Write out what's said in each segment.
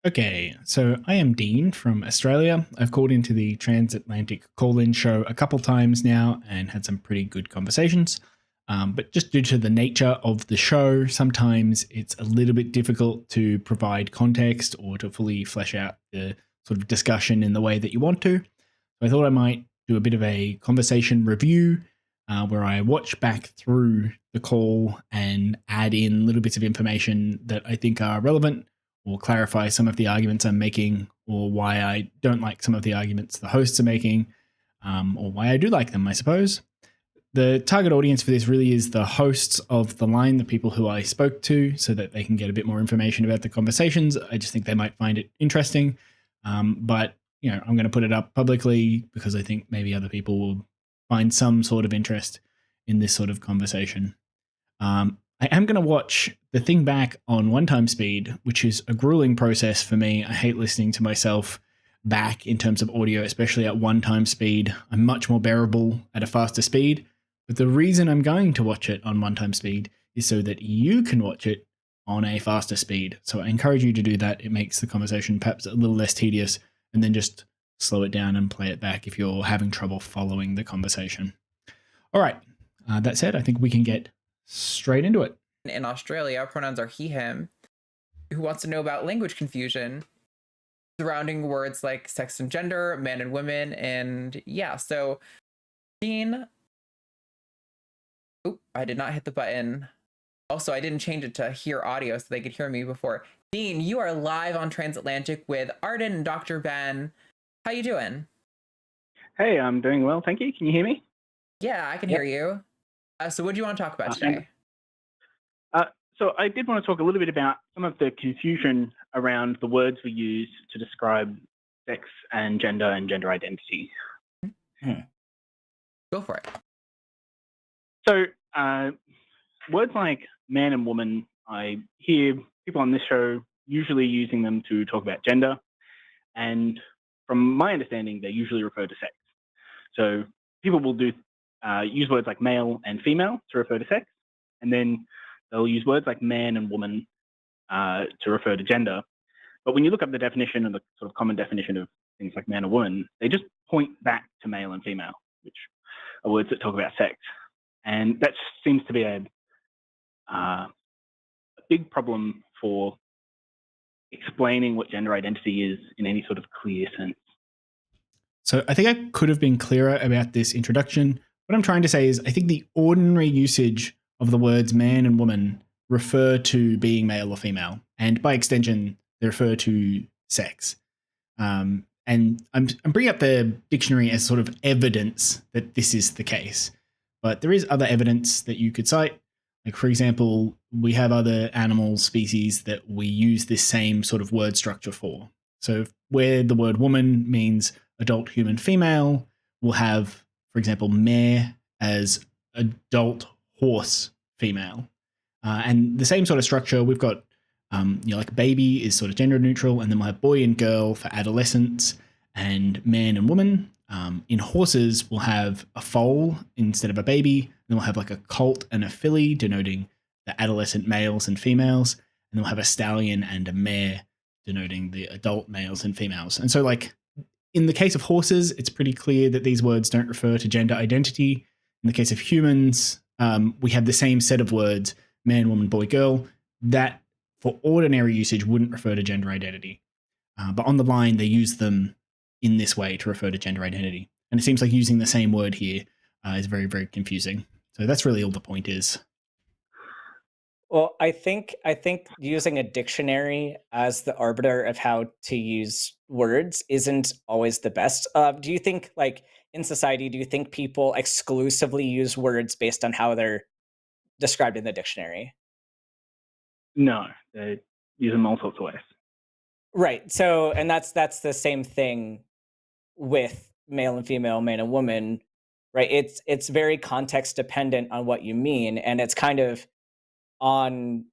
Okay, so I am Dean from Australia. I've called into the transatlantic call-in show a couple times now and had some pretty good conversations. But just due to the nature of the show, sometimes it's a little bit difficult to provide context or to fully flesh out the sort of discussion in the way that you want to. So I thought I might do a bit of a conversation review where I watch back through the call and add in little bits of information that I think are relevant or clarify some of the arguments I'm making or why I don't like some of the arguments the hosts are making or why I do like them, I suppose. The target audience for this really is the hosts of the line, the people who I spoke to, so that they can get a bit more information about the conversations. I just think they might find it interesting. But I'm going to put it up publicly because I think maybe other people will find some sort of interest in this sort of conversation. I am going to watch the thing back on one time speed, which is a grueling process for me. I hate listening to myself back in terms of audio, especially at one time speed. I'm much more bearable at a faster speed. But the reason I'm going to watch it on one time speed is so that you can watch it on a faster speed. So I encourage you to do that. It makes the conversation perhaps a little less tedious, and then just slow it down and play it back if you're having trouble following the conversation. All right. That said, I think we can get straight into it. In Australia, pronouns are he, him. Who wants to know about language confusion surrounding words like sex and gender, men and women, and yeah. So, Dean. Oop, I did not hit the button. Also, I didn't change it to hear audio so they could hear me before. Dean, you are live on Transatlantic with Arden and Dr. Ben. How you doing? Hey, I'm doing well, thank you. Can you hear me? Yeah, I can hear you. So what do you want to talk about today? So I did want to talk a little bit about some of the confusion around the words we use to describe sex and gender identity. Go for it. So words like man and woman, I hear people on this show usually using them to talk about gender. And from my understanding, they usually refer to sex. So people will use words like male and female to refer to sex. And then they'll use words like man and woman to refer to gender. But when you look up the definition and the sort of common definition of things like man and woman, they just point back to male and female, which are words that talk about sex. And that seems to be a big problem for explaining what gender identity is in any sort of clear sense. So I think I could have been clearer about this introduction. What I'm trying to say is I think the ordinary usage of the words man and woman refer to being male or female, and by extension, they refer to sex. And I'm bringing up the dictionary as sort of evidence that this is the case. But there is other evidence that you could cite. Like, for example, we have other animal species that we use this same sort of word structure for. So where the word woman means adult human female, we'll have, for example, mare as adult horse female. And the same sort of structure, we've got, like baby is sort of gender neutral, and then we'll have boy and girl for adolescents, and man and woman. In horses, we'll have a foal instead of a baby. And then we'll have like a colt and a filly denoting the adolescent males and females. And then we'll have a stallion and a mare denoting the adult males and females. And so like in the case of horses, it's pretty clear that these words don't refer to gender identity. In the case of humans, we have the same set of words, man, woman, boy, girl, that for ordinary usage wouldn't refer to gender identity. But on the line, they use them in this way to refer to gender identity. And it seems like using the same word here is very, very confusing. So that's really all the point is. Well, I think using a dictionary as the arbiter of how to use words isn't always the best. Do you think, like, in society, do you think people exclusively use words based on how they're described in the dictionary? No, they use them all sorts of ways. Right. So, and that's the same thing with male and female, man and woman, right? It's very context dependent on what you mean, and it's kind of on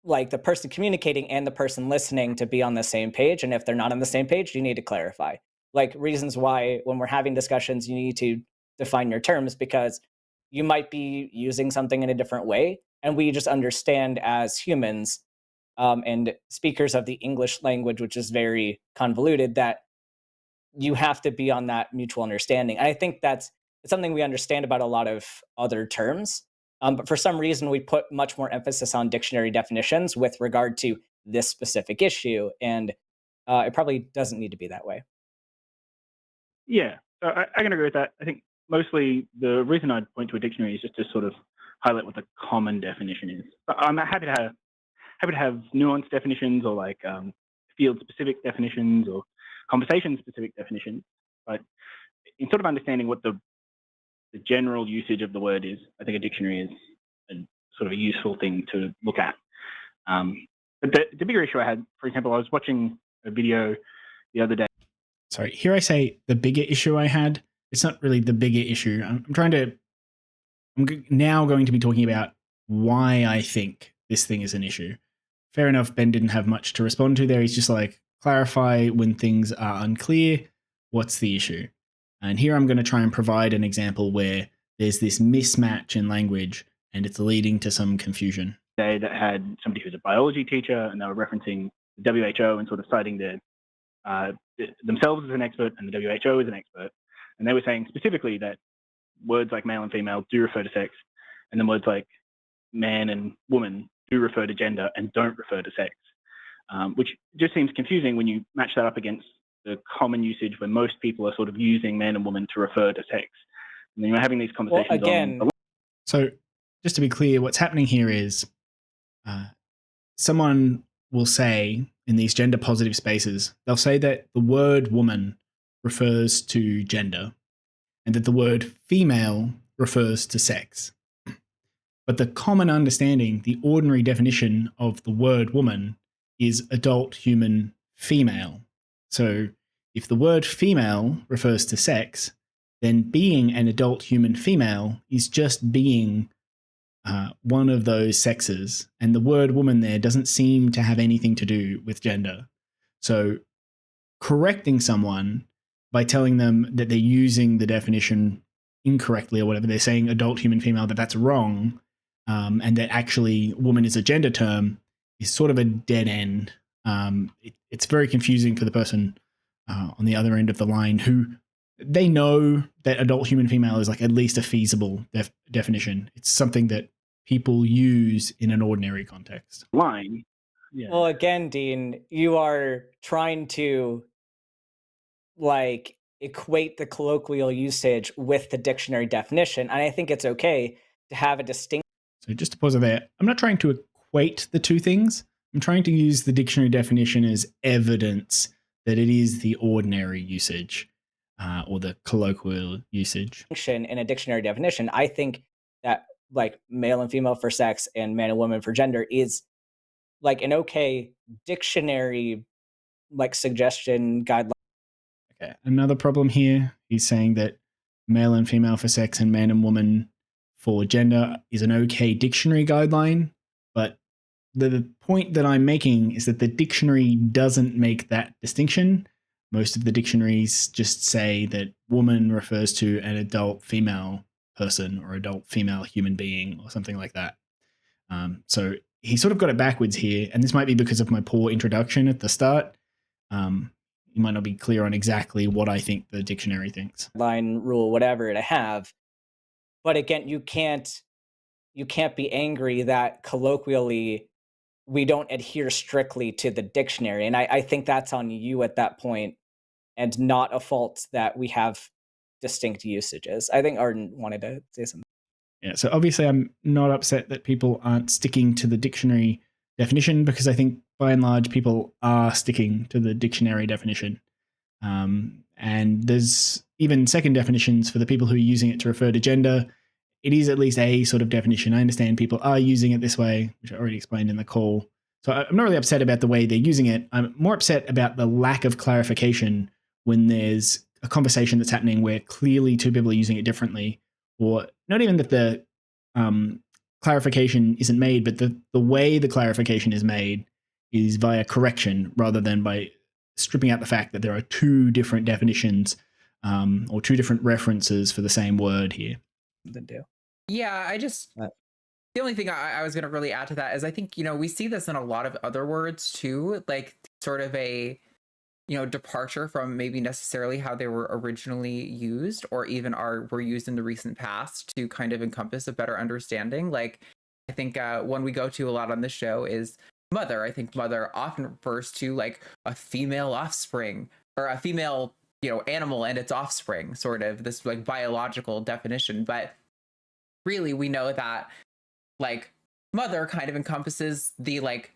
like the person communicating and the person listening to be on the same page. And if they're not on the same page, you need to clarify. Like reasons why when we're having discussions, you need to define your terms because you might be using something in a different way. And we just understand as humans and speakers of the English language, which is very convoluted, that you have to be on that mutual understanding. And I think it's something we understand about a lot of other terms. But for some reason, we put much more emphasis on dictionary definitions with regard to this specific issue. And it probably doesn't need to be that way. Yeah, so I can agree with that. I think mostly the reason I'd point to a dictionary is just to sort of highlight what the common definition is. But I'm happy to have nuanced definitions, or like field-specific definitions, or conversation-specific definitions. But in sort of understanding what the general usage of the word is, I think a dictionary is a sort of a useful thing to look at. But the bigger issue I had, for example, I was watching a video the other day. Sorry, here I say the bigger issue I had. It's not really the bigger issue. I'm now going to be talking about why I think this thing is an issue. Fair enough, Ben didn't have much to respond to there. He's just like, clarify when things are unclear. What's the issue? And here I'm going to try and provide an example where there's this mismatch in language and it's leading to some confusion. That had somebody who's a biology teacher, and they were referencing the WHO and sort of citing themselves as an expert and the WHO as an expert. And they were saying specifically that words like male and female do refer to sex, and then words like man and woman do refer to gender and don't refer to sex, which just seems confusing when you match that up against the common usage where most people are sort of using man and woman to refer to sex. And then you're having these conversations So just to be clear, what's happening here is someone will say in these gender positive spaces, they'll say that the word woman refers to gender and that the word female refers to sex. But the common understanding, the ordinary definition of the word woman is adult human female. So if the word female refers to sex, then being an adult human female is just being one of those sexes. And the word woman there doesn't seem to have anything to do with gender. So correcting someone by telling them that they're using the definition incorrectly or whatever, they're saying adult human female, that's wrong, and that actually woman is a gender term, is sort of a dead end. It's very confusing for the person on the other end of the line who they know that adult human female is like at least a feasible definition. It's something that people use in an ordinary context. Line. Yeah. Well, again, Dean, you are trying to like equate the colloquial usage with the dictionary definition. And I think it's okay to have a distinct. So just to pause it there, I'm not trying to equate the two things. I'm trying to use the dictionary definition as evidence that it is the ordinary usage or the colloquial usage. In a dictionary definition, I think that like male and female for sex and man and woman for gender is like an okay dictionary like suggestion guideline. Okay, another problem here, he's saying that male and female for sex and man and woman for gender is an okay dictionary guideline, but the point that I'm making is that the dictionary doesn't make that distinction. Most of the dictionaries just say that woman refers to an adult female person or adult female human being or something like that. So he sort of got it backwards here, and this might be because of my poor introduction at the start. You might not be clear on exactly what I think the dictionary thinks. Line, rule, whatever to have. But again, you can't be angry that colloquially we don't adhere strictly to the dictionary. And I think that's on you at that point and not a fault that we have distinct usages. I think Arden wanted to say something. Yeah, so obviously I'm not upset that people aren't sticking to the dictionary definition because I think by and large people are sticking to the dictionary definition. And there's even second definitions for the people who are using it to refer to gender. It is at least a sort of definition. I understand people are using it this way, which I already explained in the call. So I'm not really upset about the way they're using it. I'm more upset about the lack of clarification when there's a conversation that's happening where clearly two people are using it differently, or not even that the clarification isn't made, but the way the clarification is made is via correction rather than by stripping out the fact that there are two different definitions or two different references for the same word here. Then do. Yeah, I just The only thing I was going to really add to that is I think, we see this in a lot of other words too, like sort of a, departure from maybe necessarily how they were originally used or even were used in the recent past to kind of encompass a better understanding. Like, I think one we go to a lot on this show is mother. I think mother often refers to like a female offspring or a female, animal and its offspring, sort of this like biological definition. But really, we know that like mother kind of encompasses the like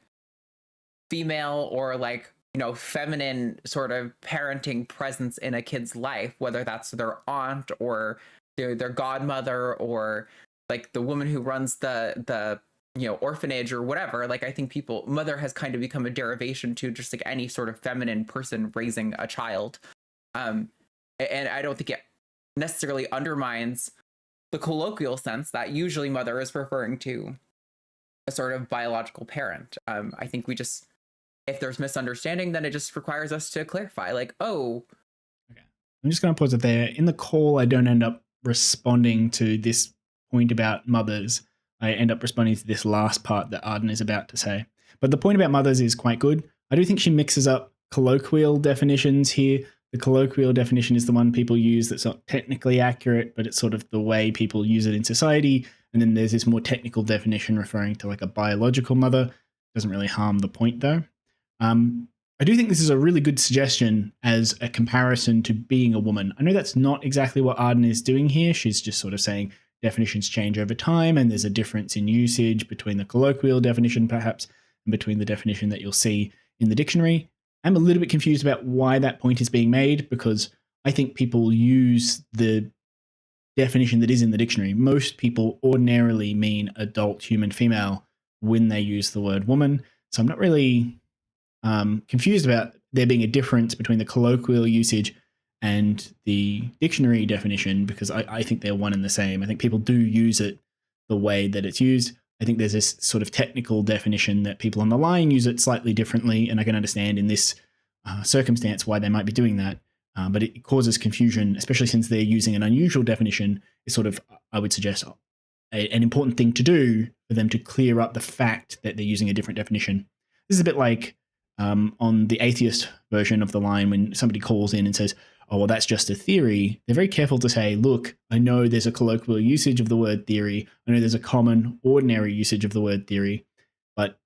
female or like feminine sort of parenting presence in a kid's life, whether that's their aunt or their godmother or like the woman who runs the orphanage or whatever. Like, I think mother has kind of become a derivation to just like any sort of feminine person raising a child, and I don't think it necessarily undermines the colloquial sense that usually mother is referring to a sort of biological parent. I think if there's misunderstanding, then it just requires us to clarify, like, oh. Okay. I'm just going to pause it there. In the call, I don't end up responding to this point about mothers. I end up responding to this last part that Arden is about to say. But the point about mothers is quite good. I do think she mixes up colloquial definitions here. The colloquial definition is the one people use that's not technically accurate, but it's sort of the way people use it in society. And then there's this more technical definition referring to like a biological mother. Doesn't really harm the point though. I do think this is a really good suggestion as a comparison to being a woman. I know that's not exactly what Arden is doing here. She's just sort of saying definitions change over time and there's a difference in usage between the colloquial definition perhaps and between the definition that you'll see in the dictionary. I'm a little bit confused about why that point is being made because I think people use the definition that is in the dictionary. Most people ordinarily mean adult human female when they use the word woman. So I'm not really confused about there being a difference between the colloquial usage and the dictionary definition because I think they're one and the same. I think people do use it the way that it's used. I think there's this sort of technical definition that people on the line use it slightly differently, and I can understand in this circumstance why they might be doing that. But it causes confusion, especially since they're using an unusual definition. It's sort of, I would suggest, an important thing to do for them to clear up the fact that they're using a different definition. This is a bit like on the atheist version of the line when somebody calls in and says, oh, well, that's just a theory. They're very careful to say, look, I know there's a colloquial usage of the word theory. I know there's a common ordinary usage of the word theory. But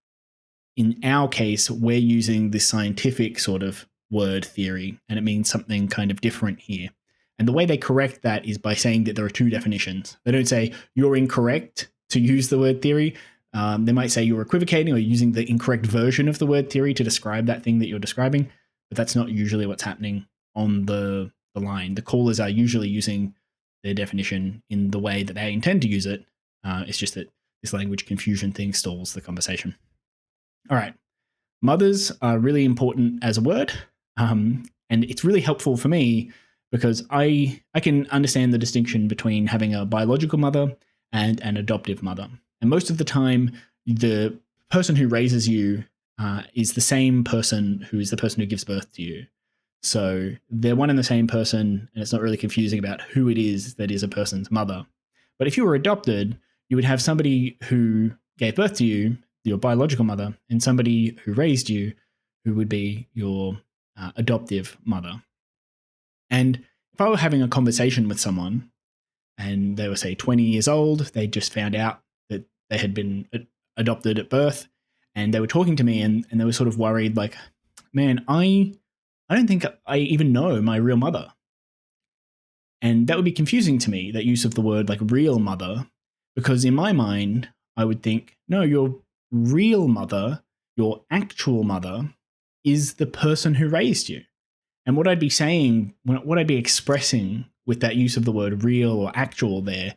in our case, we're using this scientific sort of word theory, and it means something kind of different here. And the way they correct that is by saying that there are two definitions. They don't say you're incorrect to use the word theory. They might say you're equivocating or using the incorrect version of the word theory to describe that thing that you're describing, but that's not usually what's happening on the line. The callers are usually using their definition in the way that they intend to use it. It's just that this language confusion thing stalls the conversation. All right. Mothers are really important as a word, and it's really helpful for me because I can understand the distinction between having a biological mother and an adoptive mother. And most of the time, the person who raises you is the same person who is the person who gives birth to you. So they're one and the same person, and it's not really confusing about who it is that is a person's mother. But if you were adopted, you would have somebody who gave birth to you, your biological mother, and somebody who raised you, who would be your adoptive mother. And if I were having a conversation with someone and they were, say, 20 years old, they just found out that they had been adopted at birth, and they were talking to me and they were sort of worried, like, man, I don't think I even know my real mother. And that would be confusing to me, that use of the word like real mother, because in my mind, I would think, no, your real mother, your actual mother, is the person who raised you. And what I'd be saying, what I'd be expressing with that use of the word real or actual there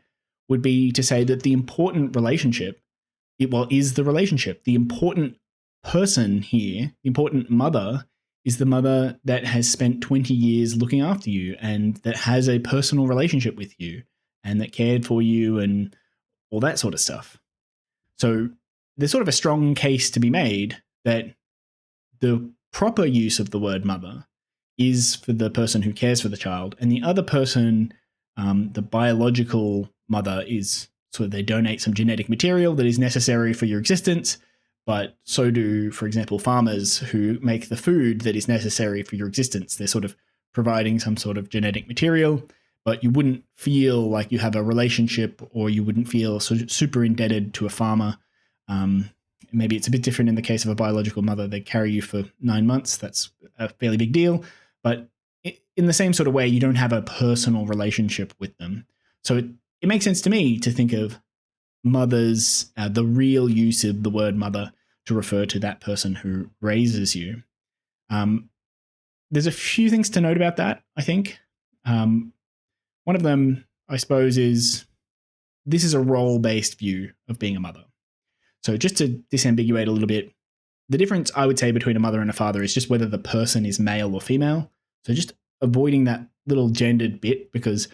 would be to say that the important relationship, is the relationship. The important person here, the important mother, is the mother that has spent 20 years looking after you and that has a personal relationship with you and that cared for you and all that sort of stuff. So there's sort of a strong case to be made that the proper use of the word mother is for the person who cares for the child, and the other person, the biological mother, is so they donate some genetic material that is necessary for your existence, but so do, for example, farmers who make the food that is necessary for your existence. They're sort of providing some sort of genetic material, but you wouldn't feel like you have a relationship, or you wouldn't feel super indebted to a farmer. Maybe it's a bit different in the case of a biological mother. They carry you for 9 months. That's a fairly big deal. But in the same sort of way, you don't have a personal relationship with them. So it makes sense to me to think of mothers, the real use of the word mother, to refer to that person who raises you. There's a few things to note about that, I think. One of them, I suppose, is this is a role-based view of being a mother. So just to disambiguate a little bit, the difference I would say between a mother and a father is just whether the person is male or female. So just avoiding that little gendered bit, because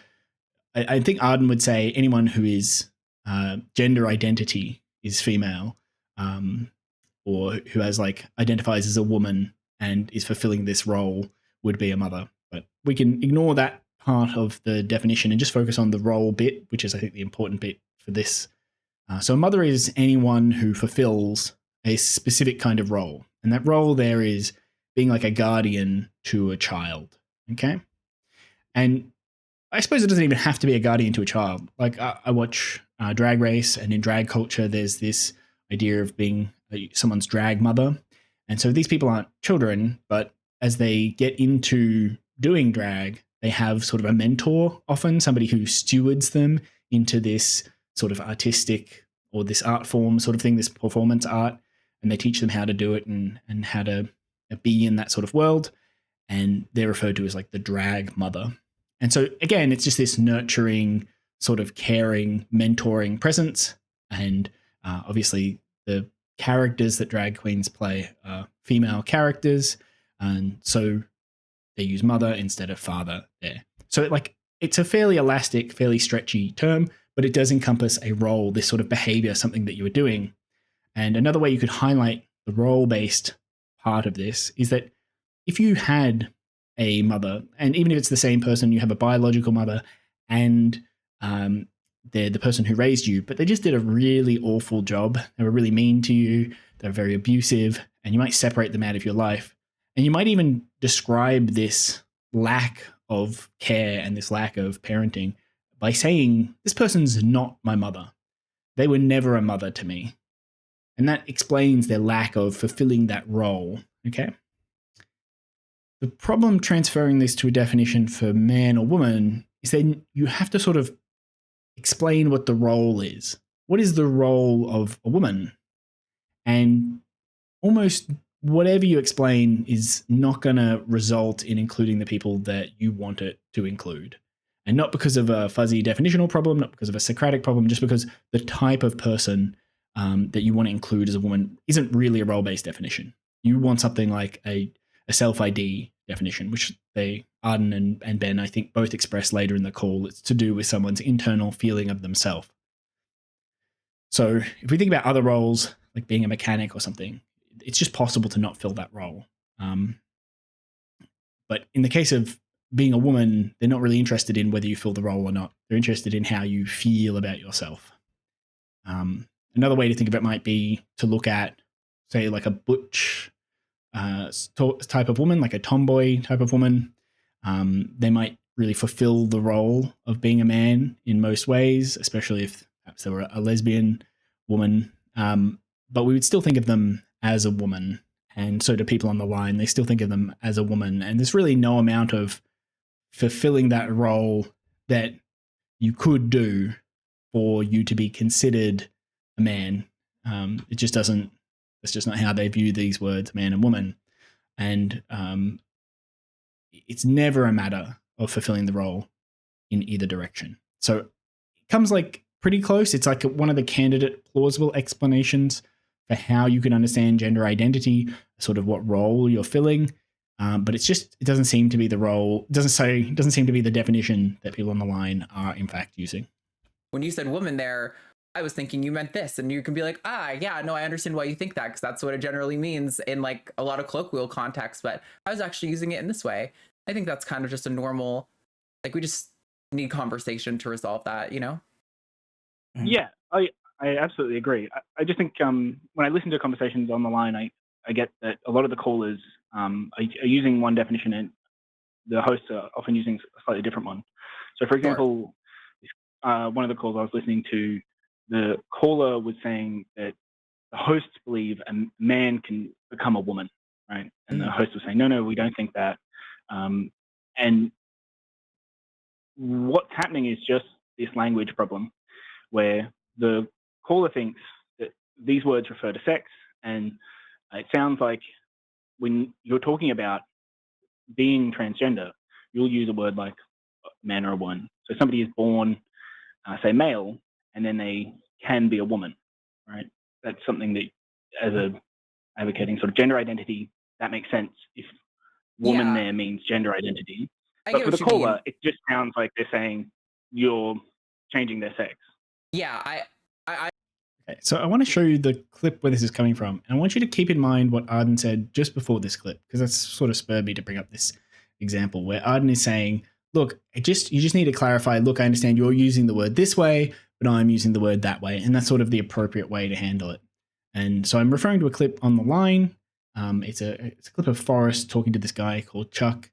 I think Arden would say anyone who is gender identity is female, or who has identifies as a woman and is fulfilling this role would be a mother. But we can ignore that part of the definition and just focus on the role bit, which is, I think, the important bit for this. So a mother is anyone who fulfills a specific kind of role. And that role there is being like a guardian to a child. Okay. And I suppose it doesn't even have to be a guardian to a child. Like I watch Drag Race, and in drag culture, there's this idea of being someone's drag mother. And so these people aren't children, but as they get into doing drag, they have sort of a mentor, often somebody who stewards them into this sort of artistic or this art form sort of thing, this performance art, and they teach them how to do it and how to be in that sort of world. And they're referred to as like the drag mother. And so again, it's just this nurturing, sort of caring, mentoring presence. And obviously the characters that drag queens play are female characters. And so they use mother instead of father there. So it's a fairly elastic, fairly stretchy term, but it does encompass a role, this sort of behavior, something that you were doing. And another way you could highlight the role-based part of this is that if you had a mother, and even if it's the same person, you have a biological mother and they're the person who raised you, but they just did a really awful job. They were really mean to you. They're very abusive, and you might separate them out of your life. And you might even describe this lack of care and this lack of parenting by saying, this person's not my mother. They were never a mother to me. And that explains their lack of fulfilling that role. Okay. The problem transferring this to a definition for man or woman is then you have to sort of explain what the role is. What is the role of a woman? And almost whatever you explain is not going to result in including the people that you want it to include. And not because of a fuzzy definitional problem, not because of a Socratic problem, just because the type of person that you want to include as a woman isn't really a role-based definition. You want something like a self-ID definition, which Arden and Ben, I think, both express later in the call. It's to do with someone's internal feeling of themselves. So if we think about other roles, like being a mechanic or something, it's just possible to not fill that role. But in the case of being a woman, they're not really interested in whether you fill the role or not. They're interested in how you feel about yourself. Another way to think of it might be to look at, say, like a butch type of woman, like a tomboy type of woman. They might really fulfill the role of being a man in most ways, especially if perhaps they were a lesbian woman. But we would still think of them as a woman. And so do people on the line. They still think of them as a woman. And there's really no amount of fulfilling that role that you could do for you to be considered a man. It just doesn't, that's just not how they view these words, man and woman. And it's never a matter of fulfilling the role in either direction. So it comes pretty close. It's like one of the candidate plausible explanations for how you can understand gender identity, sort of what role you're filling. But it doesn't seem to be the role, doesn't seem to be the definition that people on the line are in fact using. When you said woman there, I was thinking you meant this, and you can be like, yeah, no, I understand why you think that, because that's what it generally means in a lot of colloquial contexts, but I was actually using it in this way. I think that's kind of just a normal, we just need conversation to resolve that, Mhm. Yeah, I absolutely agree. I just think when I listen to conversations on the line, I get that a lot of the callers are using one definition and the hosts are often using a slightly different one. So, for Sure. example, one of the calls I was listening to, the caller was saying that the hosts believe a man can become a woman, right? And the host was saying, no, we don't think that. And what's happening is just this language problem where the caller thinks that these words refer to sex, and it sounds like when you're talking about being transgender, you'll use a word like man or a woman. So somebody is born, say, male, and then they can be a woman, right? That's something that, as a advocating sort of gender identity, that makes sense if woman Yeah, there means gender identity. I But get for the what you caller, mean. it just sounds like they're saying you're changing their sex. Yeah, I Okay, so I want to show you the clip where this is coming from. And I want you to keep in mind what Arden said just before this clip, because that's sort of spurred me to bring up this example where Arden is saying, look, you just need to clarify, look, I understand you're using the word this way, but I'm using the word that way. And that's sort of the appropriate way to handle it. And so I'm referring to a clip on the line. It's a clip of Forrest talking to this guy called Chuck.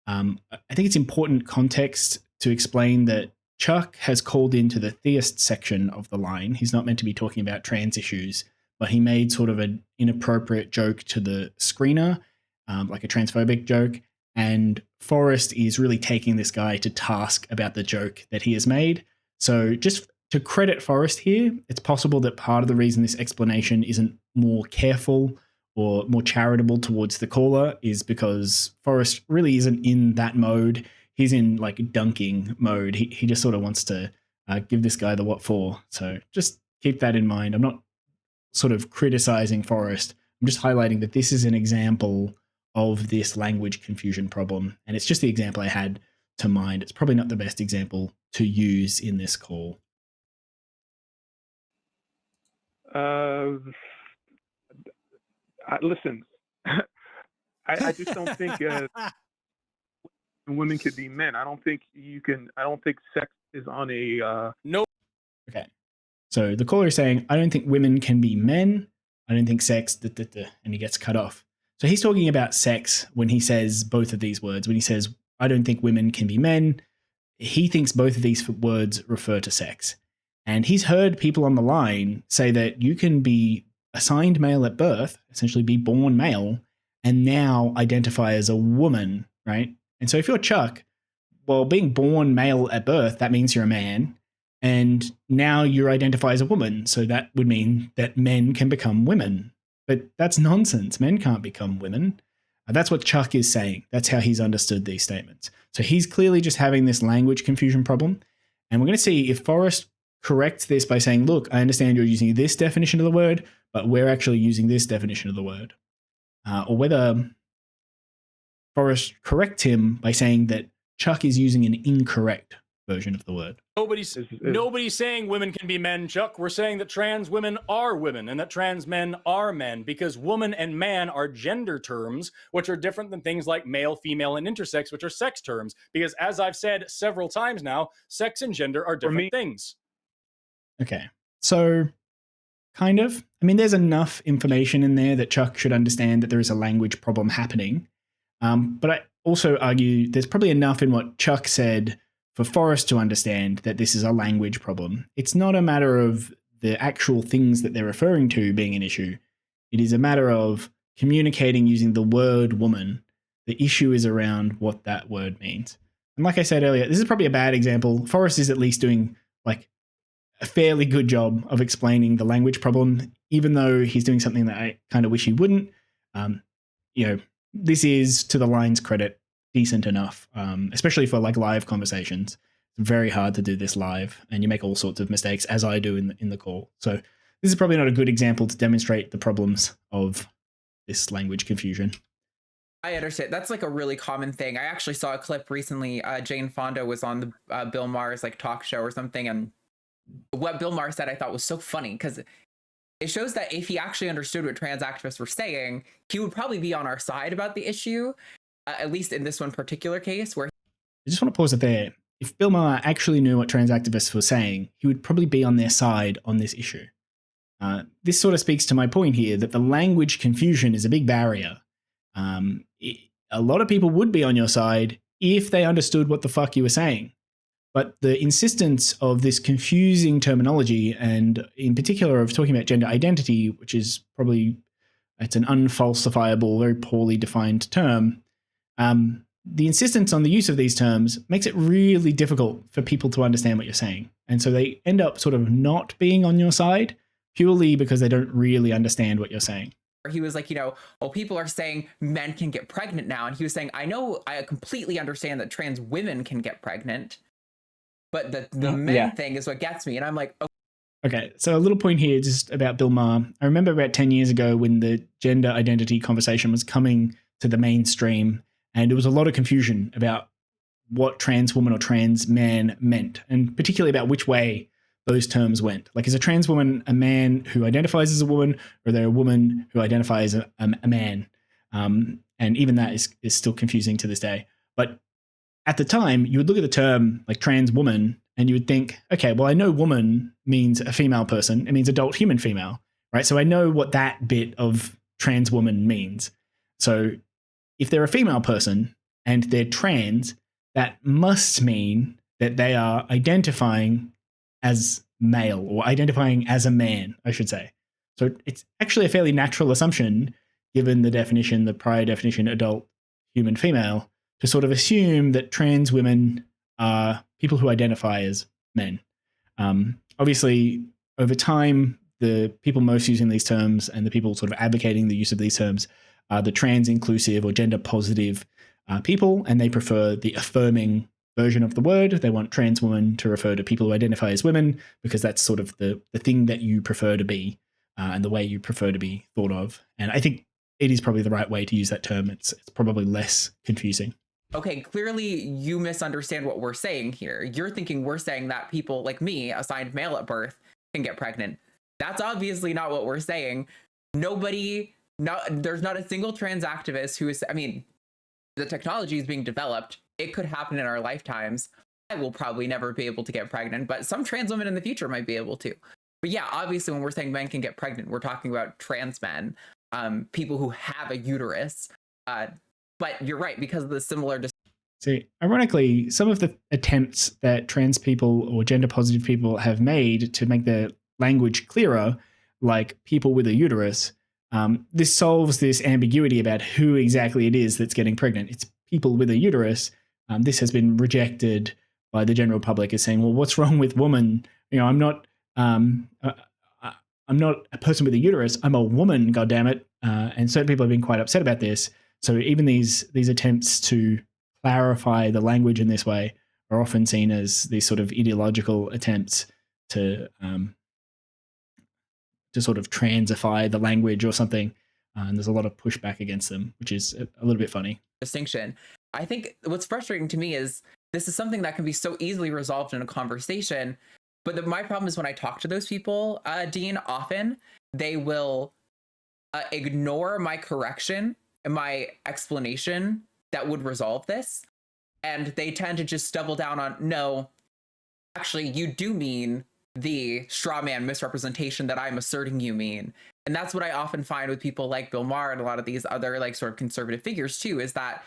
I think it's important context to explain that Chuck has called into the theist section of the line. He's not meant to be talking about trans issues, but he made sort of an inappropriate joke to the screener, like a transphobic joke. And Forrest is really taking this guy to task about the joke that he has made. So just to credit Forrest here, it's possible that part of the reason this explanation isn't more careful or more charitable towards the caller is because Forrest really isn't in that mode. He's in like dunking mode. He just sort of wants to give this guy the what for. So just keep that in mind. I'm not sort of criticizing Forrest. I'm just highlighting that this is an example of this language confusion problem. And it's just the example I had to mind. It's probably not the best example to use in this call. Listen, I just don't think women could be men. I don't think you can. I don't think sex is on a no. Okay. So the caller is saying, I don't think women can be men. I don't think sex, and he gets cut off. So he's talking about sex when he says both of these words. When he says, I don't think women can be men, he thinks both of these words refer to sex. And he's heard people on the line say that you can be assigned male at birth, essentially be born male, and now identify as a woman, right? And so if you're Chuck, well, being born male at birth, that means you're a man. And now you identify as a woman. So that would mean that men can become women. But that's nonsense. Men can't become women. That's what Chuck is saying. That's how he's understood these statements. So he's clearly just having this language confusion problem. And we're going to see if Forrest corrects this by saying, look, I understand you're using this definition of the word, but we're actually using this definition of the word. Or whether Forrest corrects him by saying that Chuck is using an incorrect version of the word. Nobody's saying women can be men, Chuck. We're saying that trans women are women and that trans men are men, because woman and man are gender terms, which are different than things like male, female, and intersex, which are sex terms. Because as I've said several times now, sex and gender are different things. Okay. So kind of. I mean, there's enough information in there that Chuck should understand that there is a language problem happening. But I also argue there's probably enough in what Chuck said for Forrest to understand that this is a language problem. It's not a matter of the actual things that they're referring to being an issue. It is a matter of communicating using the word woman. The issue is around what that word means. And like I said earlier, this is probably a bad example. Forrest is at least doing like a fairly good job of explaining the language problem, even though he's doing something that I kind of wish he wouldn't. This is, to the line's credit, decent enough, especially for like live conversations. It's very hard to do this live, and you make all sorts of mistakes, as I do in the call. So this is probably not a good example to demonstrate the problems of this language confusion. I understand. That's like a really common thing. I actually saw a clip recently. Jane Fonda was on the Bill Maher's like talk show or something, and what Bill Maher said I thought was so funny because it shows that if he actually understood what trans activists were saying, he would probably be on our side about the issue, at least in this one particular case where. I just want to pause it there. if Bill Maher actually knew what trans activists were saying, he would probably be on their side on this issue. This sort of speaks to my point here that the language confusion is a big barrier. A lot of people would be on your side if they understood what the fuck you were saying. But the insistence of this confusing terminology, and in particular of talking about gender identity, which is probably, it's an unfalsifiable, very poorly defined term, the insistence on the use of these terms makes it really difficult for people to understand what you're saying. And so they end up sort of not being on your side purely because they don't really understand what you're saying. He was like, people are saying men can get pregnant now. And he was saying, I completely understand that trans women can get pregnant, but the men thing is what gets me. And I'm like, okay, so a little point here just about Bill Maher. I remember about 10 years ago when the gender identity conversation was coming to the mainstream, and there was a lot of confusion about what trans woman or trans man meant, and particularly about which way those terms went. Like, is a trans woman a man who identifies as a woman, or they're a woman who identifies as a man? And even that is still confusing to this day. But at the time, you would look at the term like trans woman and you would think, okay, well, I know woman means a female person. It means adult human female, right? So I know what that bit of trans woman means. So if they're a female person and they're trans, that must mean that they are identifying as male, or identifying as a man, I should say. So it's actually a fairly natural assumption, given the definition, the prior definition, adult human female, to sort of assume that trans women are people who identify as men. Obviously, over time, the people most using these terms and the people sort of advocating the use of these terms are the trans inclusive or gender positive people, and they prefer the affirming version of the word. They want trans woman to refer to people who identify as women because that's sort of the thing that you prefer to be and the way you prefer to be thought of. And I think it is probably the right way to use that term. It's probably less confusing. Okay, clearly you misunderstand what we're saying here. You're thinking we're saying that people like me, assigned male at birth, can get pregnant. That's obviously not what we're saying. There's not a single trans activist who is, the technology is being developed. It could happen in our lifetimes. I will probably never be able to get pregnant, but some trans women in the future might be able to. But yeah, obviously when we're saying men can get pregnant, we're talking about trans men, people who have a uterus. But you're right, because of the similar... See, ironically, some of the attempts that trans people or gender positive people have made to make their language clearer, like people with a uterus, this solves this ambiguity about who exactly it is that's getting pregnant. It's people with a uterus. This has been rejected by the general public as saying, well, what's wrong with woman? I'm not a person with a uterus. I'm a woman, goddammit. And certain people have been quite upset about this. So even these attempts to clarify the language in this way are often seen as these sort of ideological attempts to sort of transify the language or something. And there's a lot of pushback against them, which is a little bit funny. Distinction. I think what's frustrating to me is this is something that can be so easily resolved in a conversation. But my problem is when I talk to those people, Dean, often they will ignore my correction and my explanation that would resolve this. And they tend to just double down on, no, actually, you do mean the straw man misrepresentation that I'm asserting you mean. And that's what I often find with people like Bill Maher and a lot of these other like sort of conservative figures too, is that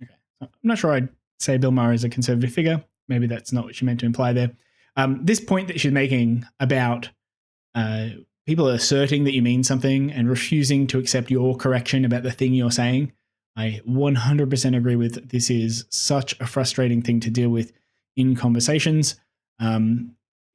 Okay. I'm not sure I'd say Bill Maher is a conservative figure. Maybe that's not what you meant to imply there. This point that she's making about people asserting that you mean something and refusing to accept your correction about the thing you're saying, I 100% agree with. This is such a frustrating thing to deal with in conversations.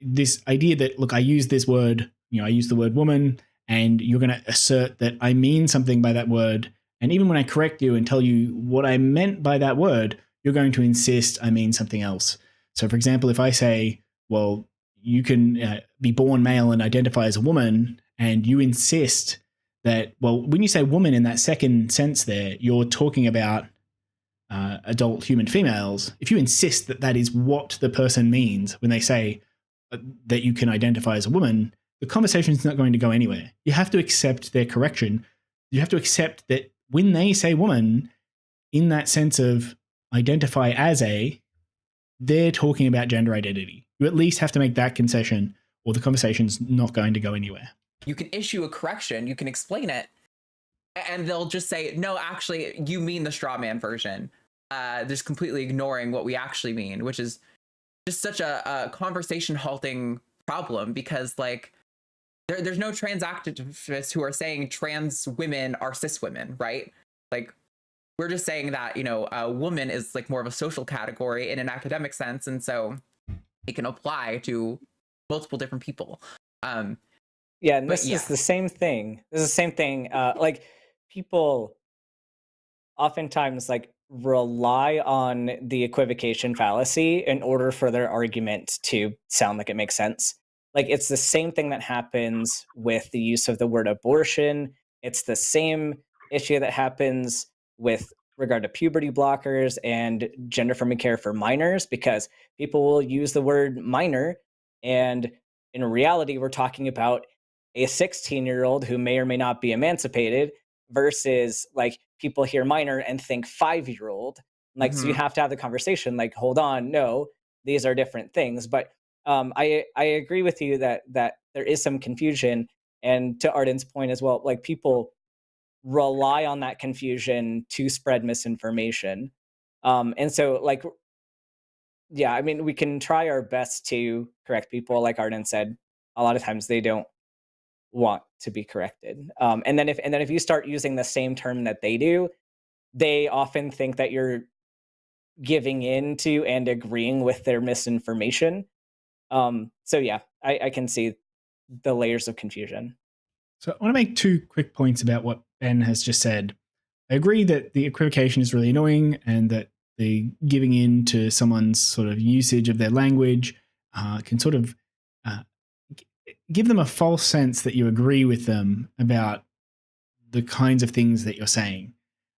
This idea that, look, I use this word, I use the word woman, and you're going to assert that I mean something by that word. And even when I correct you and tell you what I meant by that word, you're going to insist I mean something else. So, for example, if I say, well, you can be born male and identify as a woman, and you insist that, well, when you say woman in that second sense there, you're talking about adult human females. If you insist that that is what the person means when they say that you can identify as a woman, the conversation is not going to go anywhere. You have to accept their correction. You have to accept that when they say woman, in that sense of identify as a, they're talking about gender identity. You at least have to make that concession, or the conversation's not going to go anywhere. You can issue a correction, you can explain it, and they'll just say, no, actually, you mean the straw man version. Just completely ignoring what we actually mean, which is just such a conversation halting problem, because like there's no trans activists who are saying trans women are cis women, right? Like, we're just saying that, you know, a woman is like more of a social category in an academic sense, and so it can apply to multiple different people. Yeah, and this is the same thing. This is the same thing. Like, people oftentimes like rely on the equivocation fallacy in order for their argument to sound like it makes sense. Like, it's the same thing that happens with the use of the word abortion. It's the same issue that happens with regard to puberty blockers and gender affirming care for minors, because people will use the word minor, and in reality, we're talking about a 16-year-old who may or may not be emancipated, versus like people hear minor and think 5-year-old. Like, so you have to have the conversation like, hold on, no, these are different things. But I agree with you that there is some confusion, and to Arden's point as well, like, people rely on that confusion to spread misinformation. And so, like, yeah, I mean, we can try our best to correct people. Like Arden said, a lot of times they don't want to be corrected. And then if you start using the same term that they do, they often think that you're giving in to and agreeing with their misinformation. So yeah, I can see the layers of confusion. So I want to make 2 quick points about what Ben has just said. I agree that the equivocation is really annoying, and that the giving in to someone's sort of usage of their language can sort of give them a false sense that you agree with them about the kinds of things that you're saying.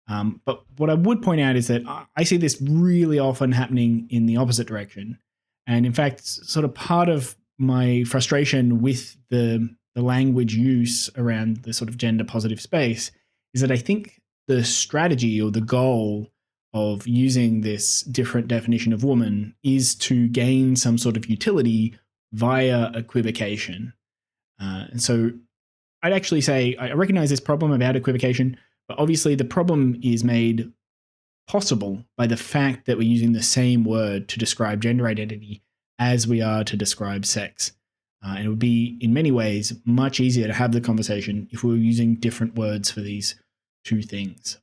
But what I would point out is that I see this really often happening in the opposite direction. And in fact, sort of part of my frustration with the language use around the sort of gender positive space is that I think the strategy or the goal of using this different definition of woman is to gain some sort of utility via equivocation. And so I'd actually say I recognize this problem about equivocation, but obviously the problem is made possible by the fact that we're using the same word to describe gender identity as we are to describe sex. And it would be, in many ways, much easier to have the conversation if we were using different words for these 2 things.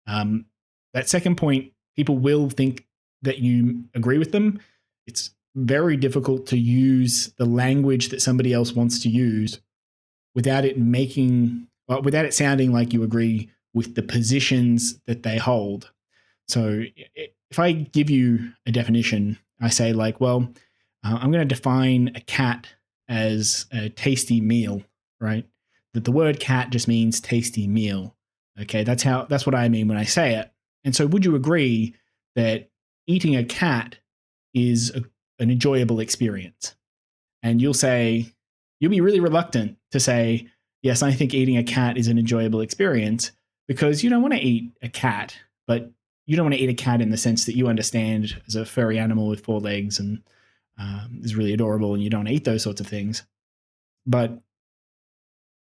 That second point, people will think that you agree with them. It's very difficult to use the language that somebody else wants to use without it sounding like you agree with the positions that they hold. So if I give you a definition, I say like, well, I'm going to define a cat as a tasty meal, right? That the word cat just means tasty meal. Okay, that's what I mean when I say it. And so would you agree that eating a cat is an enjoyable experience? And you'll be really reluctant to say, yes, I think eating a cat is an enjoyable experience, because you don't want to eat a cat, but you don't want to eat a cat in the sense that you understand as a furry animal with 4 legs and is really adorable, and you don't eat those sorts of things. But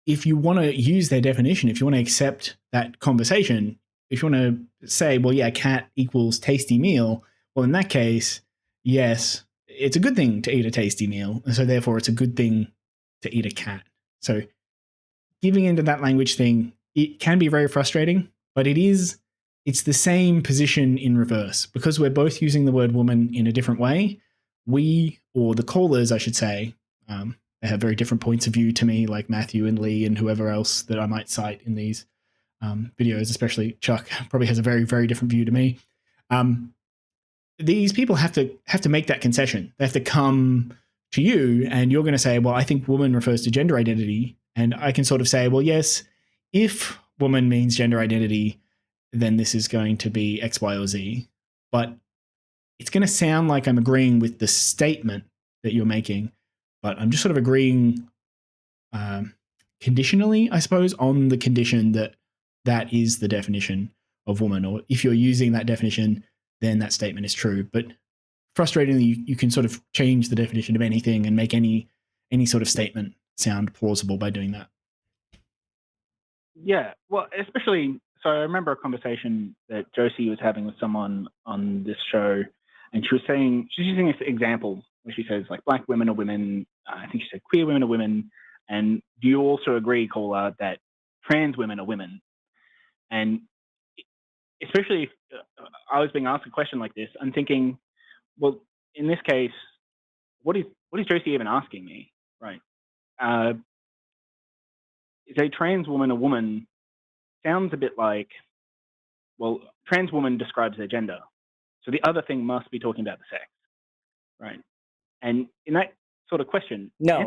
if you want to use their definition, if you want to accept that conversation, if you want to say, well, yeah, cat equals tasty meal, well, in that case, yes, it's a good thing to eat a tasty meal. And so therefore it's a good thing to eat a cat. So giving into that language thing, it can be very frustrating, but it's the same position in reverse. Because we're both using the word woman in a different way, we, or the callers, I should say, they have very different points of view to me, like Matthew and Lee and whoever else that I might cite in these videos, especially Chuck probably has a very, very different view to me. These people have to make that concession. They have to come to you, and you're going to say, well, I think woman refers to gender identity. And I can sort of say, well, yes, if woman means gender identity, then this is going to be X, Y, or Z. But it's going to sound like I'm agreeing with the statement that you're making, but I'm just sort of agreeing conditionally, I suppose, on the condition that that is the definition of woman. Or if you're using that definition, then that statement is true. But frustratingly, you can sort of change the definition of anything and make any sort of statement sound plausible by doing that. Yeah, well, especially, so I remember a conversation that Josie was having with someone on this show, and she was saying, she's using this example where she says, like, black women are women, I think she said queer women are women, and do you also agree, Caller, that trans women are women? And especially if I was being asked a question like this, I'm thinking, well, in this case, what is Josie even asking me, right? Is a trans woman a woman sounds a bit like, well, trans woman describes their gender. So the other thing must be talking about the sex, right? And in that sort of question, No.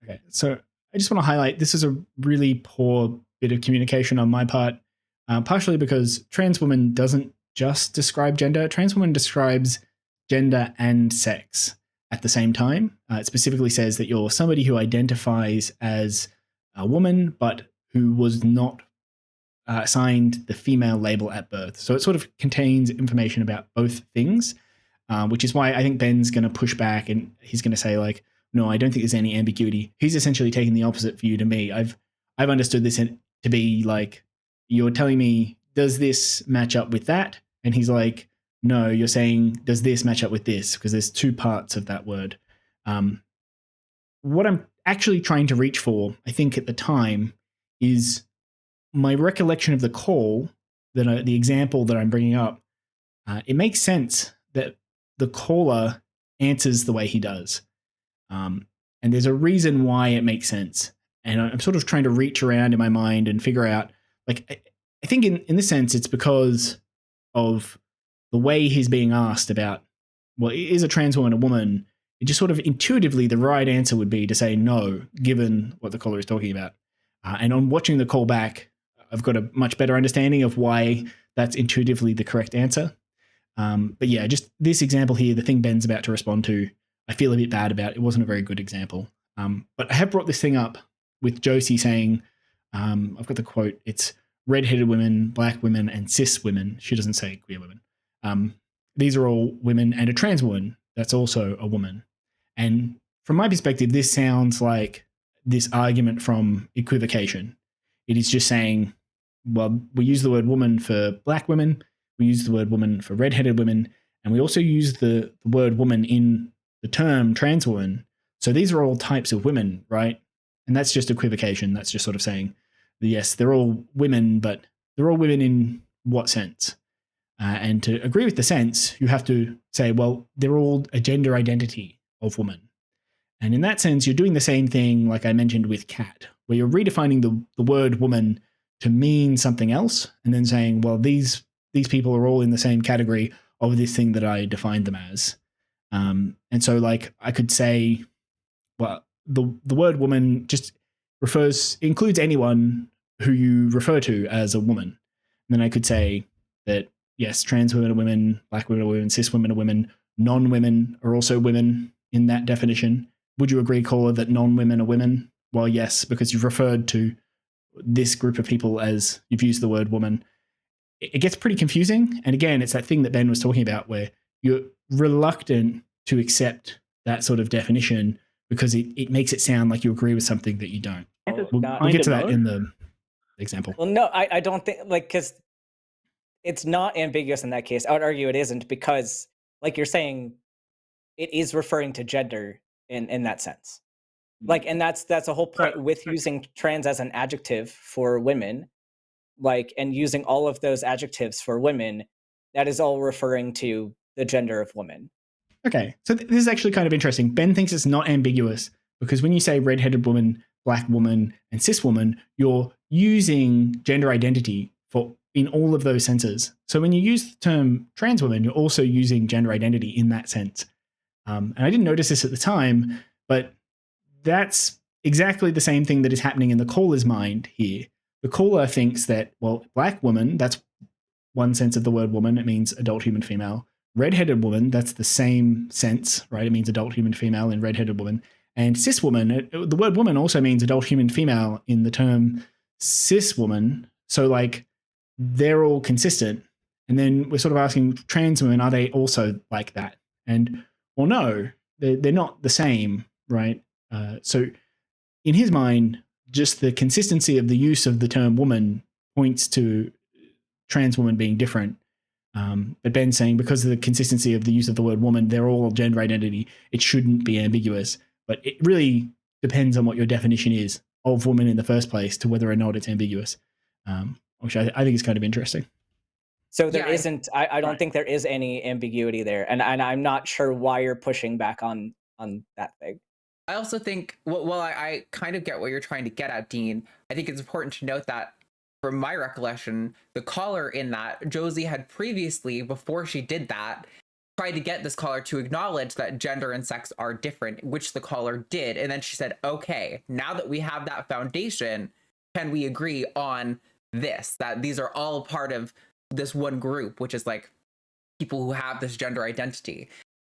Okay, so I just want to highlight this is a really poor bit of communication on my part, partially because trans woman doesn't just describe gender. Trans woman describes gender and sex at the same time. It specifically says that you're somebody who identifies as a woman, but who was not assigned the female label at birth. So it sort of contains information about both things, which is why I think Ben's going to push back and he's going to say, like, no, I don't think there's any ambiguity. He's essentially taking the opposite view to me. I've understood this to be like, you're telling me, does this match up with that? And he's like, no, you're saying, does this match up with this? Because there's two parts of that word. What I'm actually trying to reach for, I think at the time, is my recollection of the call, the example that I'm bringing up. It makes sense that the caller answers the way he does. And there's a reason why it makes sense. And I'm sort of trying to reach around in my mind and figure out, like, I think in this sense, it's because of the way he's being asked about, well, is a trans woman a woman? It just sort of intuitively, the right answer would be to say no, given what the caller is talking about. And on watching the call back, I've got a much better understanding of why that's intuitively the correct answer. But yeah, just this example here, the thing Ben's about to respond to, I feel a bit bad about. It wasn't a very good example. But I have brought this thing up with Josie saying, I've got the quote, it's redheaded women, black women, and cis women. She doesn't say queer women. These are all women, and a trans woman, that's also a woman. And from my perspective, this sounds like this argument from equivocation. It is just saying, well, we use the word woman for black women, we use the word woman for redheaded women, and we also use the word woman in the term trans woman. So these are all types of women, right? And that's just equivocation. That's just sort of saying, yes, they're all women, but they're all women in what sense? And to agree with the sense, you have to say, well, they're all a gender identity of woman. And in that sense, you're doing the same thing like I mentioned with cat, where you're redefining the word woman to mean something else, and then saying, well, these people are all in the same category of this thing that I defined them as. And so, like, I could say, well, the word woman just includes anyone who you refer to as a woman. And then I could say that, yes, trans women are women, black women are women, cis women are women, non-women are also women in that definition. Would you agree, Caller, that non-women are women? Well, yes, because you've referred to this group of people as you've used the word woman. It gets pretty confusing. And again, it's that thing that Ben was talking about where you're reluctant to accept that sort of definition because it makes it sound like you agree with something that you don't. We'll get to that in the example. Well, no, I don't think, like, because it's not ambiguous in that case. I would argue it isn't because, like you're saying, it is referring to gender in that sense. Like, and that's a whole point with using trans as an adjective for women, like, and using all of those adjectives for women, that is all referring to the gender of women. Okay, so this is actually kind of interesting. Ben thinks it's not ambiguous because when you say redheaded woman, black woman, and cis woman, you're using gender identity in all of those senses. So when you use the term trans woman, you're also using gender identity in that sense. And I didn't notice this at the time, but that's exactly the same thing that is happening in the caller's mind here. The caller thinks that, well, black woman, that's one sense of the word woman. It means adult human female. Redheaded woman, that's the same sense, right? It means adult human female in redheaded woman. And cis woman, the word woman also means adult human female in the term cis woman. So, like, they're all consistent. And then we're sort of asking trans women, are they also like that? And well, no, they're not the same, right? So in his mind, just the consistency of the use of the term woman points to trans woman being different. But Ben's saying because of the consistency of the use of the word woman, they're all gender identity. It shouldn't be ambiguous. But it really depends on what your definition is of woman in the first place to whether or not it's ambiguous, which I think is kind of interesting. So there Yeah, not I don't think there is any ambiguity there. And I'm not sure why you're pushing back on that thing. I also think, well, I kind of get what you're trying to get at, Dean. I think it's important to note that from my recollection, the caller in that, Josie had previously, before she did that, tried to get this caller to acknowledge that gender and sex are different, which the caller did. And then she said, okay, now that we have that foundation, can we agree on this, that these are all part of this one group, which is like people who have this gender identity.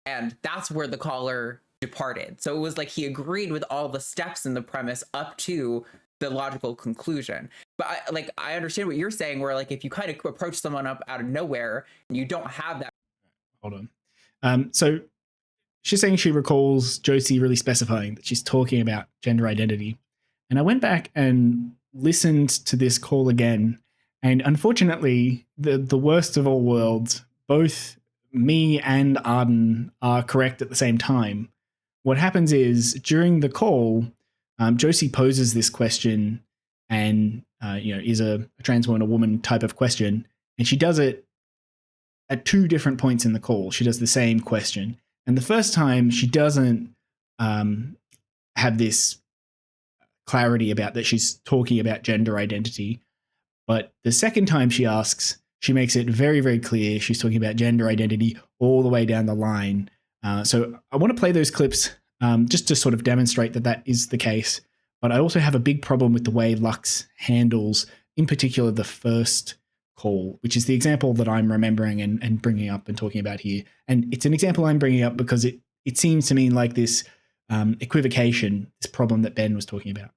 And that's where the caller departed. So it was like he agreed with all the steps in the premise up to the logical conclusion. But I understand what you're saying, where like if you kind of approach someone up out of nowhere and you don't have that. Hold on. So she's saying she recalls Josie really specifying that she's talking about gender identity. And I went back and listened to this call again. And unfortunately, the worst of all worlds, both me and Arden are correct at the same time. What happens is during the call, Josie poses this question and, is a trans woman, a woman type of question. And she does it at two different points in the call. She does the same question. And the first time she doesn't have this clarity about that she's talking about gender identity. But the second time she asks, she makes it very, very clear she's talking about gender identity all the way down the line. So I want to play those clips just to sort of demonstrate that is the case. But I also have a big problem with the way Lux handles, in particular, the first call, which is the example that I'm remembering and bringing up and talking about here. And it's an example I'm bringing up because it seems to me like this equivocation, this problem that Ben was talking about.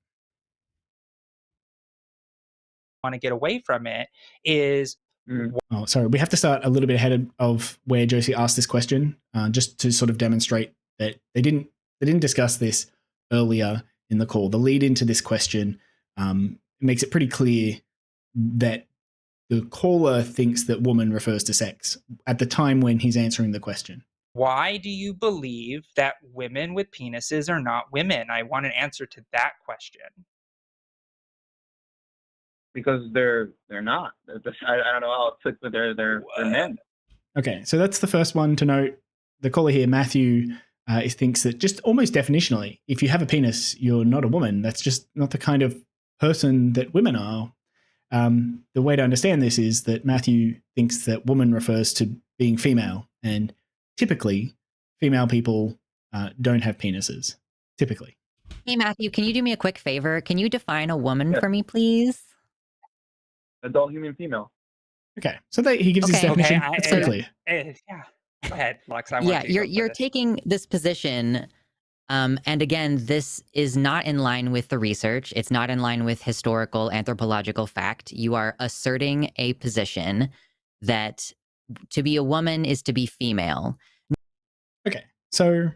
Want to get away from it is Oh, sorry. We have to start a little bit ahead of where Josie asked this question, just to sort of demonstrate that they didn't discuss this earlier in the call. The lead into this question makes it pretty clear that the caller thinks that woman refers to sex at the time when he's answering the question. Why do you believe that women with penises are not women? I want an answer to that question. Because they're not. I don't know how it fits, but they're men. Okay, so that's the first one to note. The caller here, Matthew, thinks that just almost definitionally, if you have a penis, you're not a woman. That's just not the kind of person that women are. The way to understand this is that Matthew thinks that woman refers to being female, and typically, female people don't have penises. Typically. Hey, Matthew, can you do me a quick favor? Can you define a woman for me, please? Adult human female. Okay, so he gives his definition. It's very clear. Yeah, go ahead, Lux. You're taking this position, and again, this is not in line with the research. It's not in line with historical anthropological fact. You are asserting a position that to be a woman is to be female. Okay, so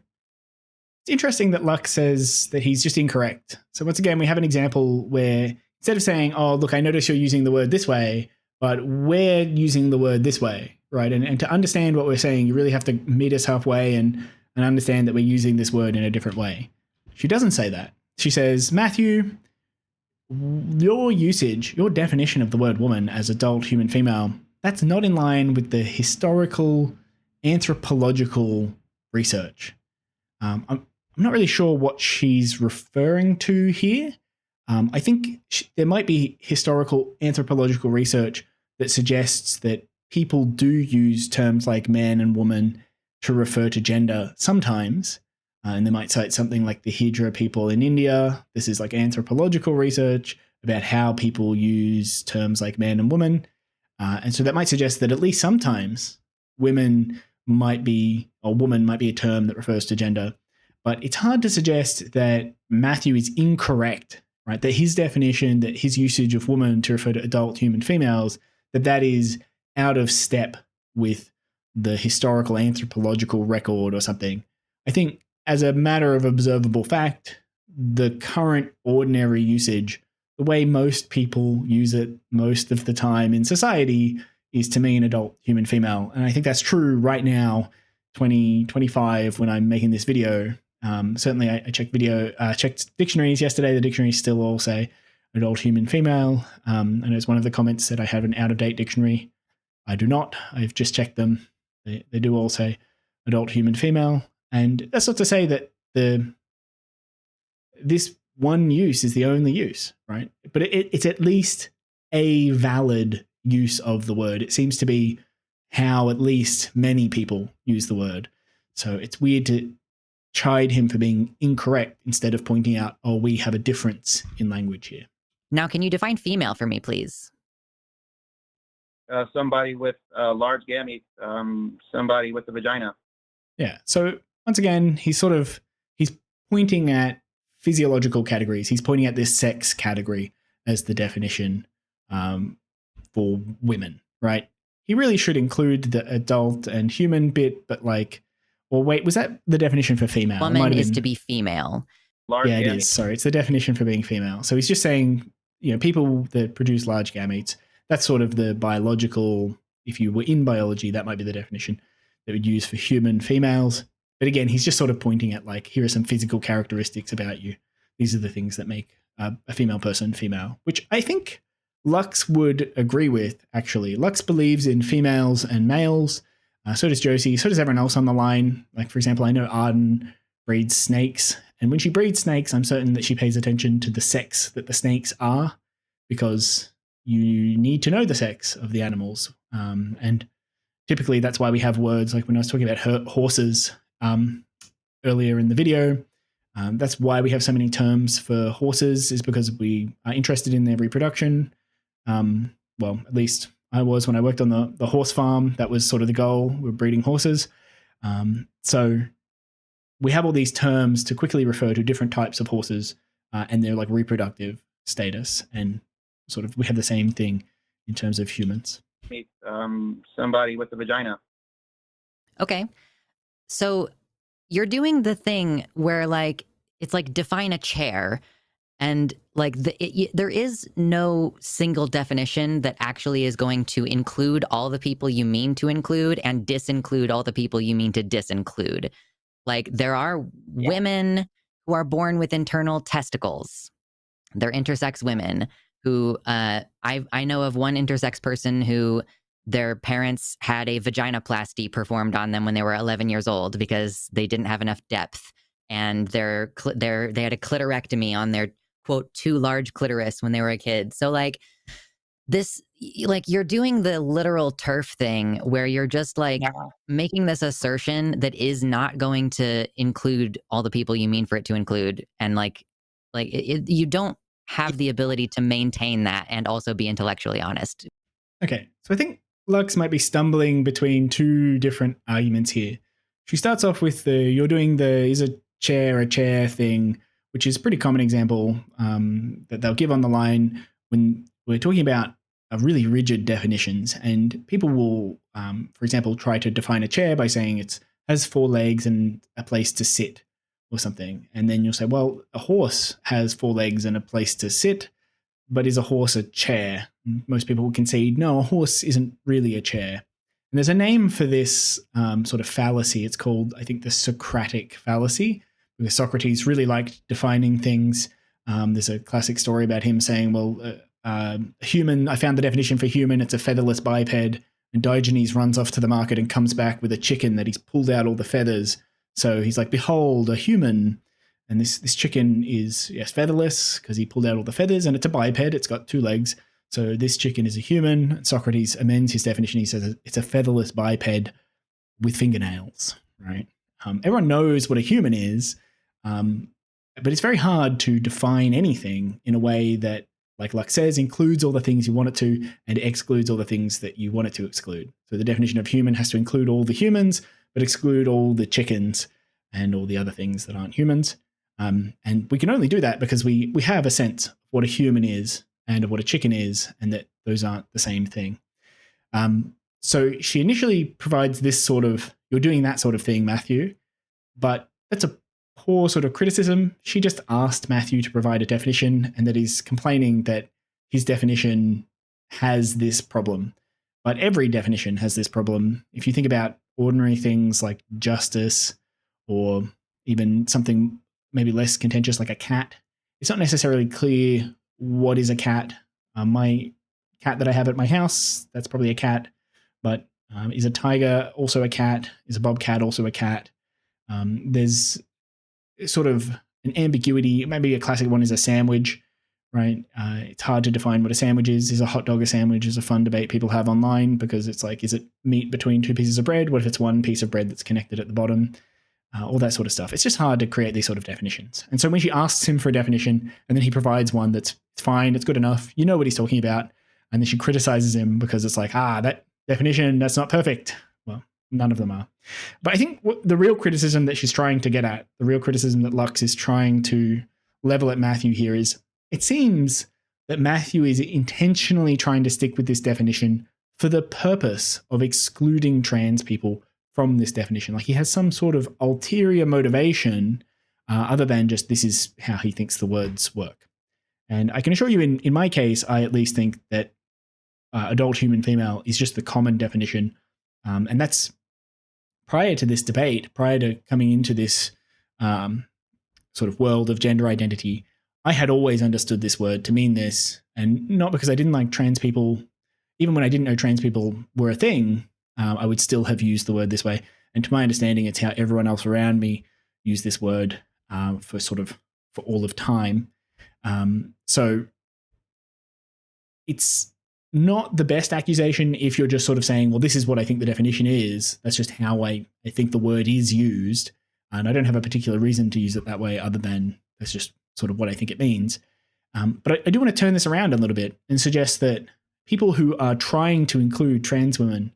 it's interesting that Lux says that he's just incorrect. So once again, we have an example where instead of saying, oh, look, I notice you're using the word this way, but we're using the word this way, right? And to understand what we're saying, you really have to meet us halfway and understand that we're using this word in a different way. She doesn't say that. She says, Matthew, your usage, your definition of the word woman as adult human female, that's not in line with the historical anthropological research. I'm not really sure what she's referring to here. I think there might be historical anthropological research that suggests that people do use terms like man and woman to refer to gender sometimes. And they might cite something like the Hijra people in India. This is like anthropological research about how people use terms like man and woman. And so that might suggest that at least sometimes women might be, or woman might be a term that refers to gender. But it's hard to suggest that Matthew is incorrect, right? That his definition, that his usage of woman to refer to adult human females, that is out of step with the historical anthropological record or something. I think as a matter of observable fact, the current ordinary usage, the way most people use it most of the time in society, is to mean adult human female. And I think that's true right now, 2025, when I'm making this video. Certainly I checked dictionaries yesterday. The dictionaries still all say adult human female. And as one of the comments said, I have an out-of-date dictionary. I do not. I've just checked them. They do all say adult human female. And that's not to say that this one use is the only use, right? But it's at least a valid use of the word. It seems to be how at least many people use the word. So it's weird to chide him for being incorrect instead of pointing out, oh, we have a difference in language here. Now, can you define female for me, please? Somebody with large gametes, somebody with a vagina. Yeah. So once again, he's pointing at physiological categories. He's pointing at this sex category as the definition for women, right? He really should include the adult and human bit, but wait, was that the definition for female? Woman is to be female. Large yeah, it gametes. is. Sorry, it's the definition for being female. So he's just saying, people that produce large gametes, that's sort of the biological, if you were in biology, that might be the definition that would use for human females. But again, he's just sort of pointing at here are some physical characteristics about you. These are the things that make a female person female, which I think Lux would agree with, actually. Lux believes in females and males. So does Josie. So does everyone else on the line. For example, I know Arden breeds snakes. And when she breeds snakes, I'm certain that she pays attention to the sex that the snakes are, because you need to know the sex of the animals. And typically that's why we have words like when I was talking about horses earlier in the video. That's why we have so many terms for horses, is because we are interested in their reproduction. Well, at least I was when I worked on the horse farm. That was sort of the goal. We were breeding horses. So we have all these terms to quickly refer to different types of horses and their reproductive status. And sort of we have the same thing in terms of humans. Somebody with a vagina. Okay. So you're doing the thing where it's define a chair, and there is no single definition that actually is going to include all the people you mean to include and disinclude all the people you mean to disinclude. There are women who are born with internal testicles. They're intersex women who I know of one intersex person who their parents had a vaginoplasty performed on them when they were 11 years old because they didn't have enough depth, and they had a clitorectomy on their quote too large clitoris when they were a kid. So this, you're doing the literal TERF thing where you're just making this assertion that is not going to include all the people you mean for it to include, and you don't have the ability to maintain that and also be intellectually honest. Okay, so I think Lux might be stumbling between two different arguments here. She starts off with you're doing the is a chair thing, which is a pretty common example that they'll give on the line when we're talking about really rigid definitions. And people will, for example, try to define a chair by saying it has 4 legs and a place to sit or something. And then you'll say, well, a horse has 4 legs and a place to sit, but is a horse a chair? Most people will concede, no, a horse isn't really a chair. And there's a name for this sort of fallacy. It's called, I think, the Socratic fallacy, because Socrates really liked defining things. There's a classic story about him saying, well, human, I found the definition for human, it's a featherless biped. And Diogenes runs off to the market and comes back with a chicken that he's pulled out all the feathers. So he's like, behold, a human. And this chicken is, yes, featherless because he pulled out all the feathers, and it's a biped. It's got 2 legs. So this chicken is a human. Socrates amends his definition. He says it's a featherless biped with fingernails, right? Everyone knows what a human is, but it's very hard to define anything in a way that, like Lux says, includes all the things you want it to and excludes all the things that you want it to exclude. So the definition of human has to include all the humans, but exclude all the chickens and all the other things that aren't humans. And we can only do that because we have a sense of what a human is and of what a chicken is, and that those aren't the same thing. So she initially provides this sort of, you're doing that sort of thing, Matthew, but that's a poor sort of criticism. She just asked Matthew to provide a definition, and that he's complaining that his definition has this problem. But every definition has this problem. If you think about ordinary things like justice, or even something maybe less contentious like a cat, it's not necessarily clear what is a cat. My cat that I have at my house, that's probably a cat. But is a tiger also a cat? Is a bobcat also a cat? There's sort of an ambiguity. Maybe a classic one is a sandwich, right? It's hard to define what a sandwich is. Is a hot dog a sandwich? Is a fun debate people have online, because it's like, is it meat between two pieces of bread? What if it's one piece of bread that's connected at the bottom? All that sort of stuff. It's just hard to create these sort of definitions. And so when she asks him for a definition and then he provides one that's fine, it's good enough, you know what he's talking about, and then she criticizes him because it's like, that definition, that's not perfect. Well, none of them are. But I think the real criticism that she's trying to get at, the real criticism that Lux is trying to level at Matthew here is, it seems that Matthew is intentionally trying to stick with this definition for the purpose of excluding trans people from this definition. Like he has some sort of ulterior motivation other than just this is how he thinks the words work. And I can assure you in my case, I at least think that adult human female is just the common definition. And that's prior to this debate, prior to coming into this sort of world of gender identity, I had always understood this word to mean this. And not because I didn't like trans people. Even when I didn't know trans people were a thing, I would still have used the word this way. And to my understanding, it's how everyone else around me used this word for all of time. So it's not the best accusation if you're just sort of saying, well, this is what I think the definition is. That's just how I think the word is used. And I don't have a particular reason to use it that way other than that's just sort of what I think it means. But I do want to turn this around a little bit and suggest that people who are trying to include trans women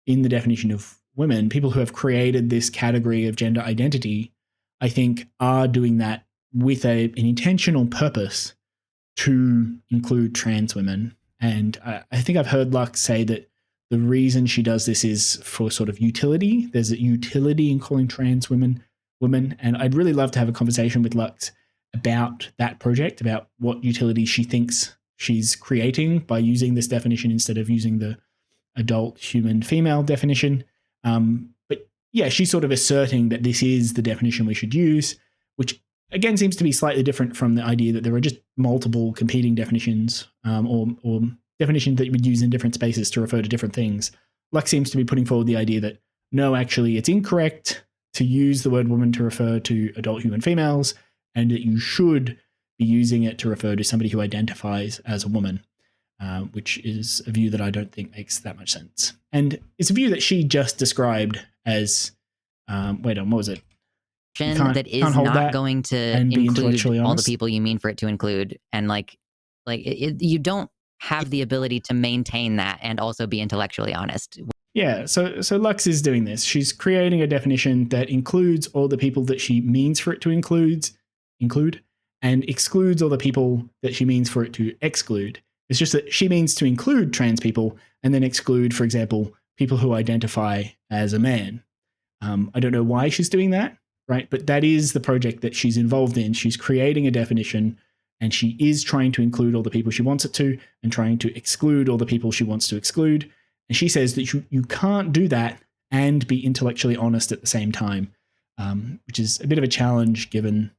in the definition of women, people who have created this category of gender identity, I think are doing that with an intentional purpose to include trans women. And I think I've heard Lux say that the reason she does this is for sort of utility. There's a utility in calling trans women. And I'd really love to have a conversation with Lux about that project, about what utility she thinks she's creating by using this definition instead of using the adult human female definition. But yeah, she's sort of asserting that this is the definition we should use, which again seems to be slightly different from the idea that there are just multiple competing definitions or definitions that you would use in different spaces to refer to different things. Lux seems to be putting forward the idea that no, actually it's incorrect to use the word woman to refer to adult human females, and that you should be using it to refer to somebody who identifies as a woman. Which is a view that I don't think makes that much sense. And it's a view that she just described as, what was it? That is not going to include all the people you mean for it to include. And you don't have the ability to maintain that and also be intellectually honest. Yeah, so Lux is doing this. She's creating a definition that includes all the people that she means for it to include, and excludes all the people that she means for it to exclude. It's just that she means to include trans people and then exclude, for example, people who identify as a man. I don't know why she's doing that, right? But that is the project that she's involved in. She's creating a definition, and she is trying to include all the people she wants it to and trying to exclude all the people she wants to exclude. And she says that you can't do that and be intellectually honest at the same time, which is a bit of a challenge given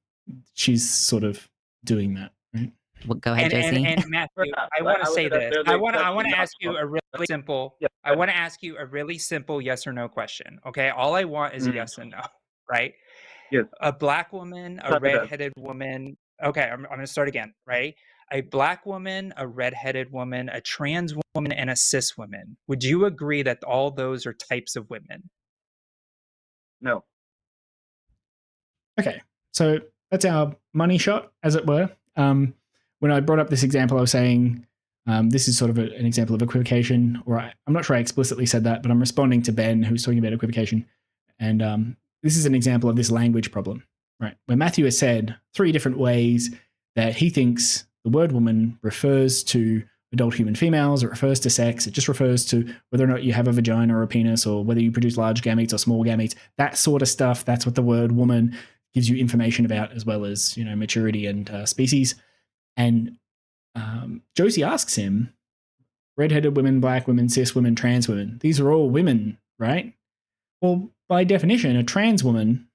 she's sort of doing that, right? Well, go ahead, Josie. And Matthew, I want to say this. I want to ask you a really simple. I want to ask you a really simple yes or no question. Okay, all I want is a yes and no, right? Yes. A black woman, a redheaded woman. Okay, I'm going to start again. Right? A black woman, a redheaded woman, a trans woman, and a cis woman. Would you agree that all those are types of women? No. Okay, so that's our money shot, as it were. When I brought up this example, I was saying this is sort of an example of equivocation, or I'm not sure I explicitly said that, but I'm responding to Ben, who's talking about equivocation. And this is an example of this language problem, right? Where Matthew has said 3 different ways that he thinks the word woman refers to adult human females. It refers to sex. It just refers to whether or not you have a vagina or a penis, or whether you produce large gametes or small gametes. That sort of stuff. That's what the word woman gives you information about, as well as, maturity and species. And Josie asks him, redheaded women, black women, cis women, trans women. These are all women, right? Well, by definition, a trans woman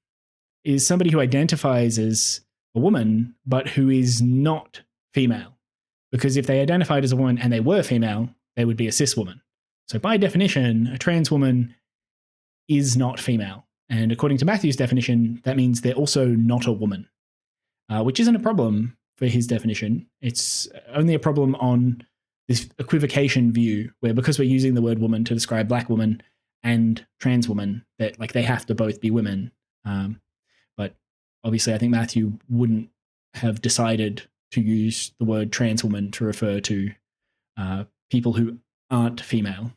is somebody who identifies as a woman, but who is not female. Because if they identified as a woman and they were female, they would be a cis woman. So by definition, a trans woman is not female. And according to Matthew's definition, that means they're also not a woman, which isn't a problem for his definition. It's only a problem on this equivocation view, where because we're using the word woman to describe black woman and trans woman, that they have to both be women. But obviously, I think Matthew wouldn't have decided to use the word trans woman to refer to people who aren't female.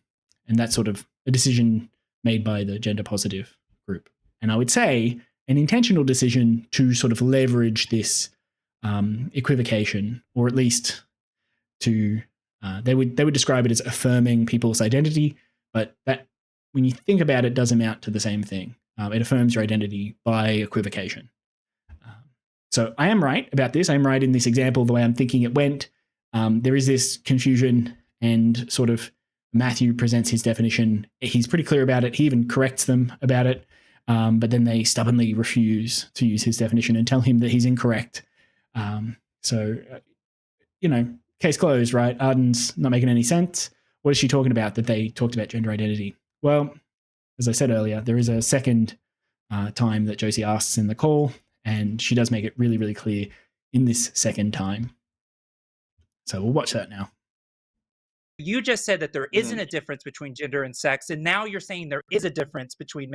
And that's sort of a decision made by the gender positive group. And I would say an intentional decision to sort of leverage this equivocation, or at least to they would describe it as affirming people's identity, but that, when you think about it, does amount to the same thing. It affirms your identity by equivocation. So I am right about this. I'm right in this example, the way I'm thinking it went. There is this confusion, and sort of Matthew presents his definition. He's pretty clear about it. He even corrects them about it. But then they stubbornly refuse to use his definition and tell him that he's incorrect. Case closed, right? Arden's not making any sense. What is she talking about that they talked about gender identity? Well, as I said earlier, there is a second time that Josie asks in the call, and she does make it really, really clear in this second time. So we'll watch that now. You just said that there isn't a difference between gender and sex, and now you're saying there is a difference between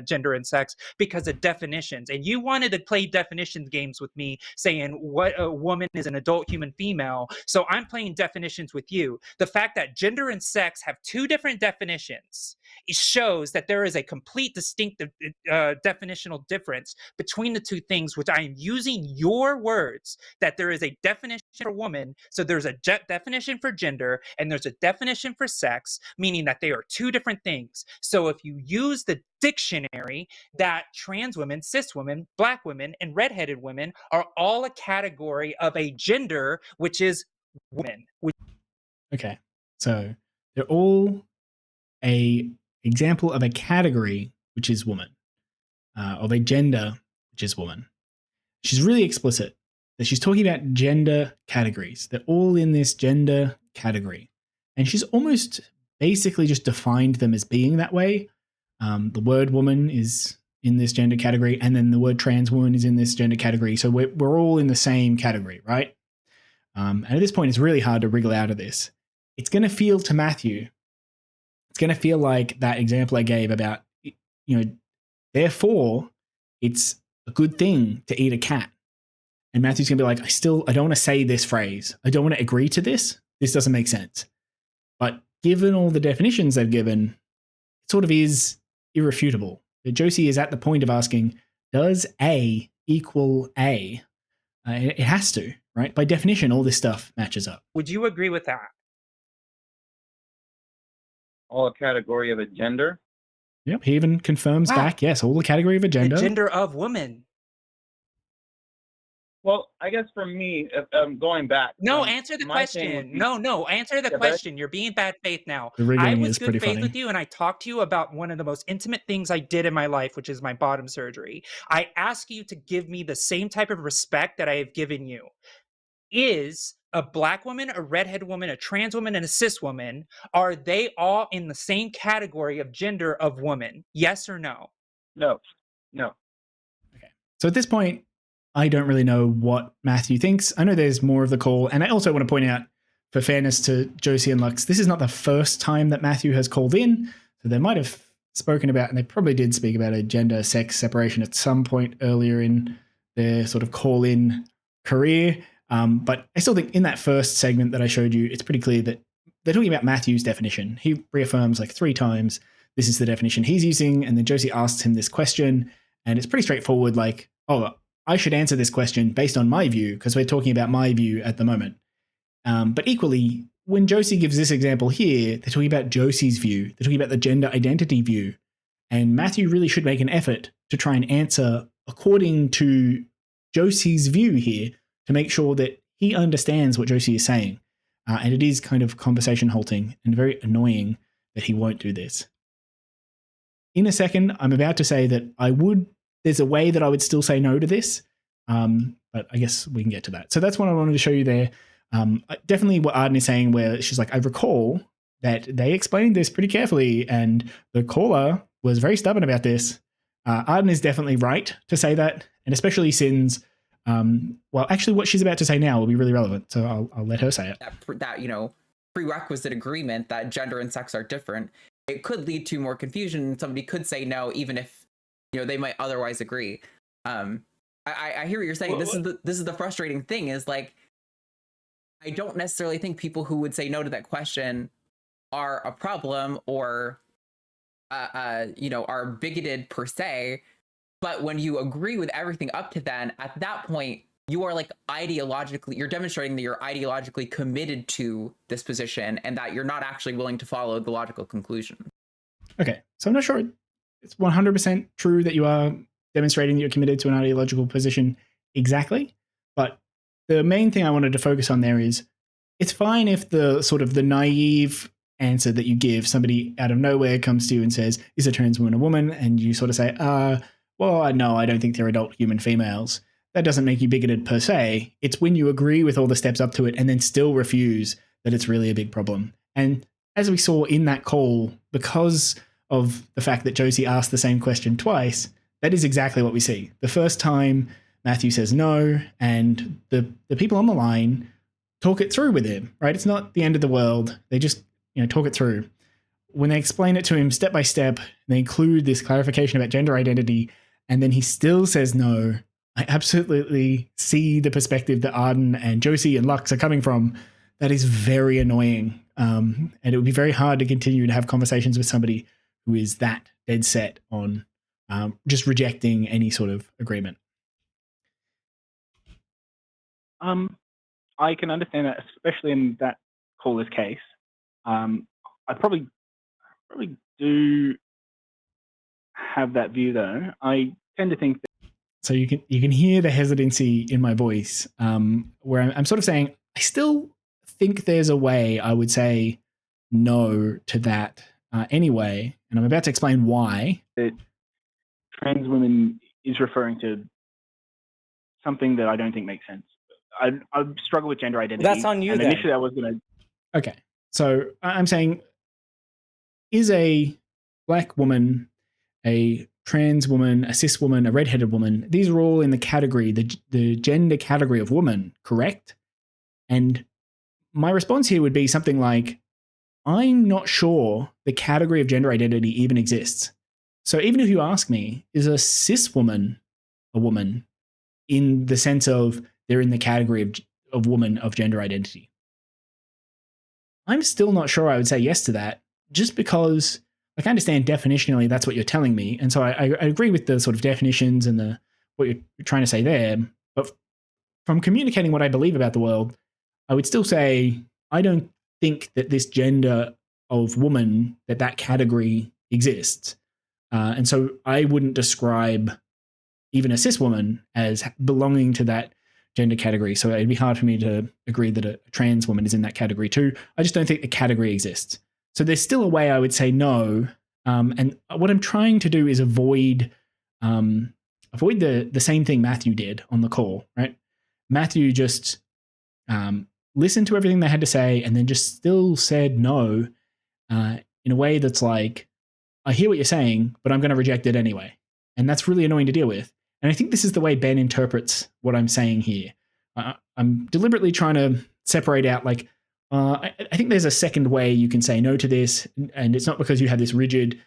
gender and sex because of definitions. And you wanted to play definitions games with me, saying what a woman is an adult human female. So I'm playing definitions with you. The fact that gender and sex have two different definitions, it shows that there is a complete distinctive definitional difference between the two things, which I am using your words, that there is a definition for woman, so there's a definition for gender, and there's a definition for sex, meaning that they are two different things. So if you use the dictionary, that trans women, cis women, black women, and redheaded women are all a category of a gender, which is women. Okay, so they're all a example of a category, which is woman, of a gender, which is woman. She's really explicit that she's talking about gender categories. They're all in this gender category. And she's almost basically just defined them as being that way. The word woman is in this gender category, and then the word trans woman is in this gender category. So we're all in the same category, right? And at this point, it's really hard to wriggle out of this. It's going to feel to Matthew, it's going to feel like that example I gave about, therefore, it's a good thing to eat a cat. And Matthew's going to be like, I don't want to say this phrase. I don't want to agree to this. This doesn't make sense. But given all the definitions they've given, it sort of is irrefutable. Josie is at the point of asking, does A equal A? It has to, right? By definition, all this stuff matches up. Would you agree with that? All a category of a gender? Yep, he even confirms back, yes, all the category of a gender. The gender of woman. Well, I guess for me, going back. No, answer the question. No, answer the question. You're being bad faith now. I was good faith with you, and I talked to you about one of the most intimate things I did in my life, which is my bottom surgery. I ask you to give me the same type of respect that I have given you. Is a black woman, a redhead woman, a trans woman, and a cis woman, are they all in the same category of gender of woman? Yes or no? No. Okay. So at this point, I don't really know what Matthew thinks. I know there's more of the call. And I also want to point out, for fairness to Josie and Lux, this is not the first time that Matthew has called in. So they might have spoken about, and they probably did speak about, a gender sex separation at some point earlier in their sort of call-in career. But I still think in that first segment that I showed you, it's pretty clear that they're talking about Matthew's definition. He reaffirms like 3 times, this is the definition he's using. And then Josie asks him this question, and it's pretty straightforward, like, oh, I should answer this question based on my view because we're talking about my view at the moment. But equally, when Josie gives this example here, they're talking about Josie's view. They're talking about the gender identity view. And Matthew really should make an effort to try and answer according to Josie's view here to make sure that he understands what Josie is saying. And it is kind of conversation halting and very annoying that he won't do this. In a second, I'm about to say that there's a way that I would still say no to this, but I guess we can get to that. So that's what I wanted to show you there. Definitely what Arden is saying, where she's like, I recall that they explained this pretty carefully and the caller was very stubborn about this. Arden is definitely right to say that, and especially since, well, actually what she's about to say now will be really relevant, so I'll let her say it. That, you know, prerequisite agreement that gender and sex are different, it could lead to more confusion, and somebody could say no, even if, you know, they might otherwise agree. I hear what you're saying. This is the frustrating thing, is like, I don't necessarily think people who would say no to that question are a problem or you know, are bigoted per se, but when you agree with everything up to then, at that point you are like you're demonstrating that you're ideologically committed to this position and that you're not actually willing to follow the logical conclusion. Okay, so I'm not sure it's 100% true that you are demonstrating that you're committed to an ideological position exactly, but the main thing I wanted to focus on there is it's fine if the sort of the naive answer that you give, somebody out of nowhere comes to you and says, is a trans woman a woman? And you sort of say, well, no, I don't think they're adult human females. That doesn't make you bigoted per se. It's when you agree with all the steps up to it and then still refuse that it's really a big problem. And as we saw in that call, because of the fact that Josie asked the same question twice, that is exactly what we see. The first time Matthew says no, and the people on the line talk it through with him, right? It's not the end of the world. They just, you know, talk it through. When they explain it to him step by step, they include this clarification about gender identity, and then he still says no. I absolutely see the perspective that Arden and Josie and Lux are coming from. That is very annoying. And it would be very hard to continue to have conversations with somebody who is that dead set on just rejecting any sort of agreement. I can understand that, especially in that caller's case. I probably do have that view, though. I tend to think that. So you can hear the hesitancy in my voice, where I'm sort of saying I still think there's a way I would say no to that anyway, and I'm about to explain why. That trans women is referring to something that I don't think makes sense. I struggle with gender identity. That's on you, and then. Initially, I was going to. Okay, so I'm saying, is a black woman, a trans woman, a cis woman, a redheaded woman, these are all in the category, the gender category of woman, correct? And my response here would be something like, I'm not sure the category of gender identity even exists. So even if you ask me, is a cis woman a woman in the sense of they're in the category of woman of gender identity? I'm still not sure I would say yes to that, just because I can understand definitionally that's what you're telling me. And so I agree with the sort of definitions and what you're trying to say there. But from communicating what I believe about the world, I would still say I don't think that this gender of woman, that category exists. And so I wouldn't describe even a cis woman as belonging to that gender category. So it'd be hard for me to agree that a trans woman is in that category too. I just don't think the category exists. So there's still a way I would say no. And what I'm trying to do is avoid the same thing Matthew did on the call, right? Matthew just listened to everything they had to say and then just still said no in a way that's like, I hear what you're saying, but I'm going to reject it anyway. And that's really annoying to deal with. And I think this is the way Ben interprets what I'm saying here. I'm deliberately trying to separate out, like, I think there's a second way you can say no to this, and it's not because you have this rigid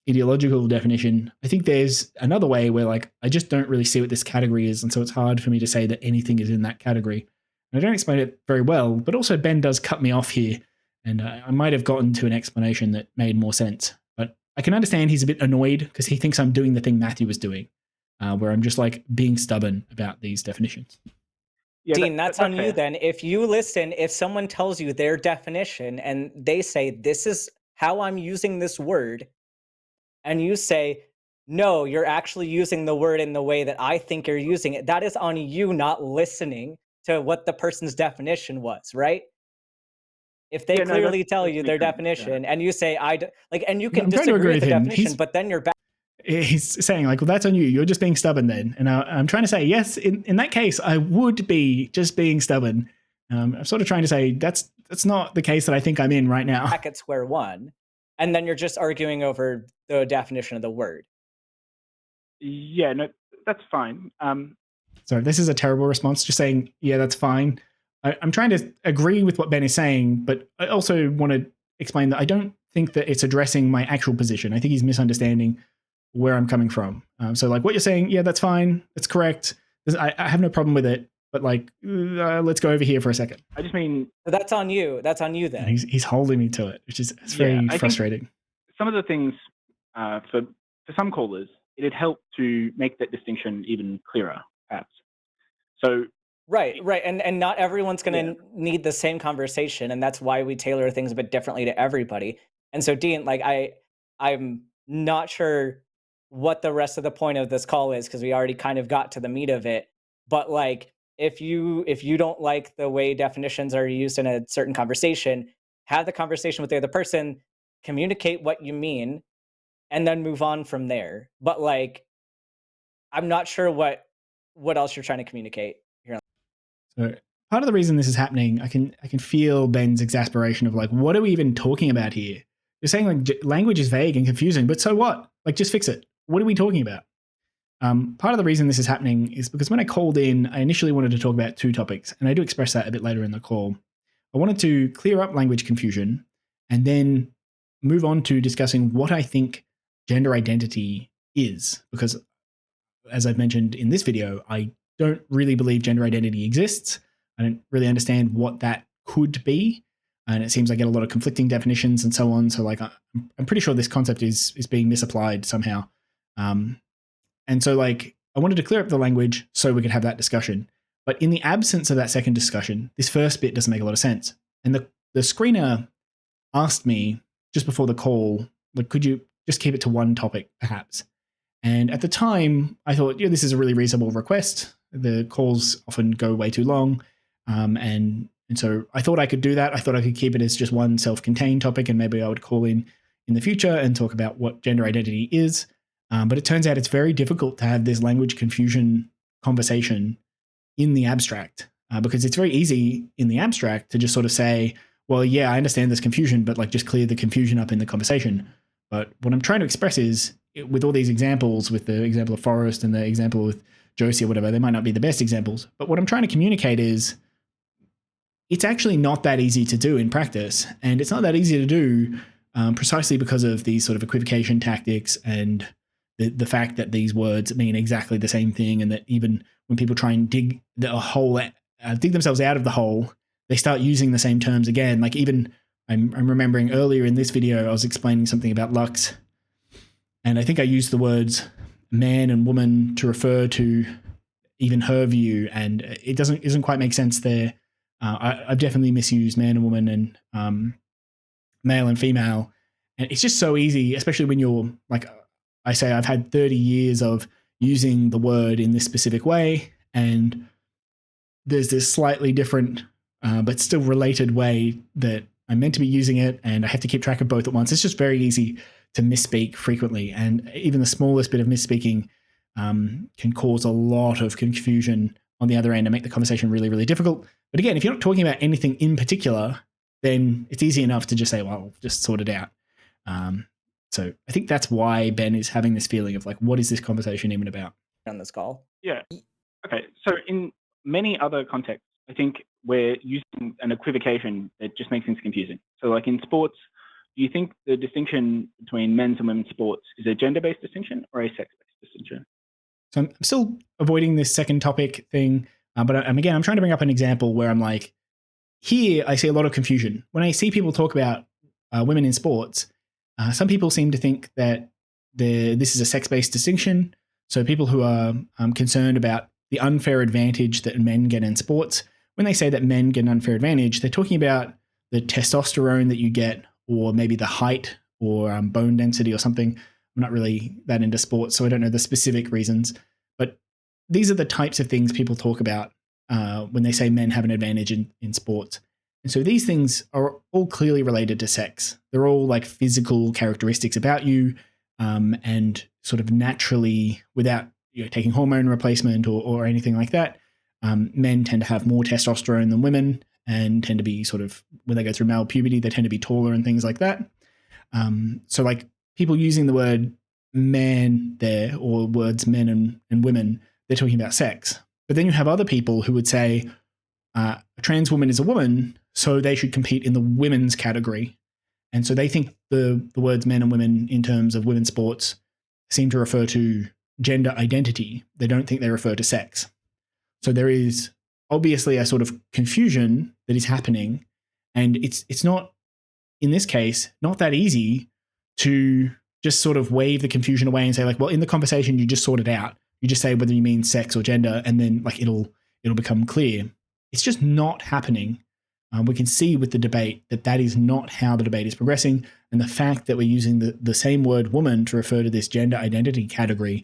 ideological definition. I think there's another way where, like, I just don't really see what this category is, and so it's hard for me to say that anything is in that category. And I don't explain it very well, but also Ben does cut me off here, and I might have gotten to an explanation that made more sense. But I can understand he's a bit annoyed because he thinks I'm doing the thing Matthew was doing, where I'm just like being stubborn about these definitions. Dean, that's on you then. If you listen, if someone tells you their definition and they say, this is how I'm using this word, and you say, no, you're actually using the word in the way that I think you're using it, that is on you not listening to what the person's definition was, right? If they clearly tell you their definition and you say, and you can disagree with the definition, but then you're back. He's saying like, well, that's on you. You're just being stubborn then. And I'm trying to say, yes, in that case, I would be just being stubborn. I'm sort of trying to say that's not the case that I think I'm in right now. Back at square one. And then you're just arguing over the definition of the word. Yeah, no, that's fine. So this is a terrible response, just saying, yeah, that's fine. I'm trying to agree with what Ben is saying, but I also want to explain that I don't think that it's addressing my actual position. I think he's misunderstanding where I'm coming from. So like what you're saying, yeah, that's fine. That's correct. I have no problem with it, but like, let's go over here for a second. I just mean... So that's on you. That's on you then. And he's holding me to it, which is very frustrating. Some of the things for some callers, it'd help to make that distinction even clearer, perhaps. So... Right. And not everyone's going to need the same conversation. And that's why we tailor things a bit differently to everybody. And so, Dean, like I'm not sure what the rest of the point of this call is, because we already kind of got to the meat of it. But like, if you don't like the way definitions are used in a certain conversation, have the conversation with the other person, communicate what you mean, and then move on from there. But like, I'm not sure what else you're trying to communicate here. So part of the reason this is happening, I can feel Ben's exasperation of like, what are we even talking about here? You're saying like language is vague and confusing, but so what? Like, just fix it. What are we talking about? Part of the reason this is happening is because when I called in, I initially wanted to talk about two topics, and I do express that a bit later in the call. I wanted to clear up language confusion and then move on to discussing what I think gender identity is, because as I've mentioned in this video, I don't really believe gender identity exists. I don't really understand what that could be. And it seems I get a lot of conflicting definitions and so on. So like, I'm pretty sure this concept is being misapplied somehow. And so like, I wanted to clear up the language so we could have that discussion. But in the absence of that second discussion, this first bit doesn't make a lot of sense. And the screener asked me just before the call, like, could you just keep it to one topic perhaps? And at the time I thought, yeah, this is a really reasonable request. The calls often go way too long. And so I thought I could do that. I thought I could keep it as just one self-contained topic, and maybe I would call in the future and talk about what gender identity is. But it turns out it's very difficult to have this language confusion conversation in the abstract, because it's very easy in the abstract to just sort of say, well, yeah, I understand this confusion, but like just clear the confusion up in the conversation. But what I'm trying to express is, with all these examples, with the example of Forrest and the example with Josie or whatever, they might not be the best examples. But what I'm trying to communicate is, it's actually not that easy to do in practice. And it's not that easy to do precisely because of these sort of equivocation tactics and the fact that these words mean exactly the same thing, and that even when people try and dig themselves out of the hole, they start using the same terms again. Like even I'm remembering earlier in this video, I was explaining something about Lux, and I think I used the words man and woman to refer to even her view, and it doesn't quite make sense there. I've definitely misused man and woman and male and female, and it's just so easy, especially when you're like, I say I've had 30 years of using the word in this specific way, and there's this slightly different but still related way that I'm meant to be using it, and I have to keep track of both at once. It's just very easy to misspeak frequently, and even the smallest bit of misspeaking can cause a lot of confusion on the other end and make the conversation really, really difficult. But again, if you're not talking about anything in particular, then it's easy enough to just say, well, just sort it out. So I think that's why Ben is having this feeling of like, what is this conversation even about? On this call. Yeah. Okay. So in many other contexts, I think we're using an equivocation that just makes things confusing. So like in sports, do you think the distinction between men's and women's sports is a gender-based distinction or a sex-based distinction? So I'm still avoiding this second topic thing, but again, I'm trying to bring up an example where I'm like, here I see a lot of confusion. When I see people talk about women in sports, some people seem to think that this is a sex-based distinction. So people who are concerned about the unfair advantage that men get in sports. When they say that men get an unfair advantage, they're talking about the testosterone that you get, or maybe the height or bone density or something. I'm not really that into sports, so I don't know the specific reasons. But these are the types of things people talk about when they say men have an advantage in sports. And so these things are all clearly related to sex. They're all like physical characteristics about you, and sort of naturally, without taking hormone replacement or anything like that, men tend to have more testosterone than women, and tend to be sort of, when they go through male puberty, they tend to be taller and things like that. So like people using the word man there, or words men and women, they're talking about sex. But then you have other people who would say a trans woman is a woman, so they should compete in the women's category. And so they think the words men and women in terms of women's sports seem to refer to gender identity. They don't think they refer to sex. So there is obviously a sort of confusion that is happening. And it's not, in this case, not that easy to just sort of wave the confusion away and say like, well, in the conversation, you just sort it out. You just say whether you mean sex or gender, and then like it'll become clear. It's just not happening. We can see with the debate that is not how the debate is progressing. And the fact that we're using the same word woman to refer to this gender identity category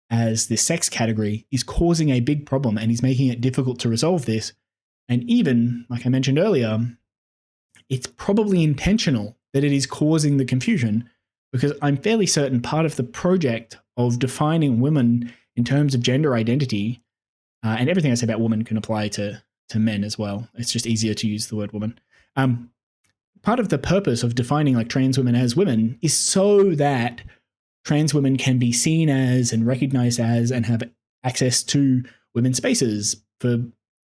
as this sex category is causing a big problem, and is making it difficult to resolve this. And even, like I mentioned earlier, it's probably intentional that it is causing the confusion, because I'm fairly certain part of the project of defining women in terms of gender identity, and everything I say about woman can apply to men as well. It's just easier to use the word woman. Part of the purpose of defining like trans women as women is so that trans women can be seen as and recognized as and have access to women's spaces for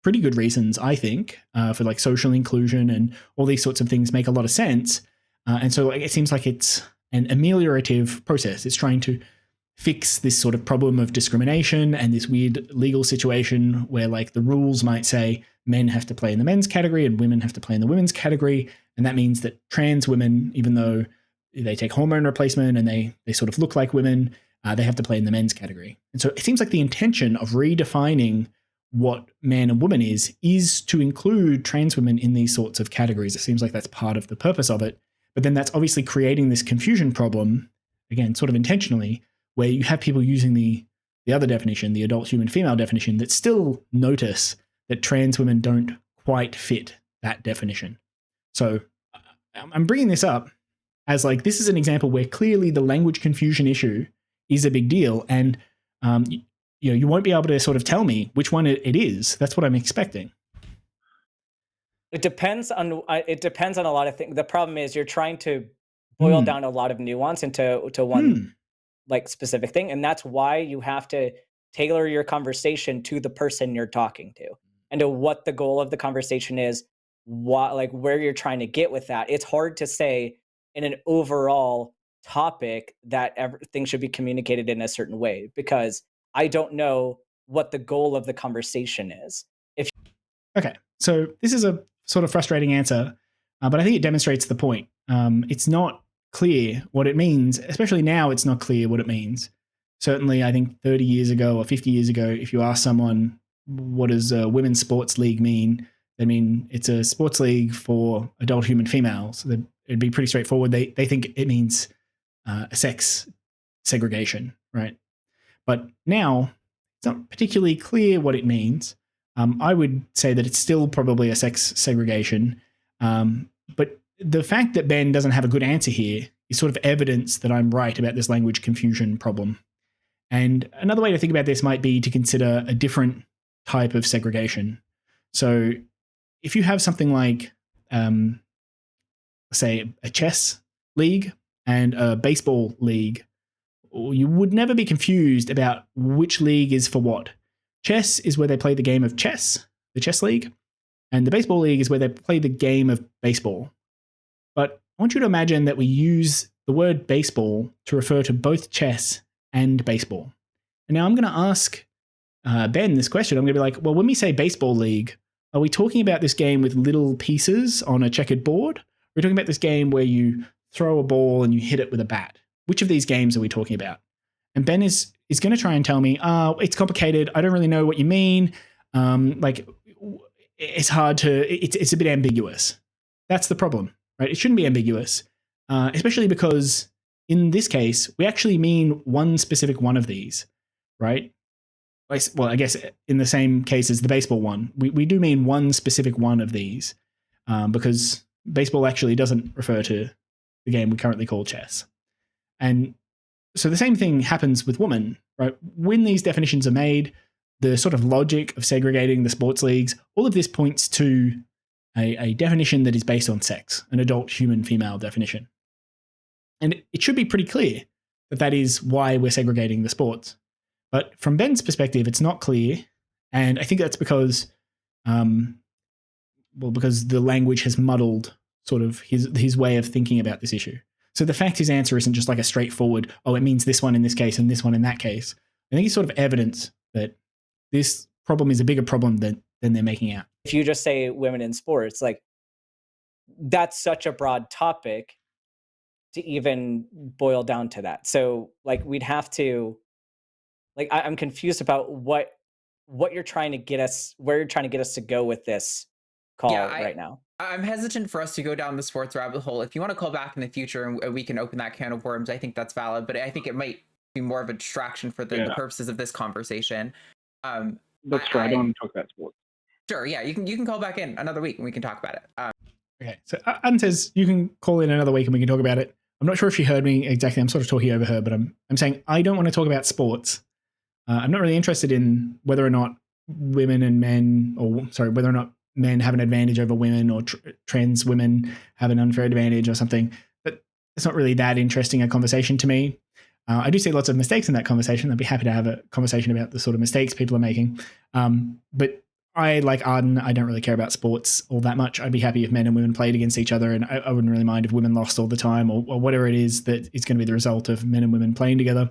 pretty good reasons, I think, for like social inclusion and all these sorts of things make a lot of sense. And so it seems like it's an ameliorative process. It's trying to fix this sort of problem of discrimination and this weird legal situation where like the rules might say men have to play in the men's category and women have to play in the women's category. And that means that trans women, even though they take hormone replacement and they sort of look like women, they have to play in the men's category. And so it seems like the intention of redefining what man and woman is to include trans women in these sorts of categories. It seems like that's part of the purpose of it. But then that's obviously creating this confusion problem, again, sort of intentionally, where you have people using the other definition, the adult human female definition, that still notice that trans women don't quite fit that definition. So I'm bringing this up as like, this is an example where clearly the language confusion issue is a big deal. And, you won't be able to sort of tell me which one it is. That's what I'm expecting. It depends on a lot of things. The problem is you're trying to boil down a lot of nuance into one like specific thing. And that's why you have to tailor your conversation to the person you're talking to and to what the goal of the conversation is, where you're trying to get with that. It's hard to say in an overall topic that everything should be communicated in a certain way, because I don't know what the goal of the conversation is. Okay, so this is a sort of frustrating answer, but I think it demonstrates the point. It's not clear what it means, especially now it's not clear what it means. Certainly, I think 30 years ago or 50 years ago, if you ask someone, what does a women's sports league mean? They mean it's a sports league for adult human females. It'd be pretty straightforward. They think it means a sex segregation, right? But now it's not particularly clear what it means. I would say that it's still probably a sex segregation. But the fact that Ben doesn't have a good answer here is sort of evidence that I'm right about this language confusion problem. And another way to think about this might be to consider a different type of segregation. So if you have something like, say, a chess league and a baseball league, you would never be confused about which league is for what. Chess is where they play the game of chess, the chess league, and the baseball league is where they play the game of baseball. But I want you to imagine that we use the word baseball to refer to both chess and baseball. And now I'm going to ask Ben this question. I'm going to be like, well, when we say baseball league, are we talking about this game with little pieces on a checkered board? Or are we talking about this game where you throw a ball and you hit it with a bat? Which of these games are we talking about? And Ben is is going to try and tell me, it's complicated. I don't really know what you mean. Like, it's hard to, it's a bit ambiguous. That's the problem, right? It shouldn't be ambiguous, especially because in this case, we actually mean one specific one of these, right? Well, I guess in the same case as the baseball one, we do mean one specific one of these, because baseball actually doesn't refer to the game we currently call chess. And so the same thing happens with woman, right? When these definitions are made, the sort of logic of segregating the sports leagues, all of this points to a definition that is based on sex, an adult human female definition. And it should be pretty clear that that is why we're segregating the sports. But from Ben's perspective, it's not clear. And I think that's because, because the language has muddled sort of his way of thinking about this issue. So the fact his answer isn't just like a straightforward, oh, it means this one in this case and this one in that case. I think it's sort of evidence that this problem is a bigger problem than they're making out. If you just say women in sports, like, that's such a broad topic to even boil down to that. So like, we'd have to, like, I'm confused about what you're trying to get us, where you're trying to get us to go with this call right now. I'm hesitant for us to go down the sports rabbit hole. If you want to call back in the future and we can open that can of worms, I think that's valid, but I think it might be more of a distraction for the purposes of this conversation. That's true. I don't want to talk about sports. Sure, yeah, you can call back in another week and we can talk about it. Okay, so Anne says you can call in another week and we can talk about it. I'm not sure if she heard me exactly. I'm sort of talking over her, but I'm saying I don't want to talk about sports. I'm not really interested in whether or not women and men, whether or not men have an advantage over women or trans women have an unfair advantage or something. But it's not really that interesting a conversation to me. I do see lots of mistakes in that conversation. I'd be happy to have a conversation about the sort of mistakes people are making. But I, like Arden, I don't really care about sports all that much. I'd be happy if men and women played against each other, and I wouldn't really mind if women lost all the time or whatever it is that is going to be the result of men and women playing together.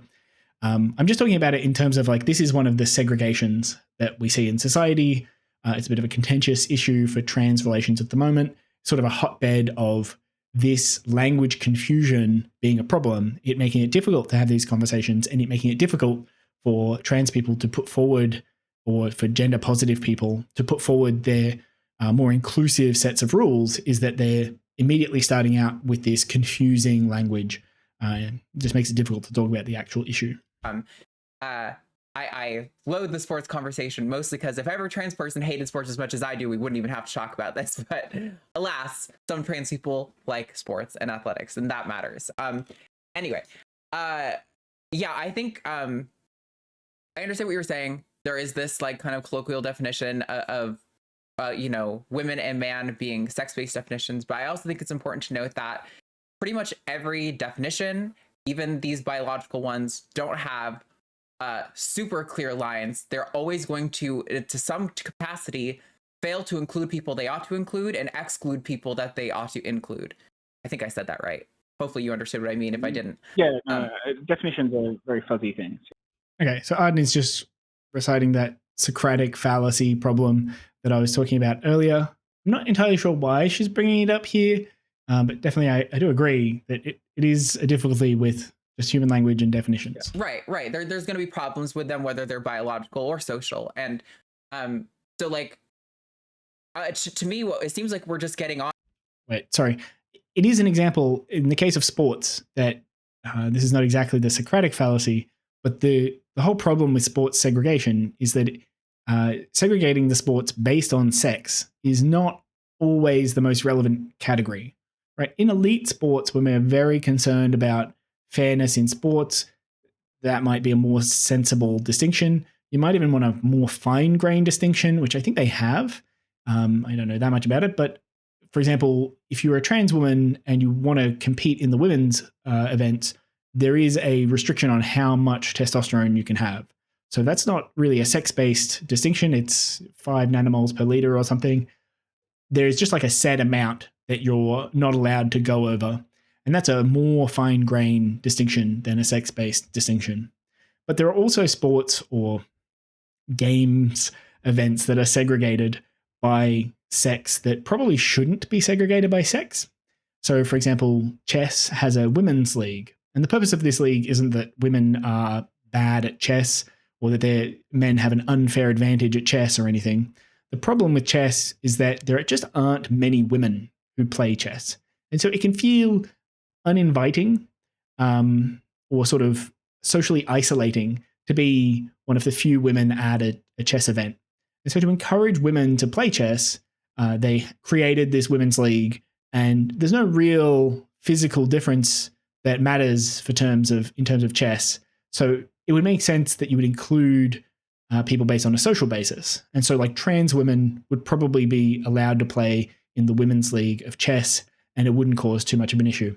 I'm just talking about it in terms of like, this is one of the segregations that we see in society. It's a bit of a contentious issue for trans relations at the moment, sort of a hotbed of this language confusion being a problem, it making it difficult to have these conversations and it making it difficult for trans people to put forward, or for gender positive people to put forward their more inclusive sets of rules, is that they're immediately starting out with this confusing language. It just makes it difficult to talk about the actual issue. I loathe the sports conversation mostly because if every trans person hated sports as much as I do, we wouldn't even have to talk about this. But alas, some trans people like sports and athletics, and that matters. Anyway, yeah, I think I understand what you're saying. There is this like kind of colloquial definition of women and man being sex-based definitions, but I also think it's important to note that pretty much every definition, even these biological ones, don't have super clear lines. They're always going to some capacity, fail to include people they ought to include and exclude people that they ought to include. I think I said that right. Hopefully you understood what I mean if I didn't. Yeah, definitions are very fuzzy things. Okay, so Arden is just reciting that Socratic fallacy problem that I was talking about earlier. I'm not entirely sure why she's bringing it up here, but definitely I do agree that it is a difficulty with just human language and definitions. Right. There's going to be problems with them, whether they're biological or social. And so like, to me, it seems like we're just getting on. Wait, sorry. It is an example in the case of sports that this is not exactly the Socratic fallacy, but the whole problem with sports segregation is that segregating the sports based on sex is not always the most relevant category, right? In elite sports, when we're very concerned about fairness in sports, that might be a more sensible distinction. You might even want a more fine-grained distinction, which I think they have. I don't know that much about it, but for example, if you're a trans woman and you want to compete in the women's events, there is a restriction on how much testosterone you can have. So that's not really a sex-based distinction. It's 5 nanomoles per liter or something. There's just like a set amount that you're not allowed to go over. And that's a more fine-grained distinction than a sex-based distinction. But there are also sports or games events that are segregated by sex that probably shouldn't be segregated by sex. So, for example, chess has a women's league. And the purpose of this league isn't that women are bad at chess or that men have an unfair advantage at chess or anything. The problem with chess is that there just aren't many women who play chess. And so it can feel uninviting or sort of socially isolating to be one of the few women at a chess event. And so to encourage women to play chess, they created this women's league, and there's no real physical difference that matters in terms of chess. So it would make sense that you would include people based on a social basis. And so like trans women would probably be allowed to play in the women's league of chess, and it wouldn't cause too much of an issue.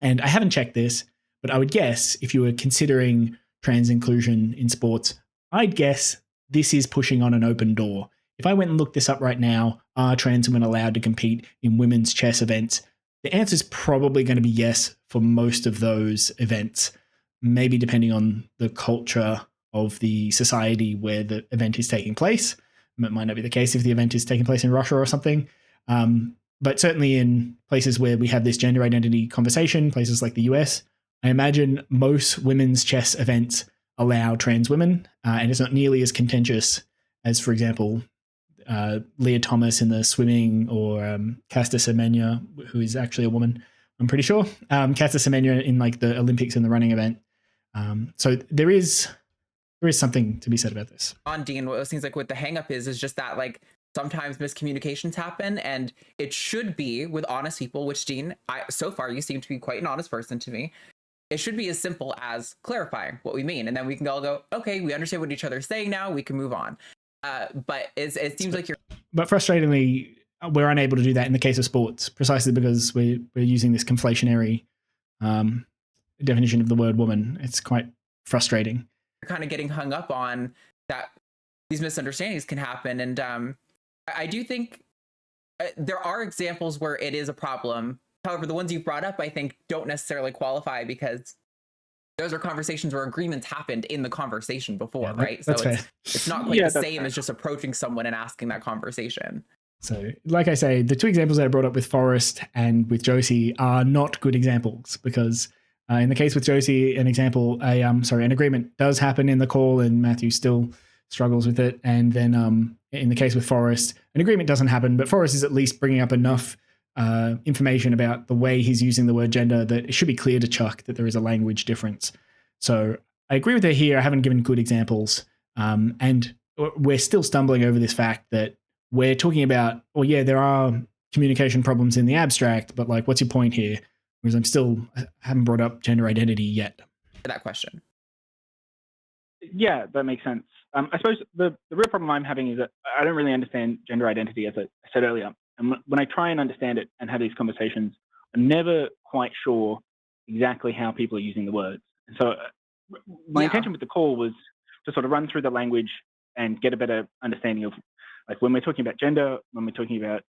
And I haven't checked this, but I would guess if you were considering trans inclusion in sports, I'd guess this is pushing on an open door. If I went and looked this up right now, are trans women allowed to compete in women's chess events? The answer is probably going to be yes for most of those events, maybe depending on the culture of the society where the event is taking place. It might not be the case if the event is taking place in Russia or something. But certainly in places where we have this gender identity conversation, places like the US, I imagine most women's chess events allow trans women, and it's not nearly as contentious as, for example, Leah Thomas in the swimming, or Casta Semenya, who is actually a woman, I'm pretty sure. Casta Semenya in like the Olympics and the running event. So there is something to be said about this. On Dean, what it seems like what the hang up is just that like sometimes miscommunications happen, and it should be with honest people, which Dean, so far you seem to be quite an honest person to me. It should be as simple as clarifying what we mean, and then we can all go, okay, we understand what each other's saying now, we can move on. But it seems like you're... But frustratingly, we're unable to do that in the case of sports, precisely because we're using this conflationary definition of the word woman. It's quite frustrating. You're kind of getting hung up on that these misunderstandings can happen, and I do think there are examples where it is a problem. However, the ones you brought up, I think, don't necessarily qualify because those are conversations where agreements happened in the conversation before, right? So it's not quite the same as just approaching someone and asking that conversation. So, like I say, the two examples that I brought up with Forrest and with Josie are not good examples because in the case with Josie, an agreement does happen in the call, and Matthew still struggles with it. And then in the case with Forrest, an agreement doesn't happen, but Forrest is at least bringing up enough information about the way he's using the word gender that it should be clear to Chuck that there is a language difference. So I agree with her here. I haven't given good examples. And we're still stumbling over this fact that we're talking about, well, yeah, there are communication problems in the abstract, but like, what's your point here? Because I haven't brought up gender identity yet. That question. Yeah, that makes sense. I suppose the real problem I'm having is that I don't really understand gender identity, as I said earlier. And when I try and understand it and have these conversations, I'm never quite sure exactly how people are using the words. And so my intention with the call was to sort of run through the language and get a better understanding of, like, when we're talking about gender, when we're talking about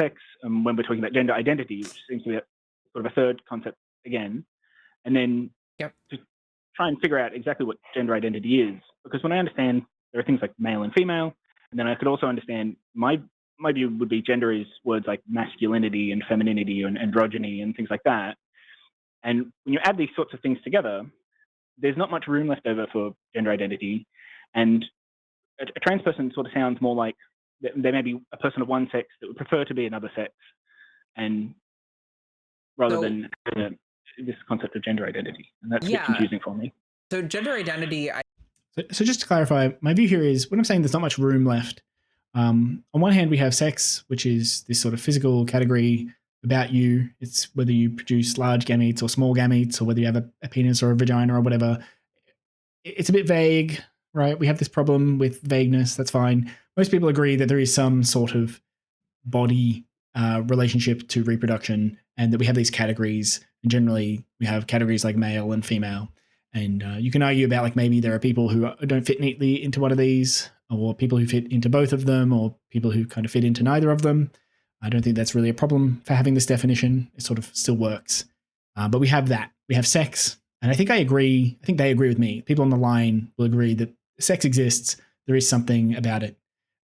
sex, and when we're talking about gender identity, which seems to be sort of a third concept again, and then to try and figure out exactly what gender identity is. Because when I understand there are things like male and female, and then I could also understand my view would be gender is words like masculinity and femininity and androgyny and things like that. And when you add these sorts of things together, there's not much room left over for gender identity. And a trans person sort of sounds more like they may be a person of one sex that would prefer to be another sex, and rather than this concept of gender identity. And that's a bit confusing for me. So gender identity... So just to clarify, my view here is when I'm saying there's not much room left, on one hand, we have sex, which is this sort of physical category about you. It's whether you produce large gametes or small gametes, or whether you have a penis or a vagina or whatever. It's a bit vague, right? We have this problem with vagueness. That's fine. Most people agree that there is some sort of body relationship to reproduction, and that we have these categories. And generally, we have categories like male and female. And you can argue about, like, maybe there are people who don't fit neatly into one of these, or people who fit into both of them, or people who kind of fit into neither of them. I don't think that's really a problem for having this definition. It sort of still works. But we have that. We have sex. And I think I agree. I think they agree with me. People on the line will agree that sex exists. There is something about it.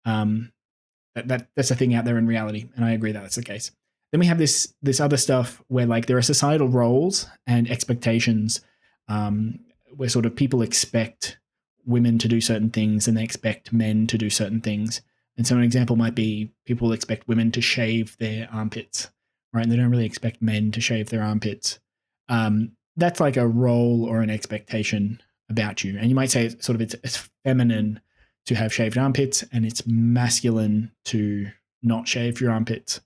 That's a thing out there in reality. And I agree that that's the case. Then we have this other stuff where, like, there are societal roles and expectations where sort of people expect women to do certain things and they expect men to do certain things. And so an example might be people expect women to shave their armpits, right? And they don't really expect men to shave their armpits. That's like a role or an expectation about you. And you might say it's feminine to have shaved armpits and it's masculine to not shave your armpits.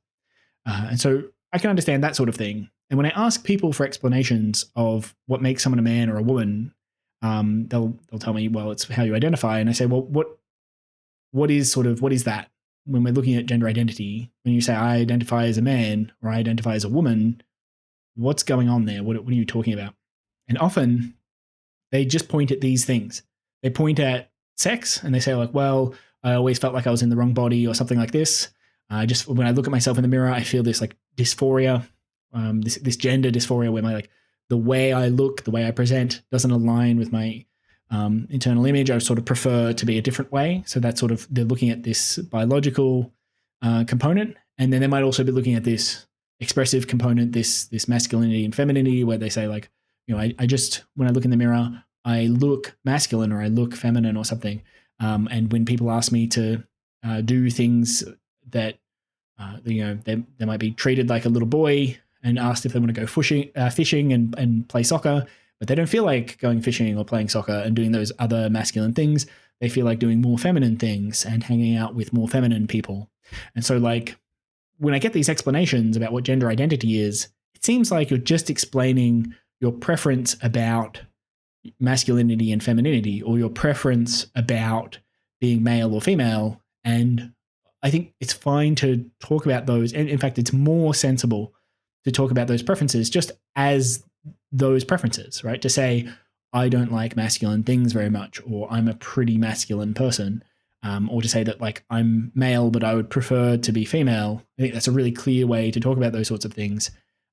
And so I can understand that sort of thing. And when I ask people for explanations of what makes someone a man or a woman, they'll tell me, well, it's how you identify. And I say, well, what is that? When we're looking at gender identity, when you say I identify as a man or I identify as a woman, what's going on there? What are you talking about? And often they just point at these things. They point at sex and they say like, well, I always felt like I was in the wrong body or something like this. Just when I look at myself in the mirror, I feel this like dysphoria, this gender dysphoria where the way I look, the way I present doesn't align with my internal image. I sort of prefer to be a different way. So that's sort of, they're looking at this biological component. And then they might also be looking at this expressive component, this masculinity and femininity, where they say like, I just, when I look in the mirror, I look masculine or I look feminine or something. And when people ask me to do things that, they might be treated like a little boy and asked if they want to go fishing and play soccer, but they don't feel like going fishing or playing soccer and doing those other masculine things. They feel like doing more feminine things and hanging out with more feminine people. And so like when I get these explanations about what gender identity is, it seems like you're just explaining your preference about masculinity and femininity, or your preference about being male or female. And I think it's fine to talk about those. And in fact, it's more sensible to talk about those preferences just as those preferences, right? To say, I don't like masculine things very much, or I'm a pretty masculine person, or to say that like I'm male, but I would prefer to be female. I think that's a really clear way to talk about those sorts of things.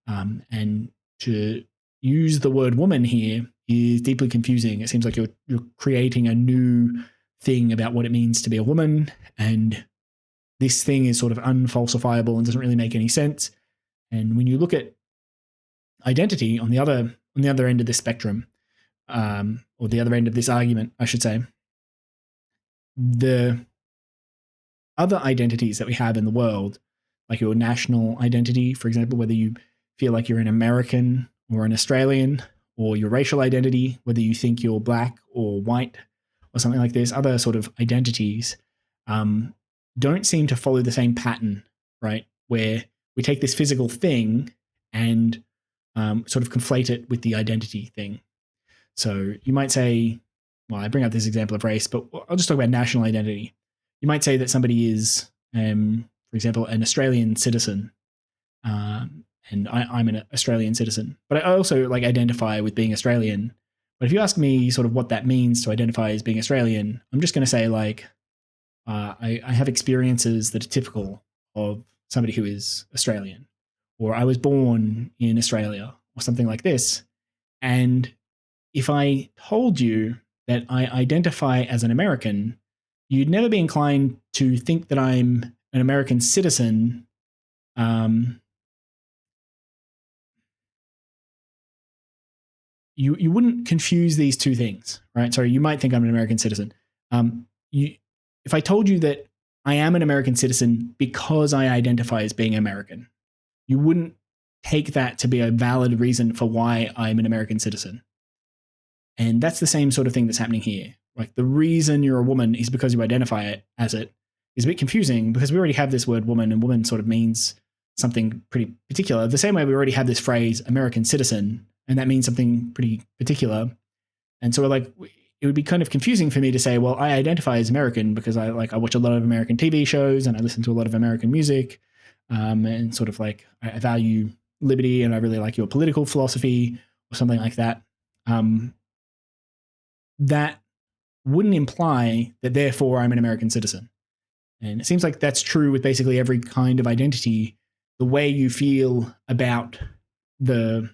And to use the word woman here is deeply confusing. It seems like you're creating a new thing about what it means to be a woman, and this thing is sort of unfalsifiable and doesn't really make any sense. And when you look at identity on the other end of this spectrum, or the other end of this argument, I should say, the other identities that we have in the world, like your national identity, for example, whether you feel like you're an American or an Australian, or your racial identity, whether you think you're black or white or something like this, other sort of identities don't seem to follow the same pattern, right? Where we take this physical thing and sort of conflate it with the identity thing. So you might say, well, I bring up this example of race, but I'll just talk about national identity. You might say that somebody is, for example, an Australian citizen, and I'm an Australian citizen, but I also like identify with being Australian. But if you ask me sort of what that means to identify as being Australian, I'm just going to say like, I have experiences that are typical of somebody who is Australian, or I was born in Australia, or something like this. And if I told you that I identify as an American, you'd never be inclined to think that I'm an American citizen. You wouldn't confuse these two things, right? So you might think I'm an American citizen. If I told you that I am an American citizen because I identify as being American, you wouldn't take that to be a valid reason for why I'm an American citizen. And that's the same sort of thing that's happening here. Like the reason you're a woman is because you identify it as it is a bit confusing, because we already have this word woman, and woman sort of means something pretty particular. The same way we already have this phrase American citizen, and that means something pretty particular. And so like, it would be kind of confusing for me to say, well, I identify as American because I watch a lot of American TV shows and I listen to a lot of American music, and sort of like I value liberty and I really like your political philosophy or something like that. That wouldn't imply that therefore I'm an American citizen. And it seems like that's true with basically every kind of identity. The way you feel about the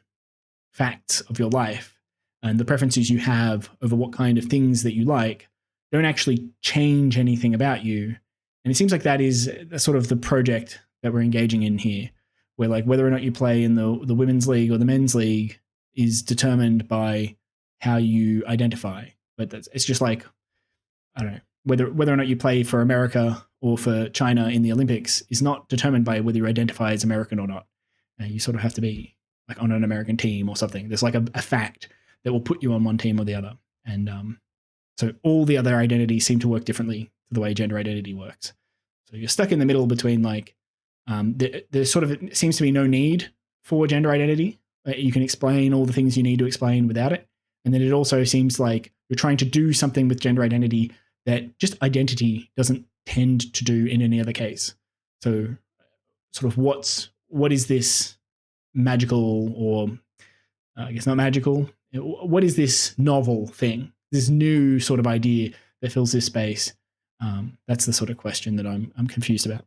facts of your life and the preferences you have over what kind of things that you like don't actually change anything about you. And it seems like that is sort of the project that we're engaging in here, where like whether or not you play in the women's league or the men's league is determined by how you identify. But it's just like, I don't know, whether or not you play for America or for China in the Olympics is not determined by whether you identify as American or not. You sort of have to be like on an American team or something. There's like a fact that will put you on one team or the other. And so all the other identities seem to work differently to the way gender identity works. So you're stuck in the middle between like, there sort of seems to be no need for gender identity. You can explain all the things you need to explain without it. And then it also seems like you're trying to do something with gender identity that just identity doesn't tend to do in any other case. So sort of what is this magical, or I guess not magical, what is this novel thing, this new sort of idea that fills this space? That's the sort of question that I'm confused about.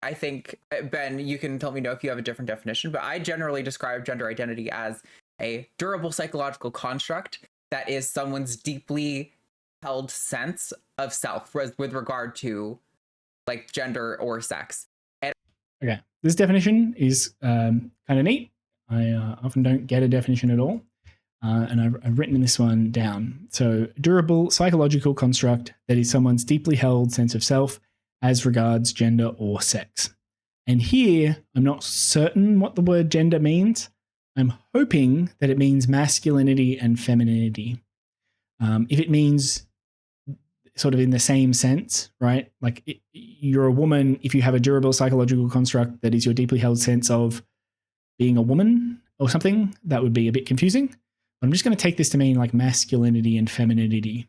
I think, Ben, you can tell me no if you have a different definition, but I generally describe gender identity as a durable psychological construct that is someone's deeply held sense of self with regard to like gender or sex. Okay, this definition is kind of neat. I often don't get a definition at all. And I've written this one down. So, durable psychological construct that is someone's deeply held sense of self as regards gender or sex. And here, I'm not certain what the word gender means. I'm hoping that it means masculinity and femininity. If it means sort of in the same sense, right? Like you're a woman if you have a durable psychological construct that is your deeply held sense of being a woman or something, that would be a bit confusing. But I'm just going to take this to mean like masculinity and femininity.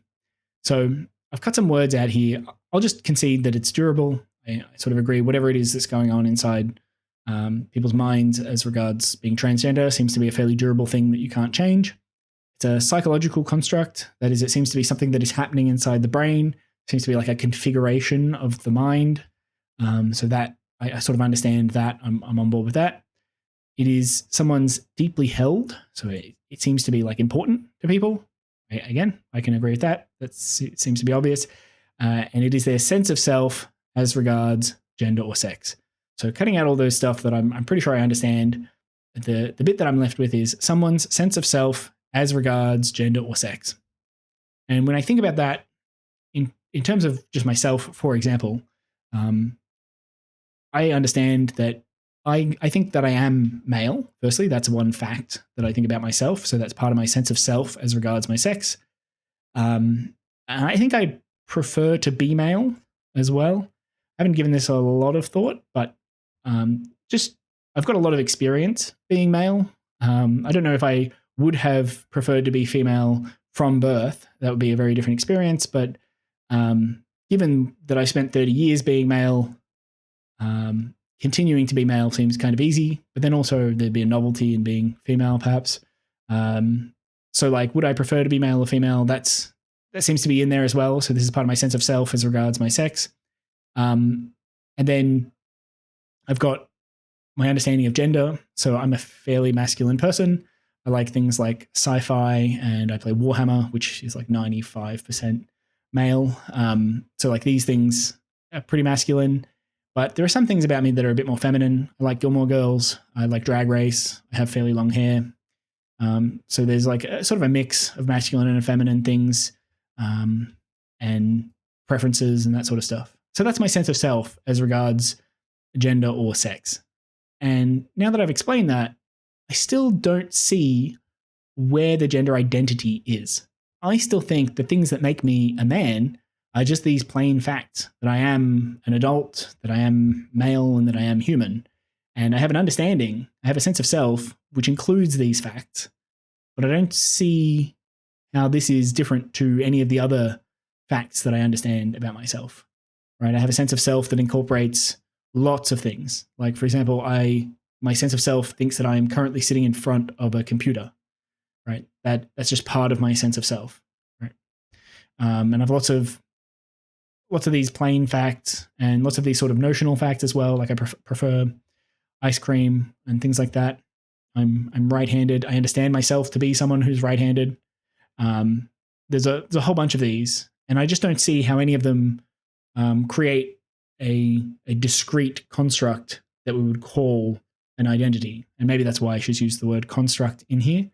So I've cut some words out here. I'll just concede that it's durable. I sort of agree. Whatever it is that's going on inside people's minds as regards being transgender seems to be a fairly durable thing that you can't change. It's a psychological construct. That is, it seems to be something that is happening inside the brain. It seems to be like a configuration of the mind. So that I sort of understand that. I'm on board with that. It is someone's deeply held. So it seems to be like important to people. Again, I can agree with that. It seems to be obvious. And it is their sense of self as regards gender or sex. So cutting out all those stuff that I'm pretty sure I understand, the bit that I'm left with is someone's sense of self as regards gender or sex. And when I think about that in terms of just myself, for example, I understand that I think that I am male. Firstly, that's one fact that I think about myself. So that's part of my sense of self as regards my sex. And I think I prefer to be male as well. I haven't given this a lot of thought, but just I've got a lot of experience being male. I don't know if I would have preferred to be female from birth. That would be a very different experience. But given that I spent 30 years being male, continuing to be male seems kind of easy. But then also there'd be a novelty in being female, perhaps. So like, would I prefer to be male or female? That seems to be in there as well. So this is part of my sense of self as regards my sex. And then I've got my understanding of gender. So I'm a fairly masculine person. I like things like sci-fi, and I play Warhammer, which is like 95% male. So like these things are pretty masculine, but there are some things about me that are a bit more feminine. I like Gilmore Girls. I like Drag Race. I have fairly long hair. So there's like sort of a mix of masculine and feminine things, and preferences and that sort of stuff. So that's my sense of self as regards gender or sex. And now that I've explained that, I still don't see where the gender identity is. I still think the things that make me a man are just these plain facts, that I am an adult, that I am male, and that I am human. And I have an understanding, I have a sense of self, which includes these facts. But I don't see how this is different to any of the other facts that I understand about myself. Right? I have a sense of self that incorporates lots of things. Like, for example, my sense of self thinks that I am currently sitting in front of a computer. Right? That's just part of my sense of self. Right? And I've lots of these plain facts and lots of these sort of notional facts as well. Like I prefer ice cream and things like that. I'm right-handed. I understand myself to be someone who's right-handed. There's a whole bunch of these, and I just don't see how any of them create a discrete construct that we would call an identity. And maybe that's why I should use the word construct in here.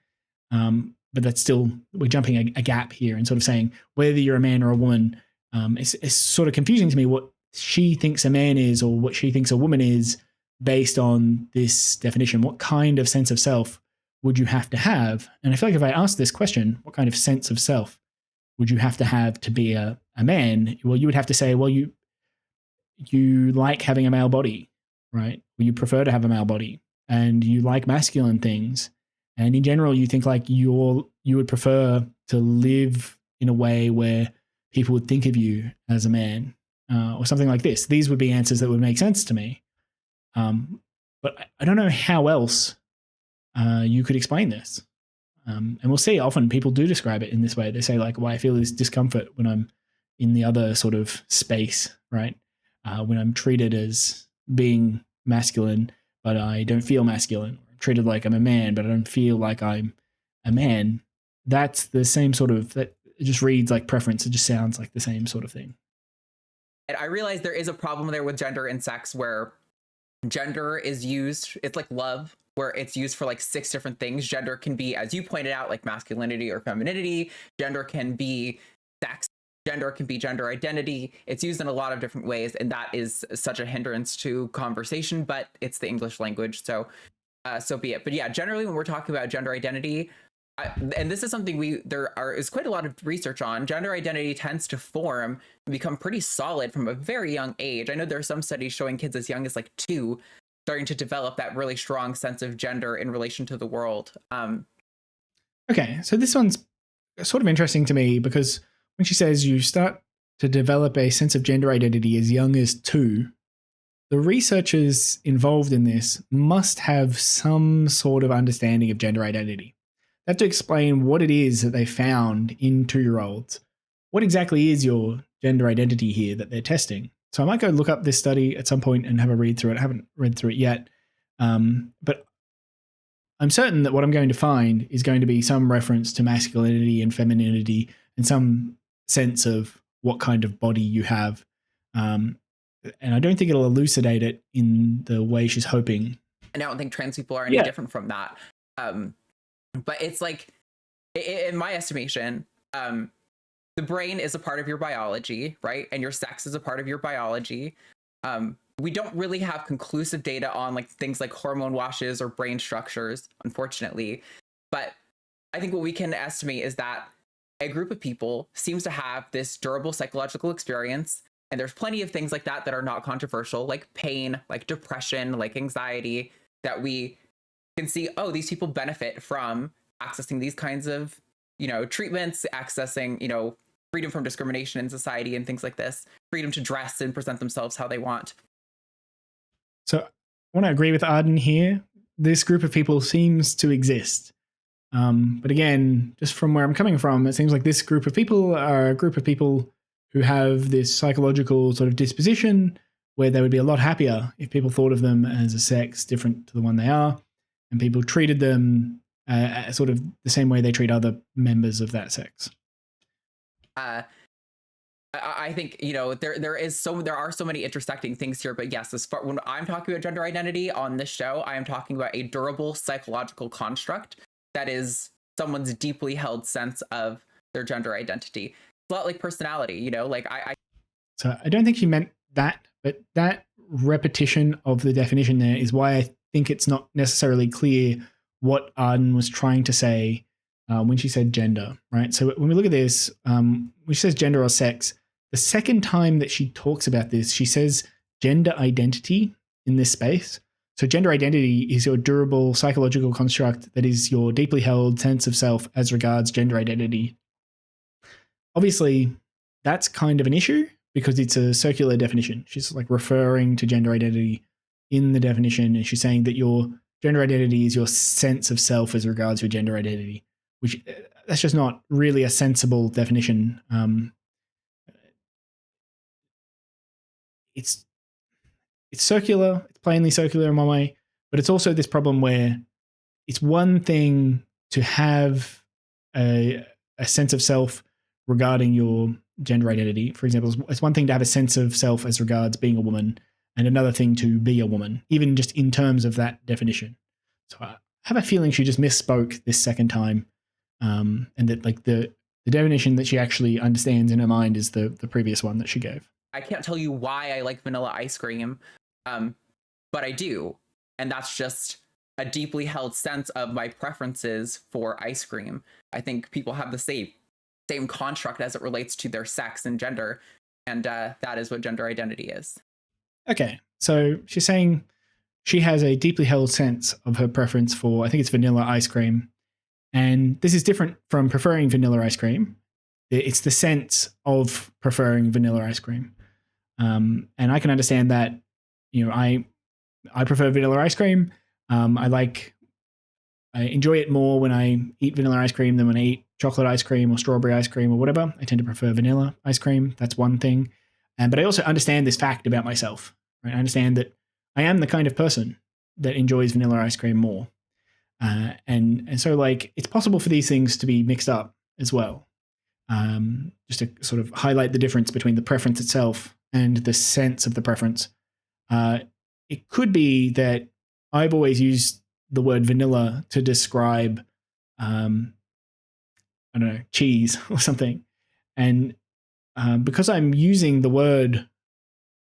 but that's still, we're jumping a gap here and sort of saying whether you're a man or a woman. It's sort of confusing to me what she thinks a man is or what she thinks a woman is based on this definition. What kind of sense of self would you have to have? And I feel like if I ask this question, what kind of sense of self would you have to be a man? Well, you would have to say, well, you like having a male body, right? Or you prefer to have a male body and you like masculine things. And in general, you think like you would prefer to live in a way where people would think of you as a man or something like this. These would be answers that would make sense to me. But I don't know how else you could explain this. And we'll see often people do describe it in this way. They say like, well, I feel this discomfort when I'm in the other sort of space, right? When I'm treated as being masculine, but I don't feel masculine. I'm treated like I'm a man, but I don't feel like I'm a man. That's the same sort of, that it just reads like preference. It just sounds like the same sort of thing. And I realize there is a problem there with gender and sex where gender is used, it's like love, where it's used for like 6 different things. Gender can be, as you pointed out, like masculinity or femininity. Gender can be sex. Gender can be gender identity. It's used in a lot of different ways, and that is such a hindrance to conversation, but it's the English language, so so be it. But yeah, generally when we're talking about gender identity, and this is something there is quite a lot of research on, gender identity tends to form and become pretty solid from a very young age. I know there are some studies showing kids as young as like 2 starting to develop that really strong sense of gender in relation to the world. Okay, so this one's sort of interesting to me because when she says you start to develop a sense of gender identity as young as 2, the researchers involved in this must have some sort of understanding of gender identity. They have to explain what it is that they found in 2-year-olds. What exactly is your gender identity here that they're testing? So I might go look up this study at some point and have a read through it. I haven't read through it yet. But I'm certain that what I'm going to find is going to be some reference to masculinity and femininity and some sense of what kind of body you have. And I don't think it'll elucidate it in the way she's hoping. And I don't think trans people are any different from that. But it's like, in my estimation, the brain is a part of your biology, right? And your sex is a part of your biology. We don't really have conclusive data on like things like hormone washes or brain structures, unfortunately. But I think what we can estimate is that a group of people seems to have this durable psychological experience. And there's plenty of things like that that are not controversial, like pain, like depression, like anxiety, that we can see, oh, these people benefit from accessing these kinds of, treatments, accessing, freedom from discrimination in society and things like this, freedom to dress and present themselves how they want. So I want to agree with Arden here. This group of people seems to exist. But again, just from where I'm coming from, it seems like this group of people are a group of people who have this psychological sort of disposition where they would be a lot happier if people thought of them as a sex different to the one they are, and people treated them sort of the same way they treat other members of that sex. I think there are so many intersecting things here, but yes, when I'm talking about gender identity on this show, I am talking about a durable psychological construct that is someone's deeply held sense of their gender identity. It's a lot like personality, So I don't think she meant that, but that repetition of the definition there is why I think it's not necessarily clear what Arden was trying to say when she said gender, right? So when we look at this, when she says gender or sex, the second time that she talks about this, she says gender identity in this space. So gender identity is your durable psychological construct that is your deeply held sense of self as regards gender identity. Obviously, that's kind of an issue because it's a circular definition. She's like referring to gender identity in the definition, and she's saying that your gender identity is your sense of self as regards your gender identity, which that's just not really a sensible definition. It's circular, it's plainly circular in one way, but it's also this problem where it's one thing to have a sense of self regarding your gender identity. For example, it's one thing to have a sense of self as regards being a woman, and another thing to be a woman, even just in terms of that definition. So I have a feeling she just misspoke this second time. and that like the definition that she actually understands in her mind is the previous one that she gave. I can't tell you why I like vanilla ice cream, but I do, and that's just a deeply held sense of my preferences for ice cream. I think people have the same construct as it relates to their sex and gender, and that is what gender identity is. Okay, so she's saying she has a deeply held sense of her preference for, I think it's vanilla ice cream. And this is different from preferring vanilla ice cream. It's the sense of preferring vanilla ice cream. And I can understand that, you know, I prefer vanilla ice cream. I enjoy it more when I eat vanilla ice cream than when I eat chocolate ice cream or strawberry ice cream or whatever. I tend to prefer vanilla ice cream. That's one thing. But I also understand this fact about myself. Right? I understand that I am the kind of person that enjoys vanilla ice cream more. And so like it's possible for these things to be mixed up as well. Just to sort of highlight the difference between the preference itself and the sense of the preference. It could be that I've always used the word vanilla to describe, I don't know, cheese or something. And because I'm using the word,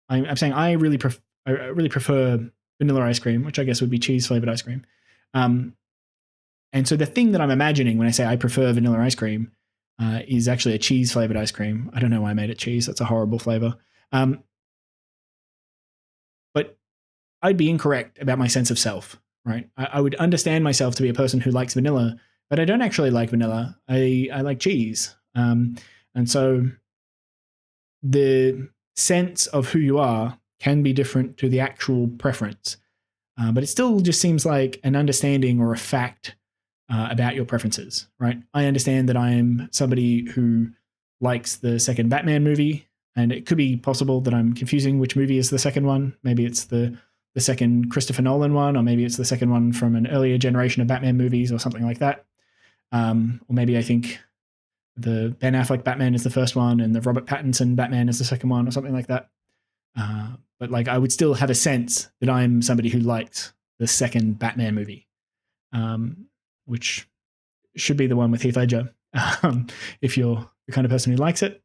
I'm saying I really prefer vanilla ice cream, which I guess would be cheese flavored ice cream. And so the thing that I'm imagining when I say I prefer vanilla ice cream is actually a cheese flavored ice cream. I don't know why I made it cheese. That's a horrible flavor. But I'd be incorrect about my sense of self, right? I would understand myself to be a person who likes vanilla, but I don't actually like vanilla. I like cheese. And so the sense of who you are can be different to the actual preference. But it still just seems like an understanding or a fact about your preferences, right? I understand that I am somebody who likes the second Batman movie, and it could be possible that I'm confusing which movie is the second one. Maybe it's the second Christopher Nolan one, or maybe it's the second one from an earlier generation of Batman movies or something like that. Or maybe I think the Ben Affleck Batman is the first one and the Robert Pattinson Batman is the second one or something like that. But like I would still have a sense that I'm somebody who liked the second Batman movie, which should be the one with Heath Ledger, if you're the kind of person who likes it.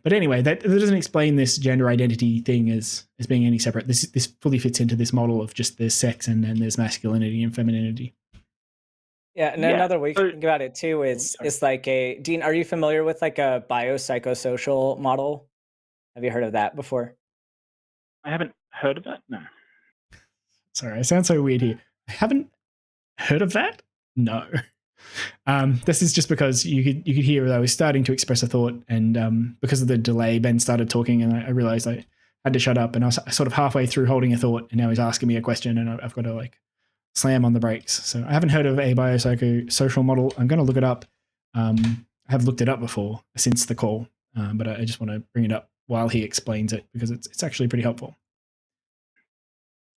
But anyway, that doesn't explain this gender identity thing as being any separate. This fully fits into this model of just there's sex and then there's masculinity and femininity. Yeah, and another way to think about it too is like Dean, are you familiar with like a biopsychosocial model? Have you heard of that before? I haven't heard of that. No. Sorry, I sound so weird here. I haven't heard of that. No. This is just because you could hear that I was starting to express a thought, and because of the delay, Ben started talking, and I realized I had to shut up, and I was sort of halfway through holding a thought, and now he's asking me a question, and I've got to like slam on the brakes. So I haven't heard of a biopsychosocial model. I'm going to look it up. I have looked it up before since the call, but I just want to bring it up while he explains it because it's actually pretty helpful.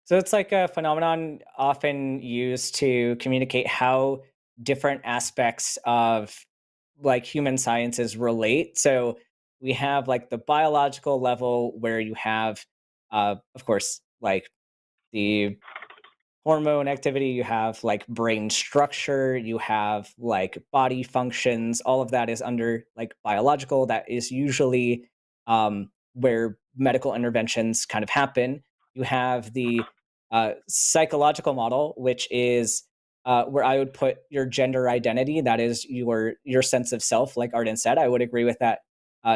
So it's like a phenomenon often used to communicate how different aspects of like human sciences relate. So we have like the biological level where you have, of course, like the hormone activity, you have like brain structure, you have like body functions. All of that is under like biological. That is usually where medical interventions kind of happen. You have the psychological model, which is where I would put your gender identity. That is your sense of self, like Arden said. I would agree with that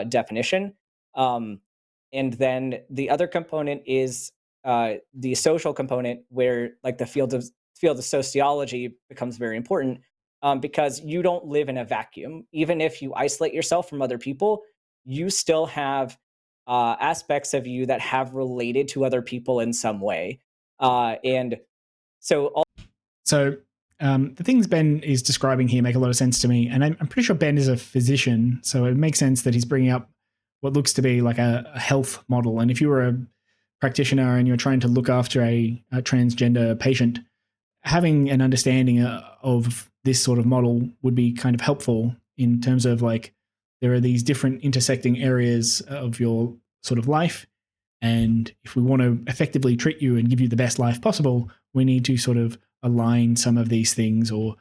definition. And then the other component is the social component, where like the field of sociology becomes very important because you don't live in a vacuum. Even if you isolate yourself from other people, you still have aspects of you that have related to other people in some way. And so the things Ben is describing here make a lot of sense to me. And I'm pretty sure Ben is a physician. So it makes sense that he's bringing up what looks to be like a health model. And if you were a practitioner and you're trying to look after a transgender patient, having an understanding of this sort of model would be kind of helpful in terms of like, there are these different intersecting areas of your sort of life. And if we want to effectively treat you and give you the best life possible, we need to sort of align some of these things or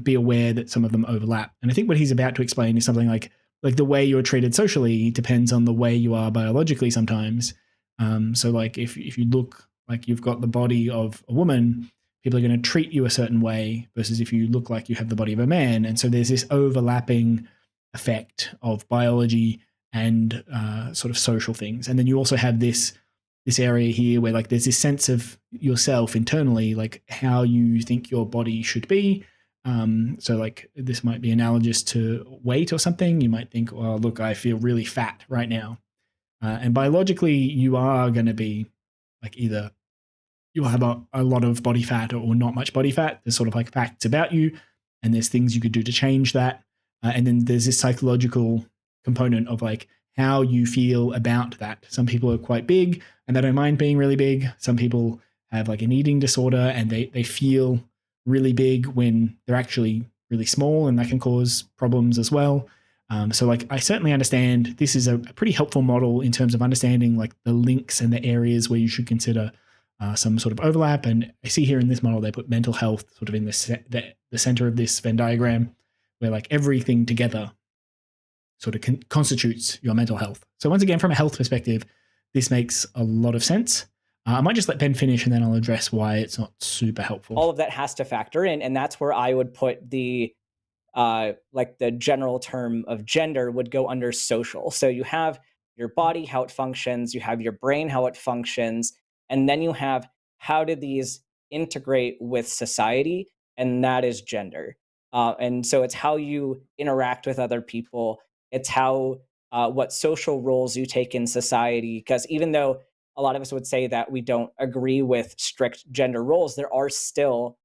be aware that some of them overlap. And I think what he's about to explain is something like the way you're treated socially depends on the way you are biologically sometimes. So like if you look like you've got the body of a woman, people are going to treat you a certain way versus if you look like you have the body of a man. And so there's this overlapping effect of biology and sort of social things. And then you also have this area here where like there's this sense of yourself internally, like how you think your body should be. So like this might be analogous to weight or something. You might think, well, look, I feel really fat right now. And biologically, you are going to be like either you'll have a lot of body fat or not much body fat. There's sort of like facts about you, and there's things you could do to change that. And then there's this psychological component of like how you feel about that. Some people are quite big and they don't mind being really big. Some people have like an eating disorder and they feel really big when they're actually really small, and that can cause problems as well. So like I certainly understand this is a pretty helpful model in terms of understanding like the links and the areas where you should consider some sort of overlap. And I see here in this model, they put mental health sort of in the center of this Venn diagram, where like everything together sort of constitutes your mental health. So once again, from a health perspective, this makes a lot of sense. I might just let Ben finish and then I'll address why it's not super helpful. All of that has to factor in, and that's where I would put the like the general term of gender would go under social. So you have your body, how it functions, you have your brain, how it functions, and then you have how do these integrate with society, and that is gender. And so it's how you interact with other people. It's how what social roles you take in society. Because even though a lot of us would say that we don't agree with strict gender roles, there are still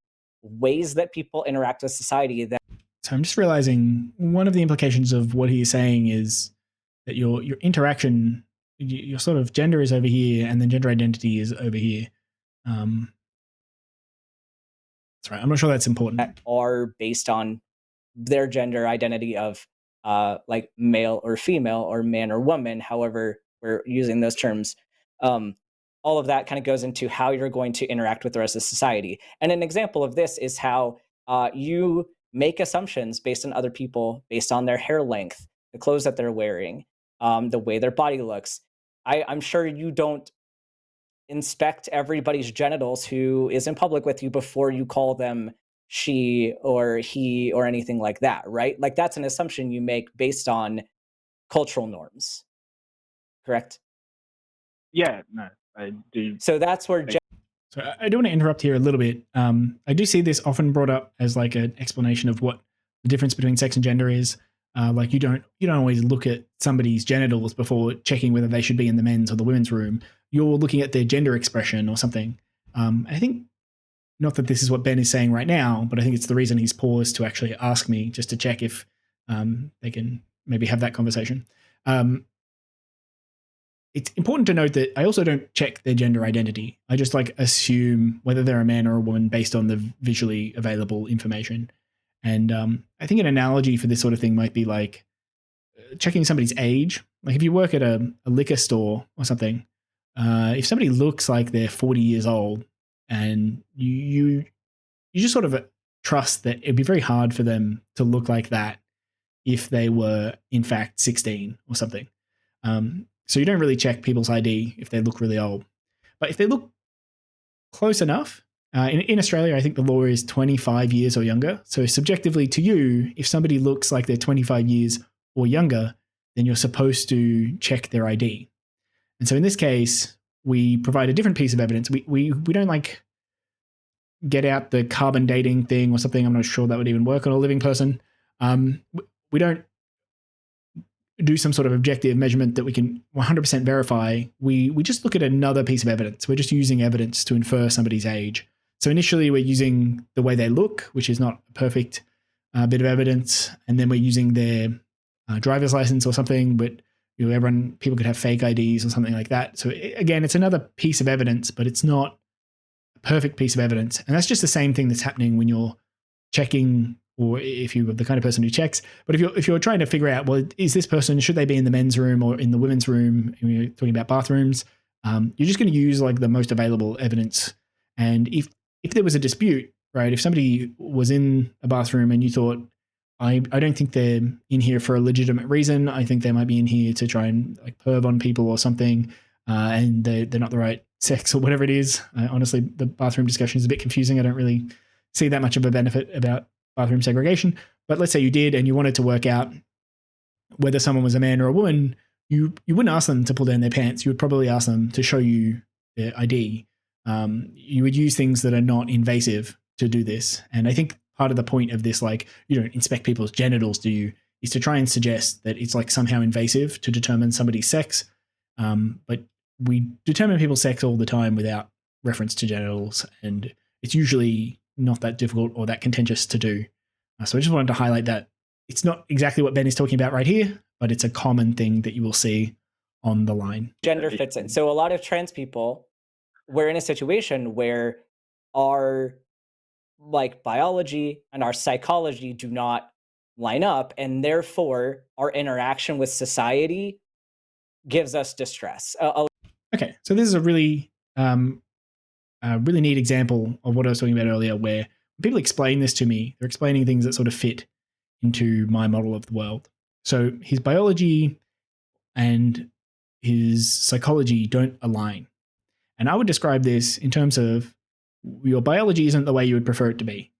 ways that people interact with society that. So I'm just realizing one of the implications of what he's saying is that your interaction, your sort of gender is over here, and then gender identity is over here. That's right. I'm not sure that's important. That are based on their gender identity of like male or female or man or woman, however we're using those terms. All of that kind of goes into how you're going to interact with the rest of society. And an example of this is how you make assumptions based on other people, based on their hair length, the clothes that they're wearing, the way their body looks. I'm sure you don't inspect everybody's genitals who is in public with you before you call them she or he or anything like that, right? Like that's an assumption you make based on cultural norms, correct? Yeah, no, I do. So that's where. So I do want to interrupt here a little bit. I do see this often brought up as like an explanation of what the difference between sex and gender is. Like you don't always look at somebody's genitals before checking whether they should be in the men's or the women's room. You're looking at their gender expression or something. I think not that this is what Ben is saying right now, but I think it's the reason he's paused to actually ask me just to check if they can maybe have that conversation. It's important to note that I also don't check their gender identity. I just like assume whether they're a man or a woman based on the visually available information. And I think an analogy for this sort of thing might be like checking somebody's age. Like if you work at a liquor store or something, if somebody looks like they're 40 years old and you just sort of trust that it'd be very hard for them to look like that if they were in fact 16 or something. So you don't really check people's ID if they look really old. But if they look close enough, in Australia, I think the law is 25 years or younger. So subjectively to you, if somebody looks like they're 25 years or younger, then you're supposed to check their ID. And so in this case, we provide a different piece of evidence. We don't like get out the carbon dating thing or something. I'm not sure that would even work on a living person. We don't do some sort of objective measurement that we can 100% verify. We just look at another piece of evidence. We're just using evidence to infer somebody's age. So initially we're using the way they look, which is not a perfect bit of evidence. And then we're using their driver's license or something, but people could have fake IDs or something like that. So again, it's another piece of evidence, but it's not a perfect piece of evidence. And that's just the same thing that's happening when you're checking, or if you're the kind of person who checks. But if you're trying to figure out, well, is this person, should they be in the men's room or in the women's room? And we're talking about bathrooms. You're just going to use like the most available evidence. And if there was a dispute, right? If somebody was in a bathroom and you thought, I don't think they're in here for a legitimate reason. I think they might be in here to try and like perv on people or something, and they're not the right sex or whatever it is. Honestly, the bathroom discussion is a bit confusing. I don't really see that much of a benefit about bathroom segregation. But let's say you did and you wanted to work out whether someone was a man or a woman, you wouldn't ask them to pull down their pants. You would probably ask them to show you their ID. You would use things that are not invasive to do this. And I think part of the point of this, like, you don't inspect people's genitals, do you, is to try and suggest that it's like somehow invasive to determine somebody's sex. But we determine people's sex all the time without reference to genitals, and it's usually not that difficult or that contentious to do. So I just wanted to highlight that it's not exactly what Ben is talking about right here, but it's a common thing that you will see on the line. Gender fits in. So a lot of trans people, we're in a situation where our like biology and our psychology do not line up, and therefore our interaction with society gives us distress. Okay, so this is a really neat example of what I was talking about earlier, where when people explain this to me, they're explaining things that sort of fit into my model of the world. So his biology and his psychology don't align. And I would describe this in terms of your biology isn't the way you would prefer it to be,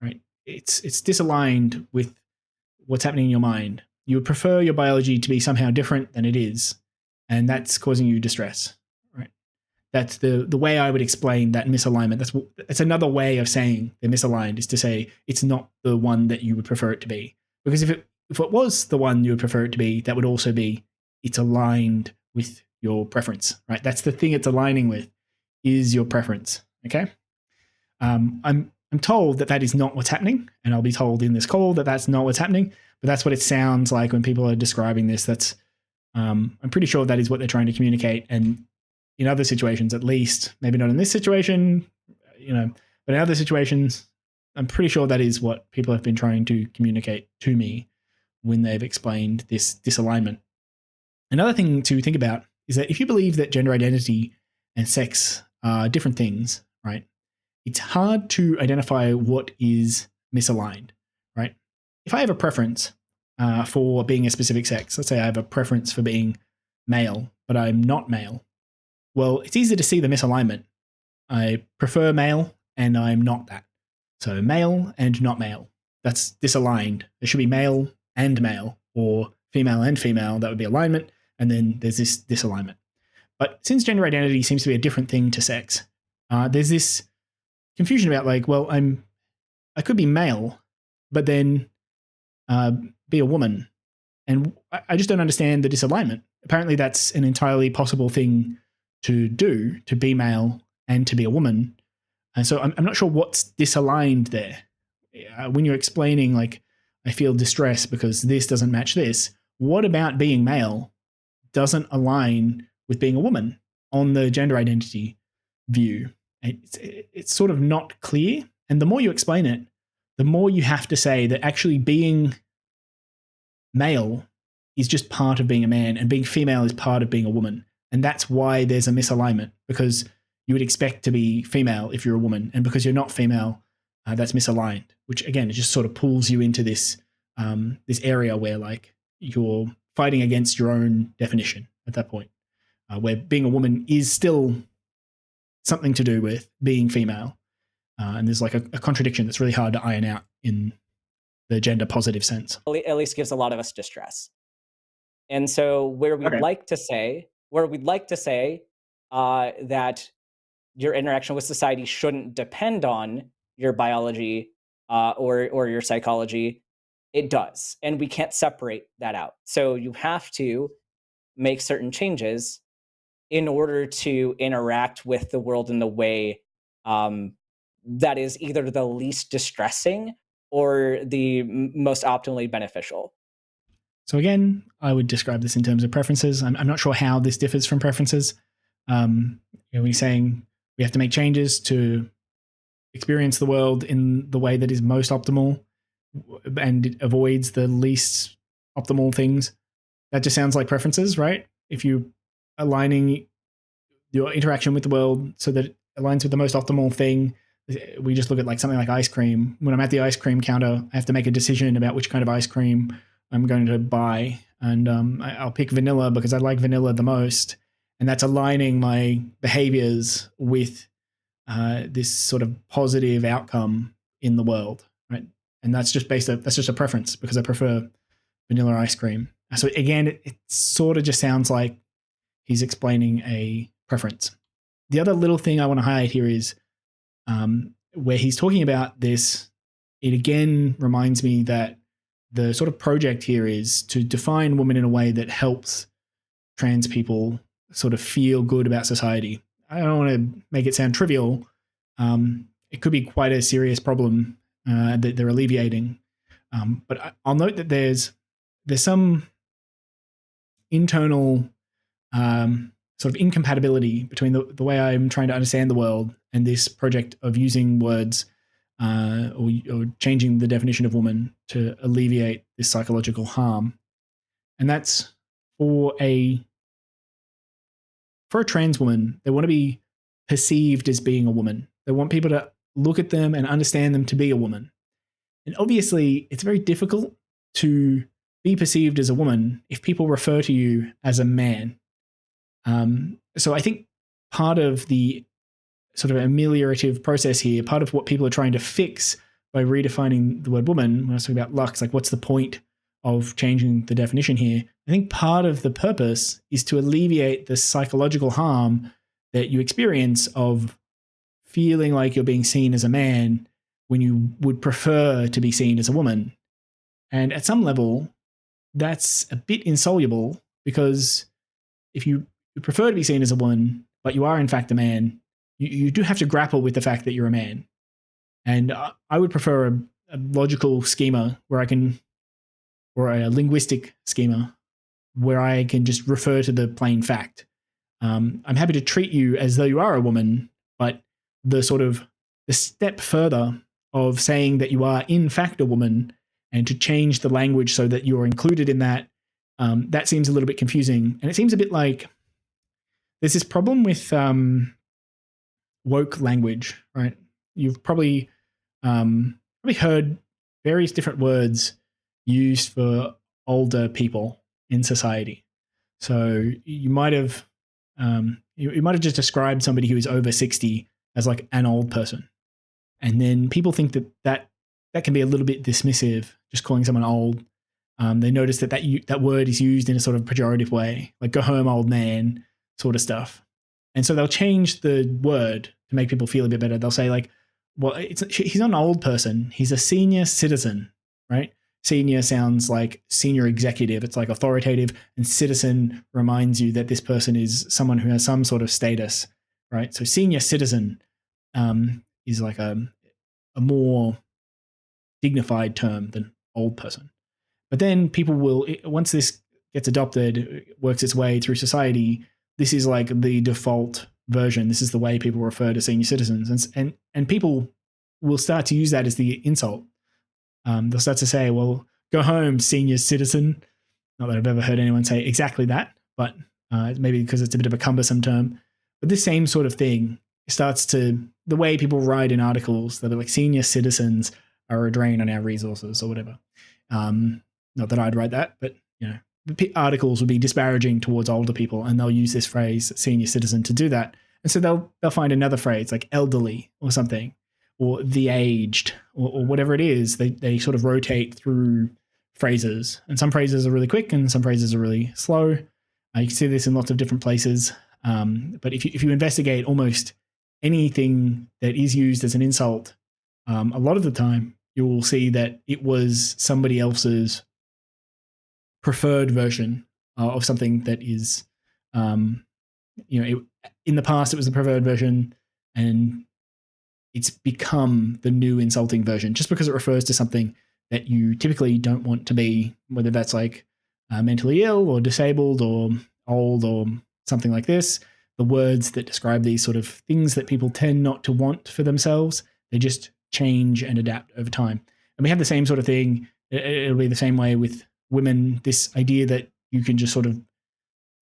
right? It's disaligned with what's happening in your mind. You would prefer your biology to be somehow different than it is, and that's causing you distress, right? That's the way I would explain that misalignment. That's another way of saying they're misaligned, is to say it's not the one that you would prefer it to be. Because if it was the one you would prefer it to be, that would also be it's aligned with your preference, right? That's the thing it's aligning with, is your preference. Okay. I'm told that is not what's happening, and I'll be told in this call that that's not what's happening. But that's what it sounds like when people are describing this. That's I'm pretty sure that is what they're trying to communicate. And in other situations, at least, maybe not in this situation, but in other situations, I'm pretty sure that is what people have been trying to communicate to me when they've explained this disalignment. Another thing to think about is that if you believe that gender identity and sex are different things, right, it's hard to identify what is misaligned, right? If I have a preference for being a specific sex, let's say I have a preference for being male, but I'm not male, well, it's easy to see the misalignment. I prefer male and I'm not that. So male and not male, that's disaligned. There should be male and male, or female and female. That would be alignment. And then there's this disalignment. But since gender identity seems to be a different thing to sex, there's this confusion about like, well, I could be male, but then be a woman. And I just don't understand the disalignment. Apparently that's an entirely possible thing to do, to be male and to be a woman. And so I'm not sure what's disaligned there. When you're explaining like, I feel distress because this doesn't match this, what about being male doesn't align with being a woman on the gender identity view? It's sort of not clear. And the more you explain it, the more you have to say that actually being male is just part of being a man and being female is part of being a woman. And that's why there's a misalignment, because you would expect to be female if you're a woman. And because you're not female, that's misaligned, which again, it just sort of pulls you into this this area where like you're fighting against your own definition at that point, where being a woman is still something to do with being female. And there's like a contradiction that's really hard to iron out in the gender positive sense. At least gives a lot of us distress. And so where we'd like to say that your interaction with society shouldn't depend on your biology or your psychology, it does. And we can't separate that out. So you have to make certain changes in order to interact with the world in the way that is either the least distressing or the most optimally beneficial. So again, I would describe this in terms of preferences. I'm not sure how this differs from preferences. We're saying we have to make changes to experience the world in the way that is most optimal and it avoids the least optimal things. That just sounds like preferences, right? If you're aligning your interaction with the world so that it aligns with the most optimal thing, we just look at like something like ice cream. When I'm at the ice cream counter, I have to make a decision about which kind of ice cream I'm going to buy. And I'll pick vanilla because I like vanilla the most. And that's aligning my behaviors with this sort of positive outcome in the world, right? And that's just that's just a preference because I prefer vanilla ice cream. So again, it sort of just sounds like he's explaining a preference. The other little thing I want to highlight here is where he's talking about this, it again reminds me that the sort of project here is to define women in a way that helps trans people sort of feel good about society. I don't want to make it sound trivial. It could be quite a serious problem that they're alleviating. But I'll note that there's some internal sort of incompatibility between the way I'm trying to understand the world and this project of using words or changing the definition of woman to alleviate this psychological harm. And that's for a trans woman, they want to be perceived as being a woman. They want people to look at them and understand them to be a woman. And obviously, it's very difficult to be perceived as a woman if people refer to you as a man. So I think part of the sort of ameliorative process here, part of what people are trying to fix by redefining the word woman, when I was talking about Lux, like what's the point of changing the definition here? I think part of the purpose is to alleviate the psychological harm that you experience of feeling like you're being seen as a man when you would prefer to be seen as a woman. And at some level, that's a bit insoluble because if you prefer to be seen as a woman, but you are in fact a man, you do have to grapple with the fact that you're a man. And I would prefer a logical schema where I can, or a linguistic schema where I can just refer to the plain fact. I'm happy to treat you as though you are a woman, but the sort of the step further of saying that you are in fact a woman and to change the language so that you're included in that, that seems a little bit confusing. And it seems a bit like there's this problem with woke language, right? You've probably heard various different words used for older people in society. So you might have just described somebody who is over 60 as like an old person, and then people think that can be a little bit dismissive, just calling someone old. They notice that word is used in a sort of pejorative way, like "go home, old man" sort of stuff, and so they'll change the word to make people feel a bit better. They'll say like, "Well, he's not an old person; he's a senior citizen," right? Senior sounds like senior executive. It's like authoritative, and citizen reminds you that this person is someone who has some sort of status, right? So senior citizen is like a more dignified term than old person. But then people will, once this gets adopted, works its way through society, this is like the default version. This is the way people refer to senior citizens, and people will start to use that as the insult. They'll start to say, well, "Go home, senior citizen." Not that I've ever heard anyone say exactly that, but maybe because it's a bit of a cumbersome term. But this same sort of thing starts to, the way people write in articles, they'll be like, "Senior citizens are a drain on our resources," or whatever. Not that I'd write that, but the articles would be disparaging towards older people, and they'll use this phrase "senior citizen" to do that. And so they'll find another phrase like "elderly" or something, or "the aged," or whatever it is. They sort of rotate through phrases, and some phrases are really quick and some phrases are really slow. You can see this in lots of different places. But if you investigate almost anything that is used as an insult, a lot of the time you will see that it was somebody else's preferred version of something that is, in the past it was the preferred version, and it's become the new insulting version just because it refers to something that you typically don't want to be, whether that's like mentally ill or disabled or old or something like this. The words that describe these sort of things that people tend not to want for themselves, they just change and adapt over time. And we have the same sort of thing. It'll be the same way with women, this idea that you can just sort of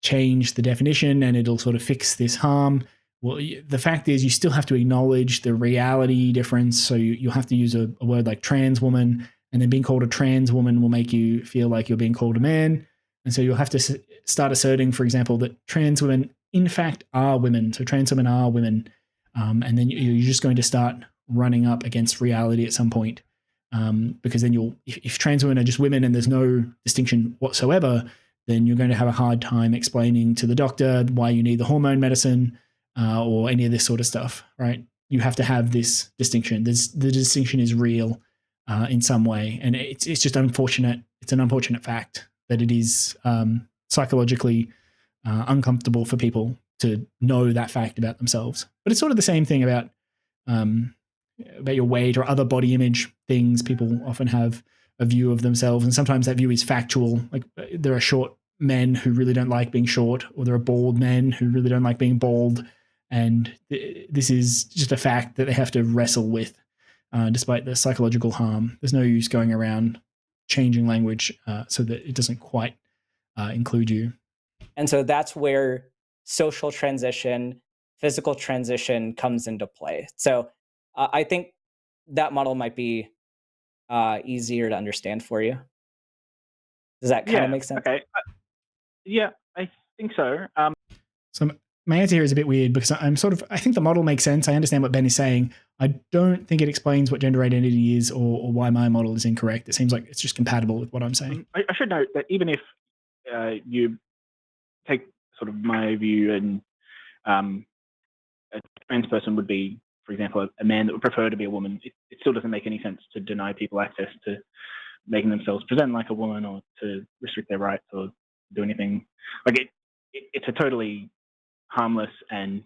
change the definition and it'll sort of fix this harm. well, the fact is you still have to acknowledge the reality difference. So you'll have to use a word like trans woman, and then being called a trans woman will make you feel like you're being called a man. And so you'll have to start asserting, for example, that trans women in fact are women. So trans women are women. And then you're just going to start running up against reality at some point. Because then if trans women are just women and there's no distinction whatsoever, then you're going to have a hard time explaining to the doctor why you need the hormone medicine or any of this sort of stuff, right? You have to have this distinction. The distinction is real in some way, and it's just unfortunate. It's an unfortunate fact that it is psychologically uncomfortable for people to know that fact about themselves. But it's sort of the same thing about your weight or other body image things. People often have a view of themselves, and sometimes that view is factual. Like there are short men who really don't like being short, or there are bald men who really don't like being bald, and this is just a fact that they have to wrestle with, despite the psychological harm. There's no use going around changing language so that it doesn't quite include you. And so that's where social transition, physical transition comes into play. So I think that model might be easier to understand for you. Does that kind of make sense? Okay. Yeah, I think so. So my answer here is a bit weird because I think the model makes sense. I understand what Ben is saying. I don't think it explains what gender identity is or why my model is incorrect. It seems like it's just compatible with what I'm saying. I should note that even if you take sort of my view and a trans person would be, for example, a man that would prefer to be a woman, it still doesn't make any sense to deny people access to making themselves present like a woman or to restrict their rights or do anything. Like it's a totally harmless and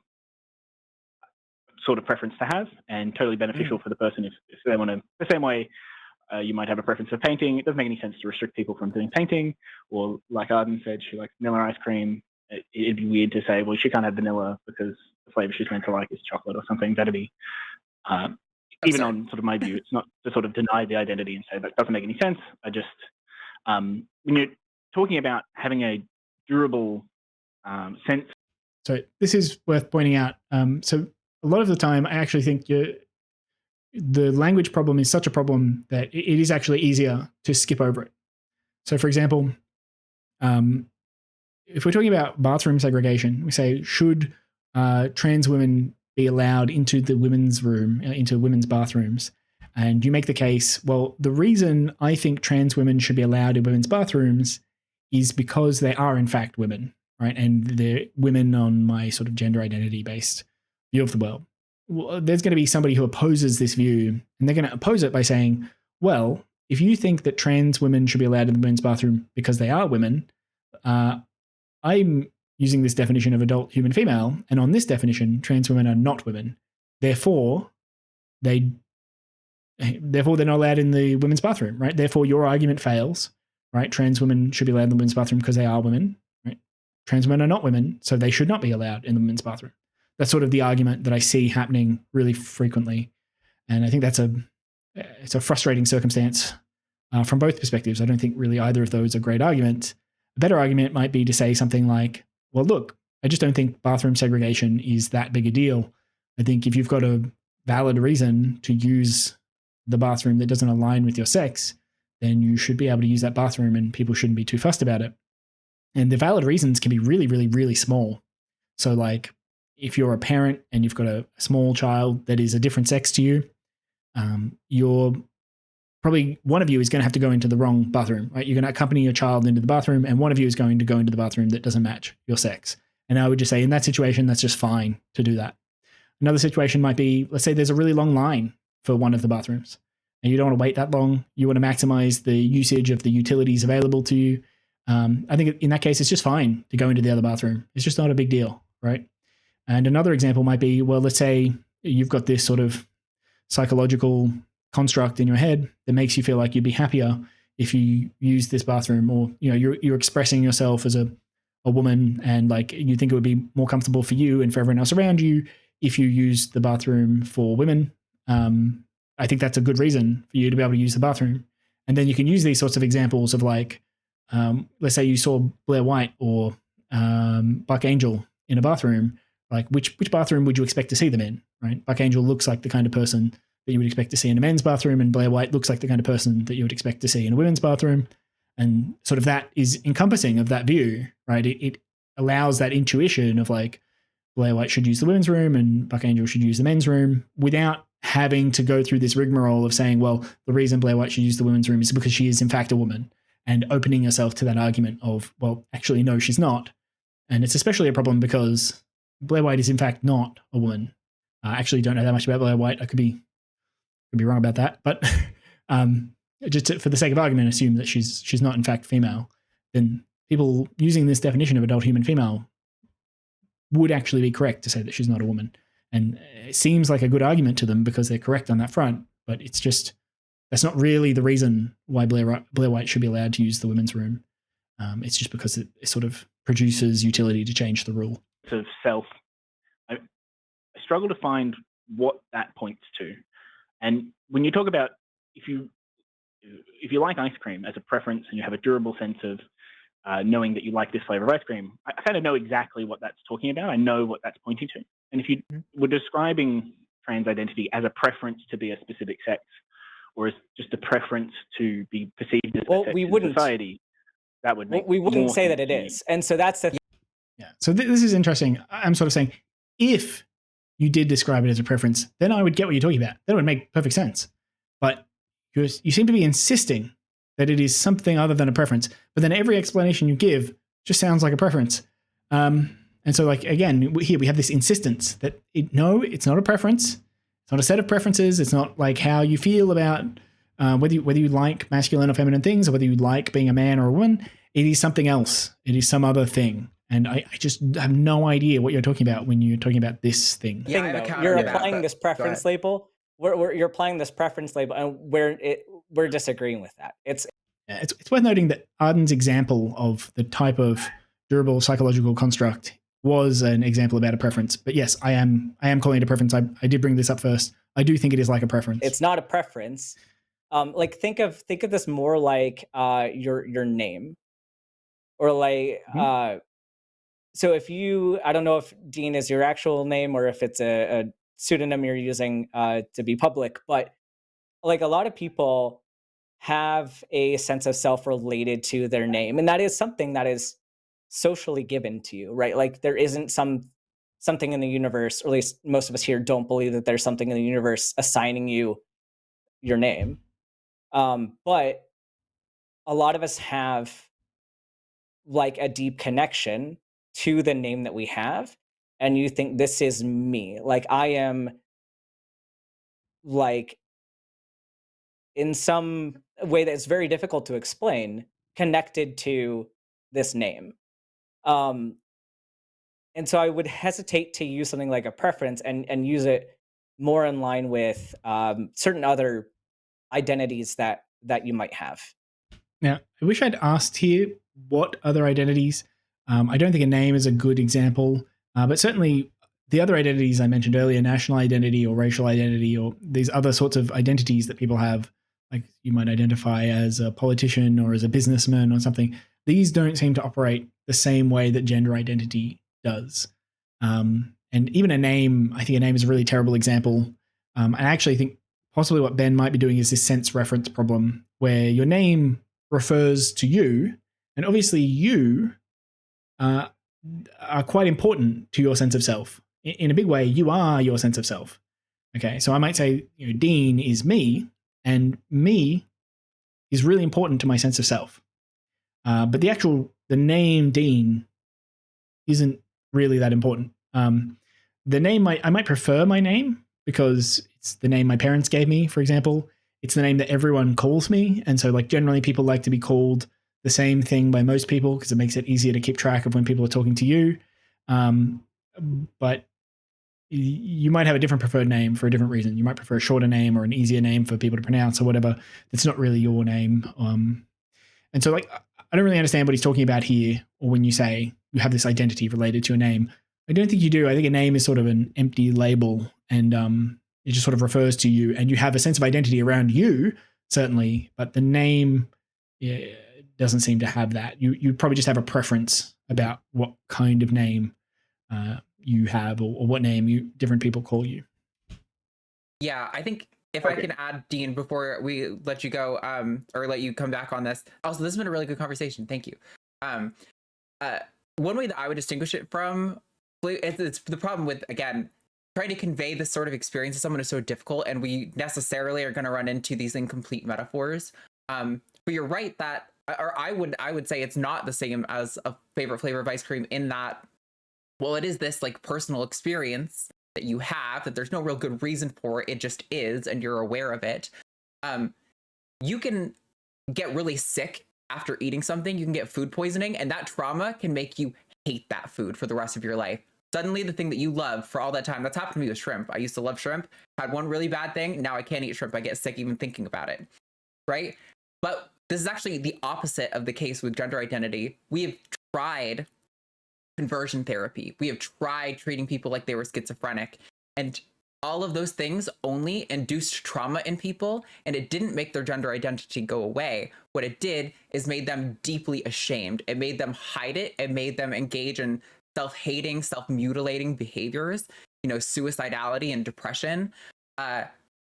sort of preference to have, and totally beneficial for the person if they want to. The same way you might have a preference for painting. It doesn't make any sense to restrict people from doing painting, or like Arden said, she likes vanilla ice cream. It'd be weird to say, well, she can't have vanilla because the flavor she's meant to like is chocolate or something. That'd be, even on sort of my view, it's not to sort of deny the identity and say that doesn't make any sense. I just, when you're talking about having a durable sense. So this is worth pointing out. So a lot of the time, I actually think the language problem is such a problem that it is actually easier to skip over it. So for example, if we're talking about bathroom segregation, we say, should trans women be allowed into the women's room, into women's bathrooms? And you make the case, well, the reason I think trans women should be allowed in women's bathrooms is because they are in fact women, right? And they're women on my sort of gender identity based view of the world. Well, there's going to be somebody who opposes this view, and they're going to oppose it by saying, well, if you think that trans women should be allowed in the women's bathroom because they are women, I'm using this definition of adult human female, and on this definition, trans women are not women. Therefore, they're not allowed in the women's bathroom, right? Therefore, your argument fails, right? Trans women should be allowed in the women's bathroom because they are women, right? Trans women are not women, so they should not be allowed in the women's bathroom. That's sort of the argument that I see happening really frequently, and I think it's a frustrating circumstance from both perspectives. I don't think really either of those are great arguments. A better argument might be to say something like, well, look, I just don't think bathroom segregation is that big a deal. I think if you've got a valid reason to use the bathroom that doesn't align with your sex, then you should be able to use that bathroom and people shouldn't be too fussed about it. And the valid reasons can be really, really, really small. So like if you're a parent and you've got a small child that is a different sex to you, you're probably one of you is going to have to go into the wrong bathroom, right? You're going to accompany your child into the bathroom, and one of you is going to go into the bathroom that doesn't match your sex. And I would just say in that situation, that's just fine to do that. Another situation might be, let's say there's a really long line for one of the bathrooms and you don't want to wait that long. You want to maximize the usage of the utilities available to you. I think in that case, it's just fine to go into the other bathroom. It's just not a big deal, right? And another example might be, well, let's say you've got this sort of psychological construct in your head that makes you feel like you'd be happier if you use this bathroom, or you're expressing yourself as a woman, and like you think it would be more comfortable for you and for everyone else around you if you use the bathroom for women. I think that's a good reason for you to be able to use the bathroom. And then you can use these sorts of examples of like, let's say you saw Blair White or Buck Angel in a bathroom, like which bathroom would you expect to see them in, right? Archangel looks like the kind of person that you would expect to see in a men's bathroom, and Blair White looks like the kind of person that you would expect to see in a women's bathroom. And sort of that is encompassing of that view, right? It allows that intuition of like Blair White should use the women's room and Archangel should use the men's room without having to go through this rigmarole of saying, well, the reason Blair White should use the women's room is because she is in fact a woman, and opening yourself to that argument of, well, actually, no, she's not. And it's especially a problem because Blair White is in fact not a woman. I actually don't know that much about Blair White. I could be wrong about that, but for the sake of argument, assume that she's not in fact female. Then people using this definition of adult human female would actually be correct to say that she's not a woman. And it seems like a good argument to them because they're correct on that front, but it's just, that's not really the reason why Blair White should be allowed to use the women's room. It's just because it sort of produces utility to change the rule. Of self, I struggle to find what that points to. And when you talk about if you like ice cream as a preference and you have a durable sense of knowing that you like this flavor of ice cream, I kind of know exactly what that's talking about. I know what that's pointing to. And if you were describing trans identity as a preference to be a specific sex, or as just a preference to be perceived as a sex in society, that would make we wouldn't say that it sense to me. is. And so that's the Yeah. So this is interesting. I'm sort of saying, if you did describe it as a preference, then I would get what you're talking about. That would make perfect sense. But you seem to be insisting that it is something other than a preference. But then every explanation you give just sounds like a preference. And so, like, again, here we have this insistence that no, it's not a preference. It's not a set of preferences. It's not like how you feel about whether you like masculine or feminine things, or whether you like being a man or a woman. It is something else. It is some other thing. And I just have no idea what you're talking about when you're talking about this thing. Yeah, you're applying this preference label. You're applying this preference label, and we're disagreeing with that. It's worth noting that Arden's example of the type of durable psychological construct was an example about a preference. But yes, I am calling it a preference. I did bring this up first. I do think it is like a preference. It's not a preference. Like think of this more like your name, or like so if you, I don't know if Dean is your actual name or if it's a pseudonym you're using to be public, but like a lot of people have a sense of self related to their name, and that is something that is socially given to you, right? Like there isn't something in the universe, or at least most of us here don't believe that there's something in the universe assigning you your name. But a lot of us have like a deep connection to the name that we have, and you think this is me. Like I am, like, in some way that's very difficult to explain, connected to this name. And so I would hesitate to use something like a preference and use it more in line with certain other identities that you might have. Now, I wish I'd asked here what other identities. I don't think a name is a good example, but certainly the other identities I mentioned earlier, national identity or racial identity, or these other sorts of identities that people have, like you might identify as a politician or as a businessman or something. These don't seem to operate the same way that gender identity does. And even a name, I think a name is a really terrible example. I actually think possibly what Ben might be doing is this sense reference problem where your name refers to you, and obviously you are quite important to your sense of self. In a big way, you are your sense of self. Okay, so I might say, Dean is me, and me is really important to my sense of self. But the name Dean isn't really that important. The name, I might prefer my name because it's the name my parents gave me, for example. It's the name that everyone calls me. And so like generally people like to be called the same thing by most people because it makes it easier to keep track of when people are talking to you. But you might have a different preferred name for a different reason. You might prefer a shorter name or an easier name for people to pronounce or whatever. That's not really your name. And so like, I don't really understand what he's talking about here, or when you say you have this identity related to a name. I don't think you do. I think a name is sort of an empty label, and it just sort of refers to you, and you have a sense of identity around you, certainly, but the name doesn't seem to have that. You probably just have a preference about what kind of name you have, or what name different people call you. Yeah, I think if I can add, Dean, before we let you go, or let you come back on this. Also, this has been a really good conversation. Thank you. One way that I would distinguish it from, it's the problem with, again, trying to convey this sort of experience to someone is so difficult, and we necessarily are going to run into these incomplete metaphors. But you're right that, or I would say it's not the same as a favorite flavor of ice cream, in that, well, it is this like personal experience that you have, that there's no real good reason for, it just is, and you're aware of it. You can get really sick after eating something. You can get food poisoning, and that trauma can make you hate that food for the rest of your life. Suddenly the thing that you loved for all that time, that's happened to me with shrimp. I used to love shrimp, had one really bad thing, now I can't eat shrimp. I get sick even thinking about it, right? But this is actually the opposite of the case with gender identity. We have tried conversion therapy. We have tried treating people like they were schizophrenic, and all of those things only induced trauma in people, and it didn't make their gender identity go away. What it did is made them deeply ashamed. It made them hide it. It made them engage in self-hating, self-mutilating behaviors, suicidality and depression.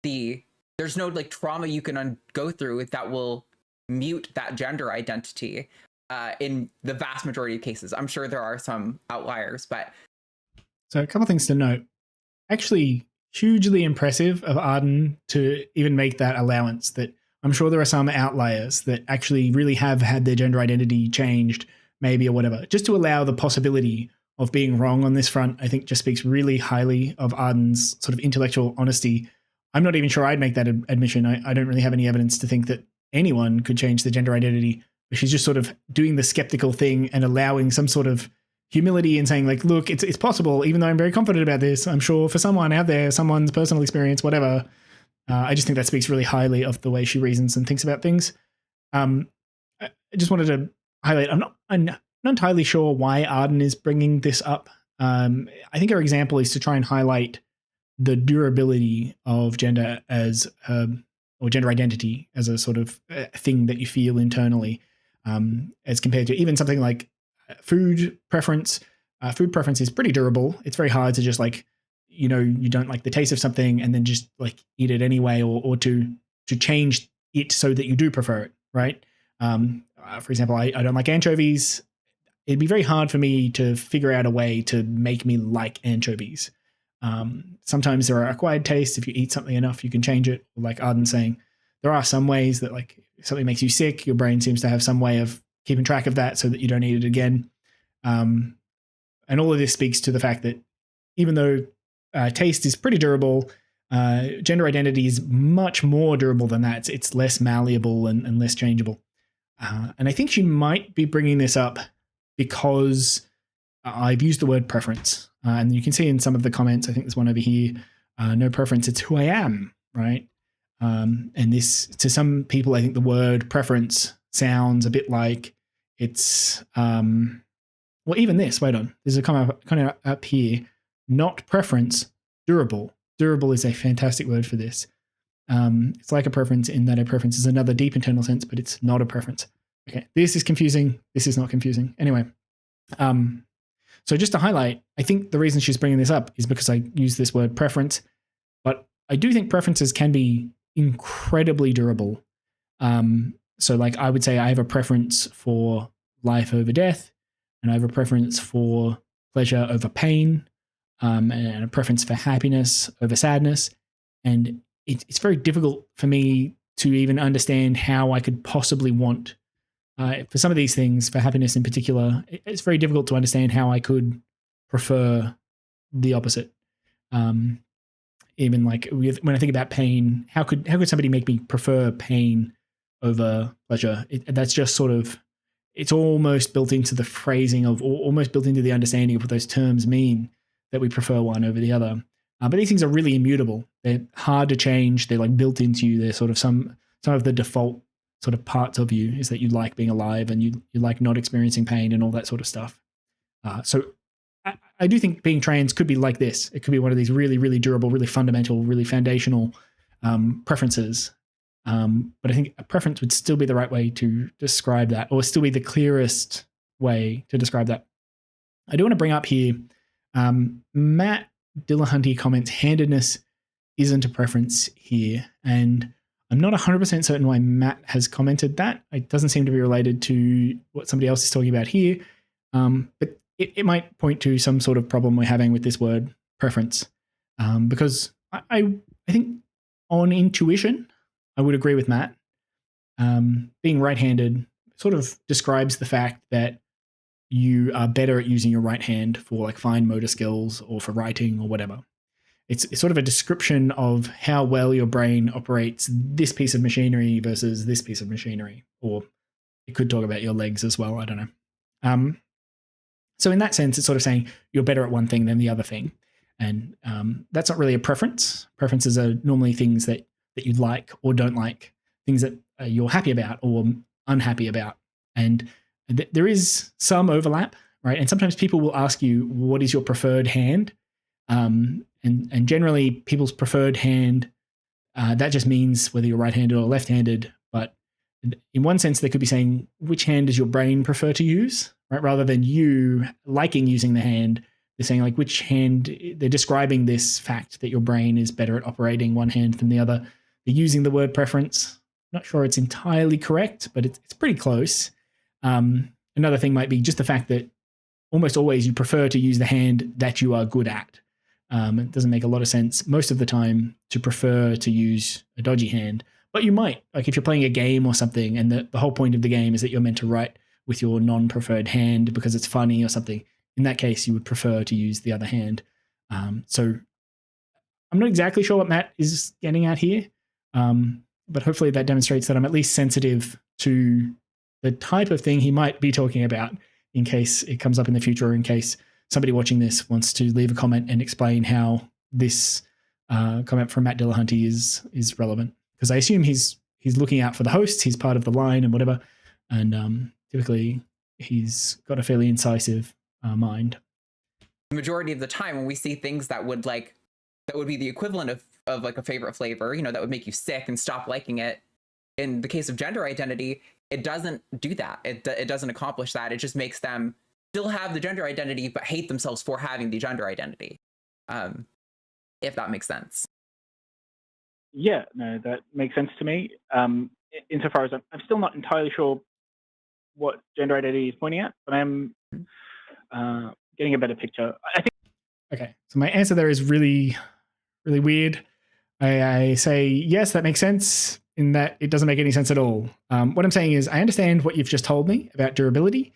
There's no like trauma you can go through that will mute that gender identity. In the vast majority of cases, I'm sure there are some outliers, but so a couple of things to note. Actually, hugely impressive of Arden to even make that allowance. That I'm sure there are some outliers that actually really have had their gender identity changed, maybe, or whatever. Just to allow the possibility of being wrong on this front, I think just speaks really highly of Arden's sort of intellectual honesty. I'm not even sure I'd make that admission. I don't really have any evidence to think that anyone could change the gender identity. She's just sort of doing the skeptical thing and allowing some sort of humility and saying, like, look, it's possible, even though I'm very confident about this. I'm sure for someone out there, someone's personal experience, whatever. I just think that speaks really highly of the way she reasons and thinks about things. I just wanted to highlight, I'm not entirely sure why Arden is bringing this up. I think her example is to try and highlight the durability of gender as, or gender identity as a sort of thing that you feel internally, as compared to even something like food preference. Food preference is pretty durable. It's very hard to just like, you don't like the taste of something and then just like eat it anyway, or to change it so that you do prefer it, right? For example, I don't like anchovies. It'd be very hard for me to figure out a way to make me like anchovies. Sometimes there are acquired tastes. If you eat something enough, you can change it. Like Arden saying, there are some ways that like if something makes you sick, your brain seems to have some way of keeping track of that so that you don't eat it again. And all of this speaks to the fact that even though taste is pretty durable, gender identity is much more durable than that. It's less malleable and less changeable. And I think she might be bringing this up because I've used the word preference. And you can see in some of the comments, I think there's one over here, no preference, it's who I am, right? And this, to some people, I think the word preference sounds a bit like it's, well, even this, wait on, there's a comment up here, not preference, durable. Durable is a fantastic word for this. It's like a preference in that a preference is another deep internal sense, but it's not a preference. Okay, this is confusing. This is not confusing. Anyway, so just to highlight, I think the reason she's bringing this up is because I use this word preference, but I do think preferences can be incredibly durable. So like I would say I have a preference for life over death, and I have a preference for pleasure over pain, and a preference for happiness over sadness. And it's very difficult for me to even understand how I could possibly want, for some of these things, for happiness in particular, it's very difficult to understand how I could prefer the opposite. Even like when I think about pain, how could somebody make me prefer pain over pleasure? That's just sort of, it's almost built into the phrasing of, or almost built into the understanding of what those terms mean, that we prefer one over the other. But these things are really immutable. They're hard to change. They're like built into you. They're sort of some of the default sort of parts of you is that you like being alive and you like not experiencing pain and all that sort of stuff. So I do think being trans could be like this. It could be one of these really, really durable, really fundamental, really foundational preferences. But I think a preference would still be the right way to describe that, or still be the clearest way to describe that. I do want to bring up here Matt Dillahunty comments, handedness isn't a preference here. And I'm not 100% certain why Matt has commented that. It doesn't seem to be related to what somebody else is talking about here. But it might point to some sort of problem we're having with this word preference. Because I think on intuition, I would agree with Matt. Being right-handed sort of describes the fact that you are better at using your right hand for like fine motor skills or for writing or whatever. It's sort of a description of how well your brain operates this piece of machinery versus this piece of machinery. Or it could talk about your legs as well. I don't know. So in that sense, it's sort of saying you're better at one thing than the other thing. And that's not really a preference. Preferences are normally things that you like or don't like, things that you're happy about or unhappy about. And there is some overlap, right? And sometimes people will ask you, what is your preferred hand? And generally people's preferred hand, that just means whether you're right-handed or left-handed. But in one sense, they could be saying, which hand does your brain prefer to use, right? Rather than you liking using the hand, they're saying like which hand, they're describing this fact that your brain is better at operating one hand than the other. They're using the word preference. Not sure it's entirely correct, but it's pretty close. Another thing might be just the fact that almost always you prefer to use the hand that you are good at. It doesn't make a lot of sense most of the time to prefer to use a dodgy hand, but you might, like if you're playing a game or something and the whole point of the game is that you're meant to write with your non-preferred hand because it's funny or something. In that case, you would prefer to use the other hand. So I'm not exactly sure what Matt is getting at here, but hopefully that demonstrates that I'm at least sensitive to the type of thing he might be talking about in case it comes up in the future or in case somebody watching this wants to leave a comment and explain how this comment from Matt Dillahunty is relevant. Because I assume he's looking out for the hosts, he's part of the line and whatever, and typically he's got a fairly incisive mind. The majority of the time when we see things that would be the equivalent of like a favorite flavor, that would make you sick and stop liking it. In the case of gender identity, it doesn't do that. It doesn't accomplish that. It just makes them still have the gender identity, but hate themselves for having the gender identity. If that makes sense. Yeah, no, that makes sense to me. Insofar as I'm still not entirely sure what gender identity is pointing at, but I'm getting a better picture. I think. Okay, so my answer there is really, really weird. I say, yes, that makes sense in that it doesn't make any sense at all. What I'm saying is I understand what you've just told me about durability.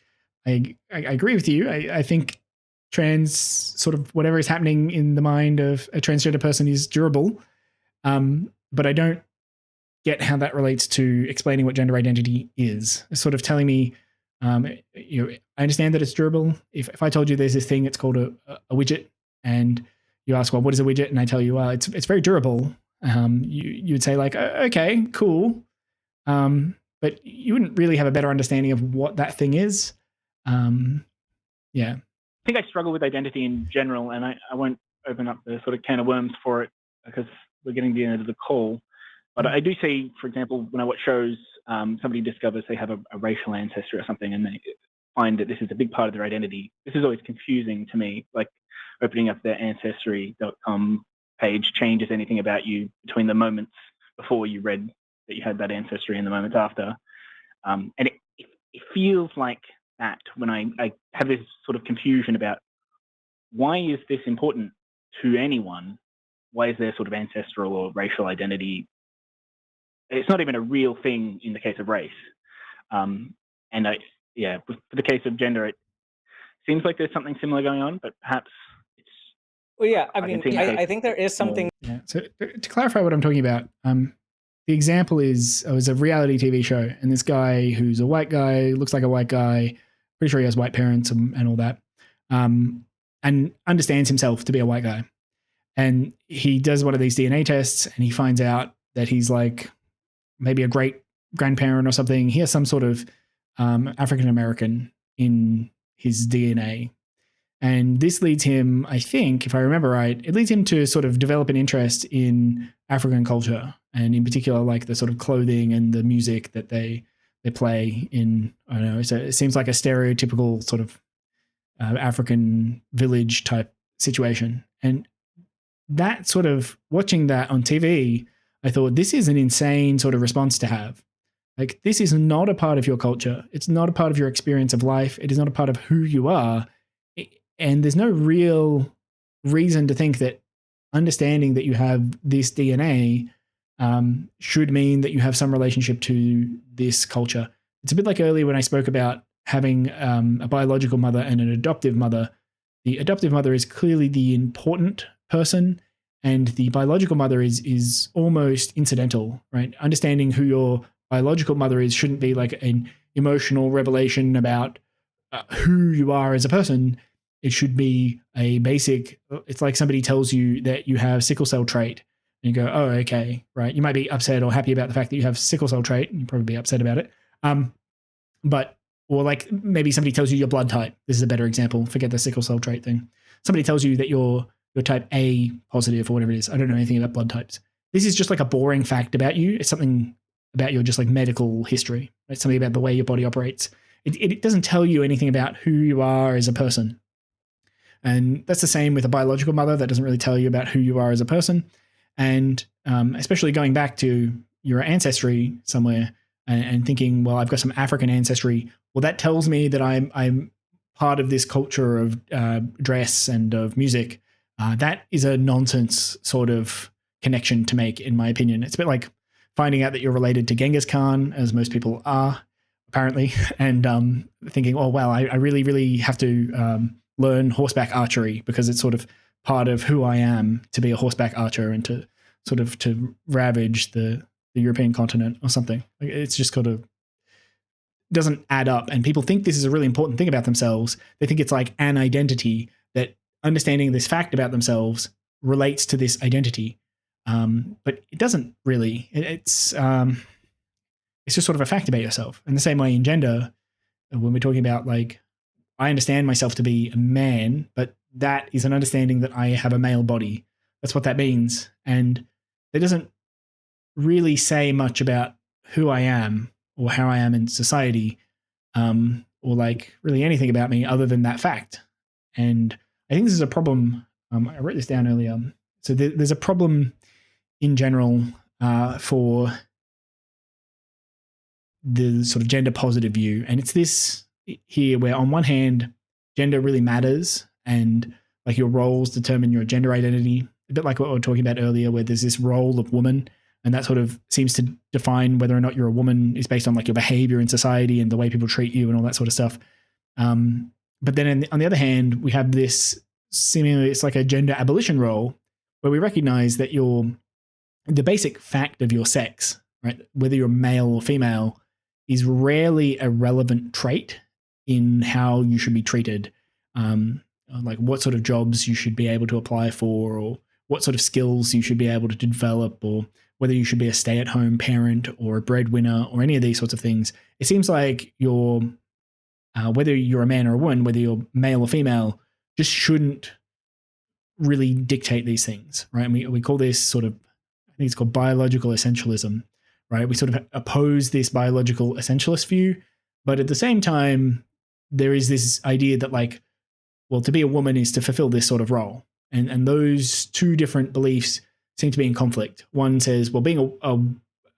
I agree with you. I think trans sort of whatever is happening in the mind of a transgender person is durable. But I don't get how that relates to explaining what gender identity is. It's sort of telling me, I understand that it's durable. If I told you there's this thing, it's called a widget, and you ask, well, what is a widget? And I tell you, well, it's very durable. You would say like, okay, cool. But you wouldn't really have a better understanding of what that thing is. Yeah. I think I struggle with identity in general, and I won't open up the sort of can of worms for it because we're getting to the end of the call. But I do see, for example, when I watch shows, somebody discovers they have a racial ancestry or something, and they find that this is a big part of their identity. This is always confusing to me, like opening up their ancestry.com page changes anything about you between the moments before you read that you had that ancestry and the moments after. And it feels like that when I have this sort of confusion about why is this important to anyone? Why is there sort of ancestral or racial identity? It's not even a real thing in the case of race. And for the case of gender, it seems like there's something similar going on, but perhaps it's... Well, yeah, I think there is something... Yeah. So to clarify what I'm talking about, the example is, it was a reality TV show, and this guy who's a white guy, looks like a white guy, pretty sure he has white parents and all that, and understands himself to be a white guy. And he does one of these DNA tests, and he finds out that he's like maybe a great grandparent or something. He has some sort of African-American in his DNA. And this leads him, I think, if I remember right, it leads him to sort of develop an interest in African culture, and in particular, like the sort of clothing and the music that they play in, I don't know, so it seems like a stereotypical sort of African village type situation. And that sort of watching that on TV, I thought this is an insane sort of response to have. Like, this is not a part of your culture. It's not a part of your experience of life. It is not a part of who you are. And there's no real reason to think that understanding that you have this DNA should mean that you have some relationship to this culture. It's a bit like earlier when I spoke about having a biological mother and an adoptive mother. The adoptive mother is clearly the important person, and the biological mother is almost incidental, right? Understanding who your biological mother is shouldn't be like an emotional revelation about who you are as a person. It should be a basic, it's like somebody tells you that you have sickle cell trait and you go, oh, okay, right. You might be upset or happy about the fact that you have sickle cell trait. You'd probably be upset about it. Or like maybe somebody tells you your blood type. This is a better example. Forget the sickle cell trait thing. Somebody tells you that you're type A positive or whatever it is. I don't know anything about blood types. This is just like a boring fact about you. It's something about your just like medical history. It's something about the way your body operates. It doesn't tell you anything about who you are as a person. And that's the same with a biological mother. That doesn't really tell you about who you are as a person. And especially going back to your ancestry somewhere and thinking, well, I've got some African ancestry. Well, that tells me that I'm part of this culture of dress and of music. That is a nonsense sort of connection to make, in my opinion. It's a bit like finding out that you're related to Genghis Khan, as most people are, apparently, and thinking, oh, wow, I really, really have to learn horseback archery because it's sort of part of who I am to be a horseback archer and to sort of to ravage the European continent or something. It's just kind of doesn't add up. And people think this is a really important thing about themselves. They think it's like an identity, that understanding this fact about themselves relates to this identity. But it doesn't really. It's just sort of a fact about yourself. And the same way in gender, when we're talking about like, I understand myself to be a man, but that is an understanding that I have a male body. That's what that means. And it doesn't really say much about who I am or how I am in society, or like really anything about me other than that fact. And I think this is a problem. I wrote this down earlier. So there's a problem in general for the sort of gender positive view. And it's this here where on one hand, gender really matters and like your roles determine your gender identity, a bit like what we were talking about earlier, where there's this role of woman and that sort of seems to define whether or not you're a woman is based on like your behavior in society and the way people treat you and all that sort of stuff. But then on the other hand, we have this seemingly, it's like a gender abolition role where we recognize that the basic fact of your sex, right, whether you're male or female, is rarely a relevant trait in how you should be treated, like what sort of jobs you should be able to apply for, or what sort of skills you should be able to develop, or whether you should be a stay-at-home parent or a breadwinner or any of these sorts of things. It seems like whether you're a man or a woman, whether you're male or female, just shouldn't really dictate these things, right? And we call this sort of, I think it's called biological essentialism, right? We sort of oppose this biological essentialist view, but at the same time, there is this idea that like, well, to be a woman is to fulfill this sort of role. And those two different beliefs seem to be in conflict. One says, well, being a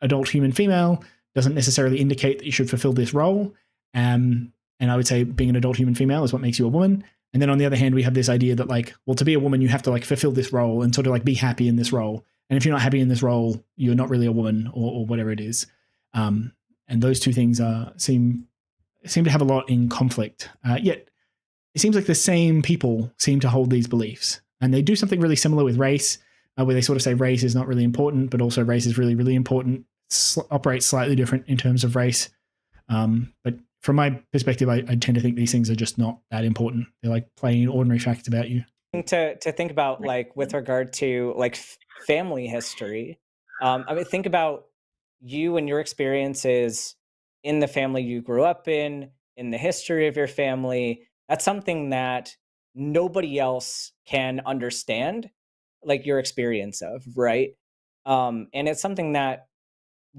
adult human female doesn't necessarily indicate that you should fulfill this role. And I would say being an adult human female is what makes you a woman. And then on the other hand, we have this idea that like, well, to be a woman, you have to like fulfill this role and sort of like be happy in this role. And if you're not happy in this role, you're not really a woman or whatever it is. And those two things seem to have a lot in conflict. Yet it seems like the same people seem to hold these beliefs. And they do something really similar with race, where they sort of say race is not really important, but also race is really, really important. Operates slightly different in terms of race. But from my perspective, I tend to think these things are just not that important. They're like plain ordinary facts about you. To think about like with regard to like family history, I mean, think about you and your experiences in the family you grew up in the history of your family. That's something that nobody else can understand, like your experience of, right? And it's something that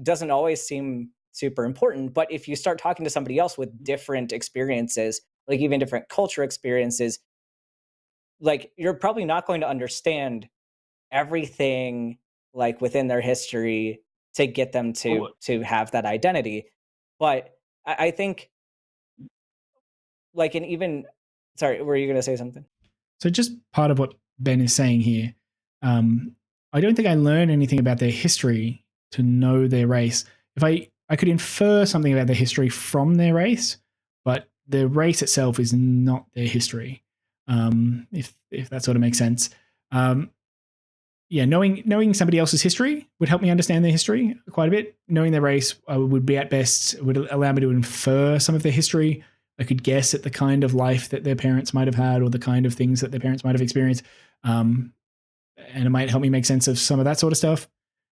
doesn't always seem super important, but if you start talking to somebody else with different experiences, like even different culture experiences, like you're probably not going to understand everything like within their history to get them to have that identity. But I think like and even sorry, were you going to say something? So just part of what Ben is saying here, I don't think I learn anything about their history to know their race. If I could infer something about their history from their race, but their race itself is not their history. If that sort of makes sense. Yeah, knowing somebody else's history would help me understand their history quite a bit. Knowing their race would be at best would allow me to infer some of their history. I could guess at the kind of life that their parents might have had or the kind of things that their parents might have experienced. And it might help me make sense of some of that sort of stuff.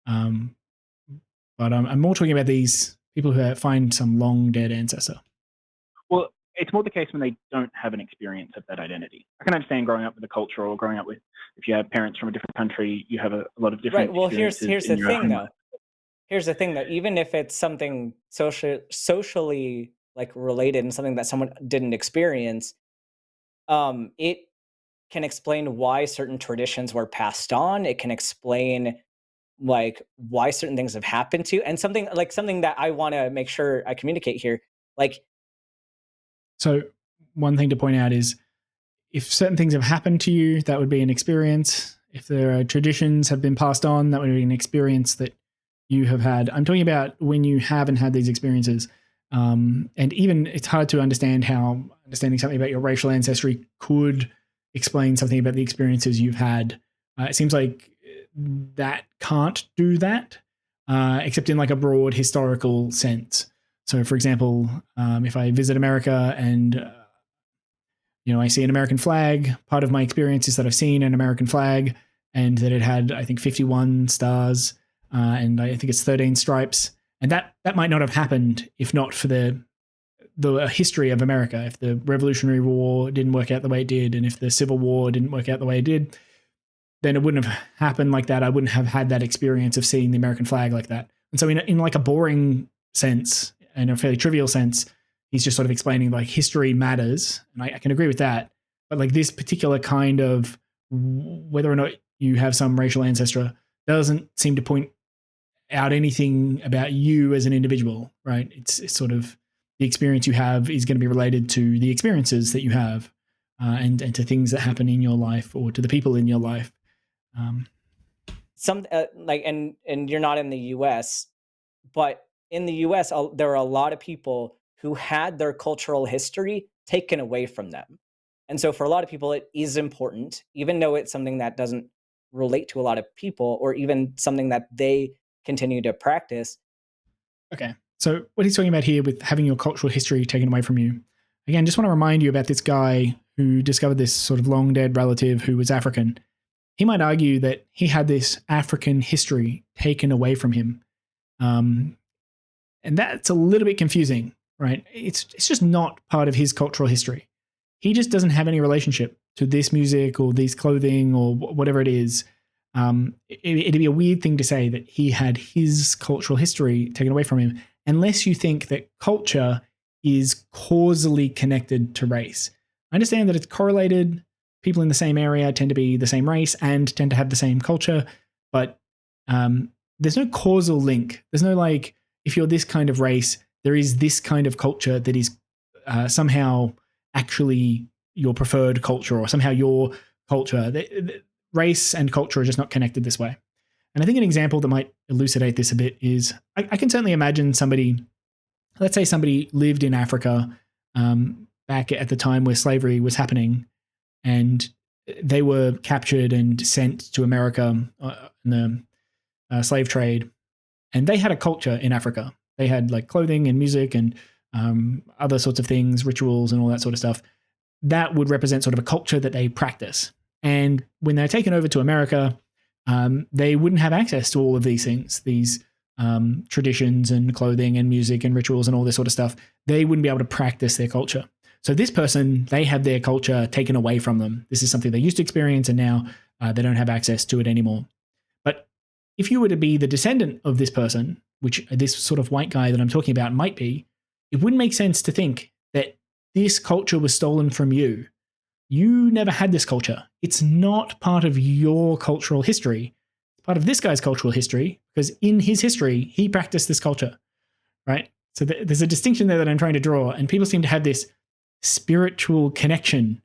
But I'm more talking about these people who find some long dead ancestor. Well, it's more the case when they don't have an experience of that identity. I can understand growing up with a culture or growing up with, if you have parents from a different country, you have a lot of different. Right. Well, here's the thing though. life. Here's the thing though. Even if it's something socially like related and something that someone didn't experience, it can explain why certain traditions were passed on. It can explain like why certain things have happened to you, and something that I want to make sure I communicate here. Like, so one thing to point out is if certain things have happened to you, that would be an experience. If there are traditions have been passed on, that would be an experience that you have had. I'm talking about when you haven't had these experiences. And even it's hard to understand how understanding something about your racial ancestry could explain something about the experiences you've had. It seems like that can't do that, except in like a broad historical sense. So, for example, if I visit America and I see an American flag, part of my experience is that I've seen an American flag and that it had, I think, 51 stars and I think it's 13 stripes. And that might not have happened if not for the history of America. If the Revolutionary War didn't work out the way it did, and if the Civil War didn't work out the way it did, then it wouldn't have happened like that. I wouldn't have had that experience of seeing the American flag like that. And so in like a boring sense and a fairly trivial sense, he's just sort of explaining like history matters. And I can agree with that. But like this particular kind of whether or not you have some racial ancestor doesn't seem to point out anything about you as an individual, right? It's sort of the experience you have is going to be related to the experiences that you have and to things that happen in your life or to the people in your life. Some like and you're not in the US, but in the US there are a lot of people who had their cultural history taken away from them. And so for a lot of people it is important, even though it's something that doesn't relate to a lot of people or even something that they continue to practice. Okay. So what he's talking about here with having your cultural history taken away from you, again, just want to remind you about this guy who discovered this sort of long dead relative who was African. He might argue that he had this African history taken away from him. And that's a little bit confusing, right? It's just not part of his cultural history. He just doesn't have any relationship to this music or this clothing or whatever it is. It'd be a weird thing to say that he had his cultural history taken away from him, unless you think that culture is causally connected to race. I understand that it's correlated. People in the same area tend to be the same race and tend to have the same culture, but there's no causal link. There's no like, if you're this kind of race, there is this kind of culture that is somehow actually your preferred culture or somehow your culture. Race and culture are just not connected this way. And I think an example that might elucidate this a bit is I can certainly imagine somebody, let's say somebody lived in Africa back at the time where slavery was happening and they were captured and sent to America in the slave trade. And they had a culture in Africa. They had like clothing and music and other sorts of things, rituals and all that sort of stuff. That would represent sort of a culture that they practice. And when they're taken over to America, they wouldn't have access to all of these things, these traditions and clothing and music and rituals and all this sort of stuff. They wouldn't be able to practice their culture. So this person, they have their culture taken away from them. This is something they used to experience and now they don't have access to it anymore. But if you were to be the descendant of this person, which this sort of white guy that I'm talking about might be, it wouldn't make sense to think that this culture was stolen from you. you never had this culture. It's not part of your cultural history. It's part of this guy's cultural history because in his history, he practiced this culture, right? So there's a distinction there that I'm trying to draw, and people seem to have this spiritual connection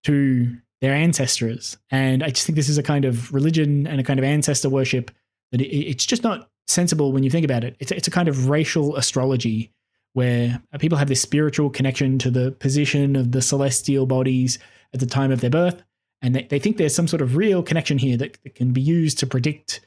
to their ancestors. And I just think this is a kind of religion and a kind of ancestor worship that it's just not sensible when you think about it. It's a kind of racial astrology where people have this spiritual connection to the position of the celestial bodies at the time of their birth. And they think there's some sort of real connection here that can be used to predict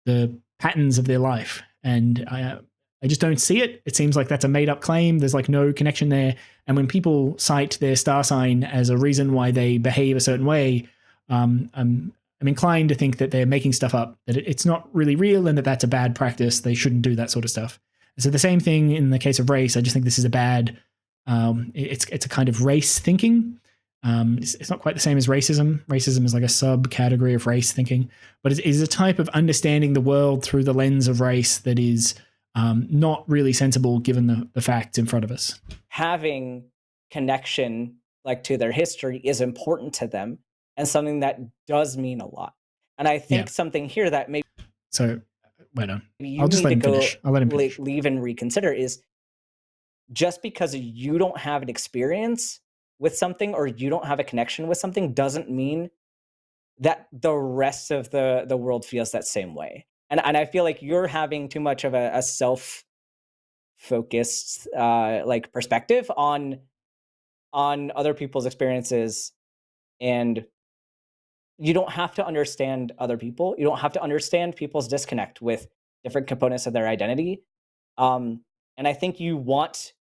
the patterns of their life. And I just don't see it. It seems like that's a made up claim. There's like no connection there. And when people cite their star sign as a reason why they behave a certain way, I'm inclined to think that they're making stuff up, that it's not really real and that that's a bad practice. They shouldn't do that sort of stuff. So the same thing in the case of race. I just think this is a bad, it's a kind of race thinking. It's not quite the same as racism. Racism is like a subcategory of race thinking, but it is a type of understanding the world through the lens of race that is not really sensible given the facts in front of us. Having connection like to their history is important to them and something that does mean a lot. And I think something here that maybe I'll just let him finish. I'll let him finish. Leave and reconsider is just because you don't have an experience with something or you don't have a connection with something doesn't mean that the rest of the world feels that same way. And I feel like you're having too much of a self-focused like perspective on other people's experiences, and you don't have to understand other people. You don't have to understand people's disconnect with different components of their identity. And I think you want.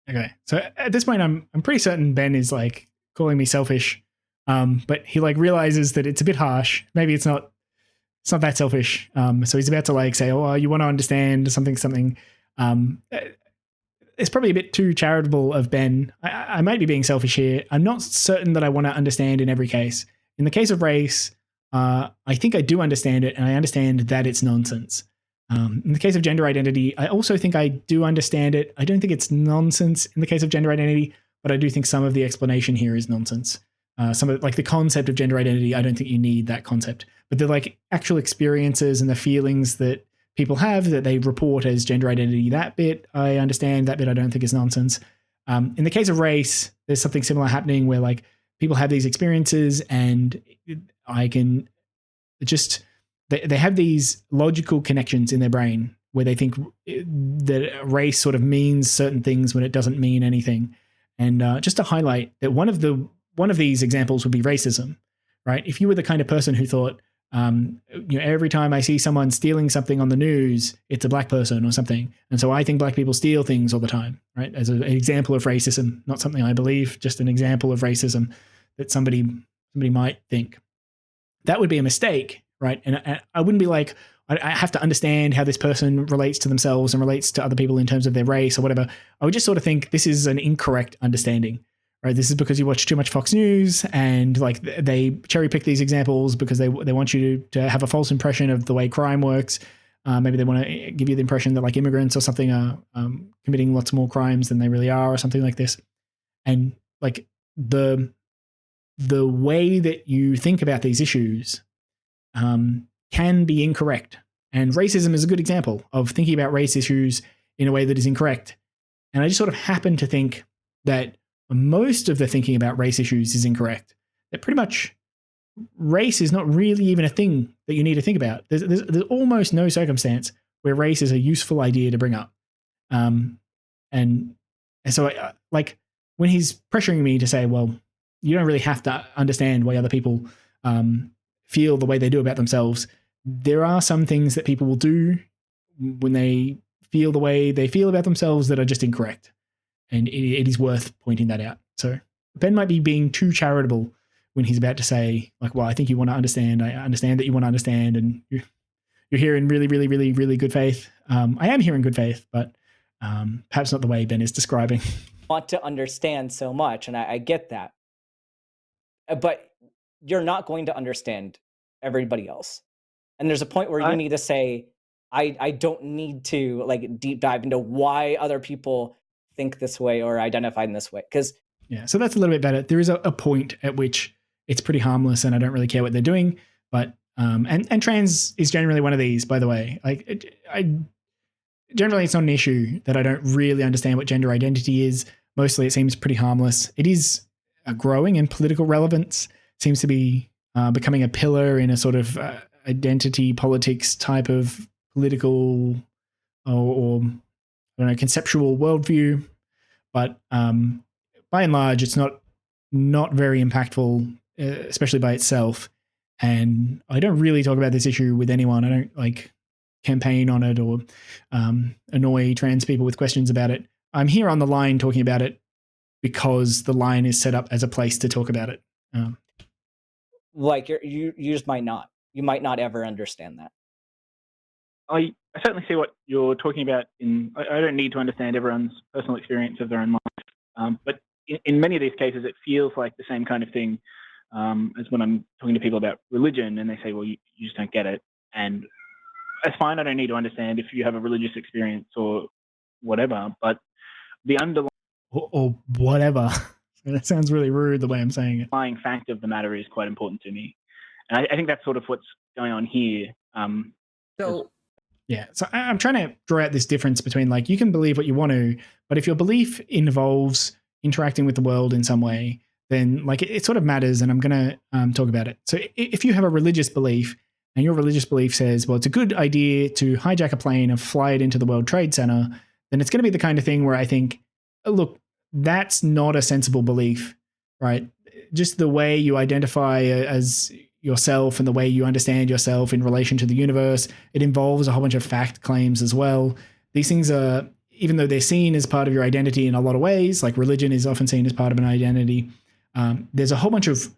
Okay, so at this point, I'm pretty certain Ben is like calling me selfish, but he like realizes that it's a bit harsh. Maybe it's not that selfish. So he's about to like say, "Oh, you want to understand something." It's probably a bit too charitable of Ben. I might be being selfish here. I'm not certain that I want to understand in every case. In the case of race, I think I do understand it, and I understand that it's nonsense. In the case of gender identity, I also think I do understand it. I don't think it's nonsense in the case of gender identity, but I do think some of the explanation here is nonsense. Some of like the concept of gender identity, I don't think you need that concept. But the like actual experiences and the feelings that people have that they report as gender identity, that bit I understand, that bit I don't think is nonsense. In the case of race, there's something similar happening where like people have these experiences and I can just, they have these logical connections in their brain where they think that race sort of means certain things when it doesn't mean anything. And just to highlight that one of these examples would be racism, right? If you were the kind of person who thought, every time I see someone stealing something on the news, it's a black person or something. And so I think black people steal things all the time, right? As an example of racism, not something I believe, just an example of racism that somebody might think. That would be a mistake, right? And I wouldn't be like, I have to understand how this person relates to themselves and relates to other people in terms of their race or whatever. I would just sort of think this is an incorrect understanding. Right, this is because you watch too much Fox News and like they cherry pick these examples because they want you to have a false impression of the way crime works. Maybe they want to give you the impression that like immigrants or something are committing lots more crimes than they really are or something like this. And like the way that you think about these issues can be incorrect. And racism is a good example of thinking about race issues in a way that is incorrect. And I just sort of happen to think that most of the thinking about race issues is incorrect. That pretty much race is not really even a thing that you need to think about. There's almost no circumstance where race is a useful idea to bring up. And so I, like when he's pressuring me to say, well, you don't really have to understand why other people feel the way they do about themselves. There are some things that people will do when they feel the way they feel about themselves that are just incorrect. And it is worth pointing that out. So Ben might be being too charitable when he's about to say, like, well, I think you want to understand. I understand that you want to understand. And you're here in really, really, really, really good faith. I am here in good faith, but perhaps not the way Ben is describing. Want to understand so much, and I get that. But you're not going to understand everybody else. And there's a point where you need to say, I don't need to like deep dive into why other people think this way or identify in this way. Because Yeah, so that's a little bit better. There is a point at which it's pretty harmless, and I don't really care what they're doing. But and trans is generally one of these, by the way. Like generally, it's not an issue that I don't really understand what gender identity is. Mostly, it seems pretty harmless. It is growing in political relevance. Seems to be becoming a pillar in a sort of identity politics type of political or I don't know, conceptual worldview. But by and large, it's not very impactful, especially by itself. And I don't really talk about this issue with anyone. I don't like campaign on it or annoy trans people with questions about it. I'm here on the line talking about it because the line is set up as a place to talk about it. Like you just might not. You might not ever understand that. I certainly see what you're talking about. I don't need to understand everyone's personal experience of their own life, but in many of these cases, it feels like the same kind of thing as when I'm talking to people about religion, and they say, "Well, you just don't get it," and that's fine. I don't need to understand if you have a religious experience or whatever, but the underlying or whatever. That sounds really rude the way I'm saying it. Fact of the matter is quite important to me, and I think that's sort of what's going on here. Yeah, so I'm trying to draw out this difference between like you can believe what you want to, but if your belief involves interacting with the world in some way, then like it sort of matters, and I'm going to talk about it. So if you have a religious belief and your religious belief says, well, it's a good idea to hijack a plane and fly it into the World Trade Center, then it's going to be the kind of thing where I think, look, that's not a sensible belief, right? Just the way you identify as yourself and the way you understand yourself in relation to the universe, it involves a whole bunch of fact claims as well. These things are, even though they're seen as part of your identity in a lot of ways, like religion is often seen as part of an identity, there's a whole bunch of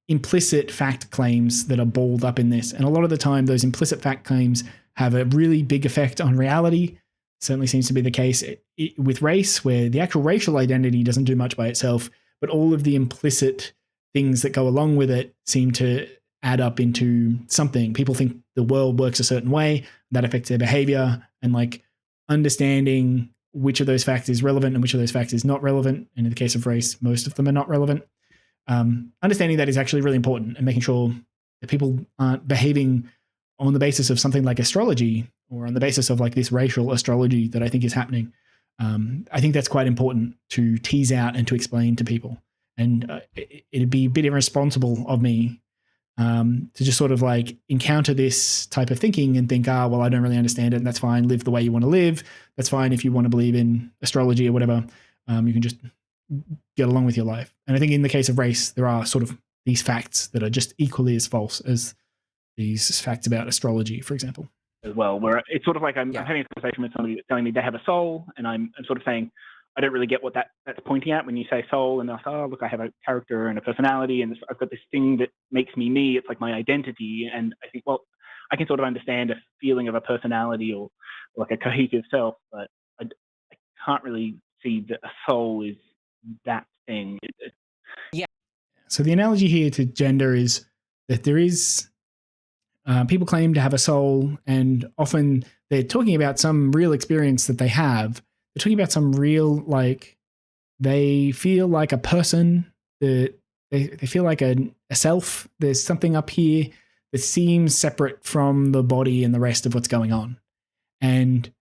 implicit fact claims that are balled up in this. And a lot of the time, those implicit fact claims have a really big effect on reality. Certainly seems to be the case with race, where the actual racial identity doesn't do much by itself, but all of the implicit things that go along with it seem to add up into something. People think the world works a certain way, that affects their behavior, and like understanding which of those facts is relevant and which of those facts is not relevant. And in the case of race, most of them are not relevant. Understanding that is actually really important, and making sure that people aren't behaving on the basis of something like astrology or on the basis of like this racial astrology that I think is happening. I think that's quite important to tease out and to explain to people. And it'd be a bit irresponsible of me to just sort of like encounter this type of thinking and think, well, I don't really understand it, and that's fine. Live the way you want to live. That's fine. If you want to believe in astrology or whatever, you can just get along with your life. And I think in the case of race, there are sort of these facts that are just equally as false as these facts about astrology, for example. As well, where it's sort of like I'm having a conversation with somebody that's telling me they have a soul, and I'm sort of saying, I don't really get what that's pointing at when you say soul, and they'll say, oh, look, I have a character and a personality, and I've got this thing that makes me me. It's like my identity. And I think, well, I can sort of understand a feeling of a personality or like a cohesive self, but I can't really see that a soul is that thing. Yeah. So the analogy here to gender is that there is people claim to have a soul, and often they're talking about some real experience that they have. They're talking about some real, like, they feel like a person, that they feel like a self. There's something up here that seems separate from the body and the rest of what's going on. And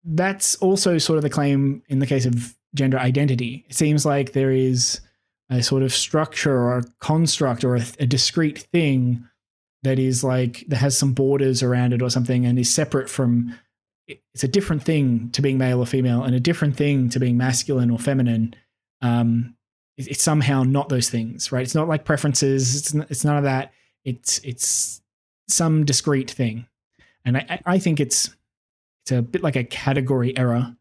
that's also sort of the claim in the case of gender identity. It seems like there is a sort of structure or a construct or a discrete thing that is like, that has some borders around it or something, and is separate from, it's a different thing to being male or female and a different thing to being masculine or feminine. It's somehow not those things, right? It's not like preferences. It's none of that. It's some discrete thing. And I think it's a bit like a category error.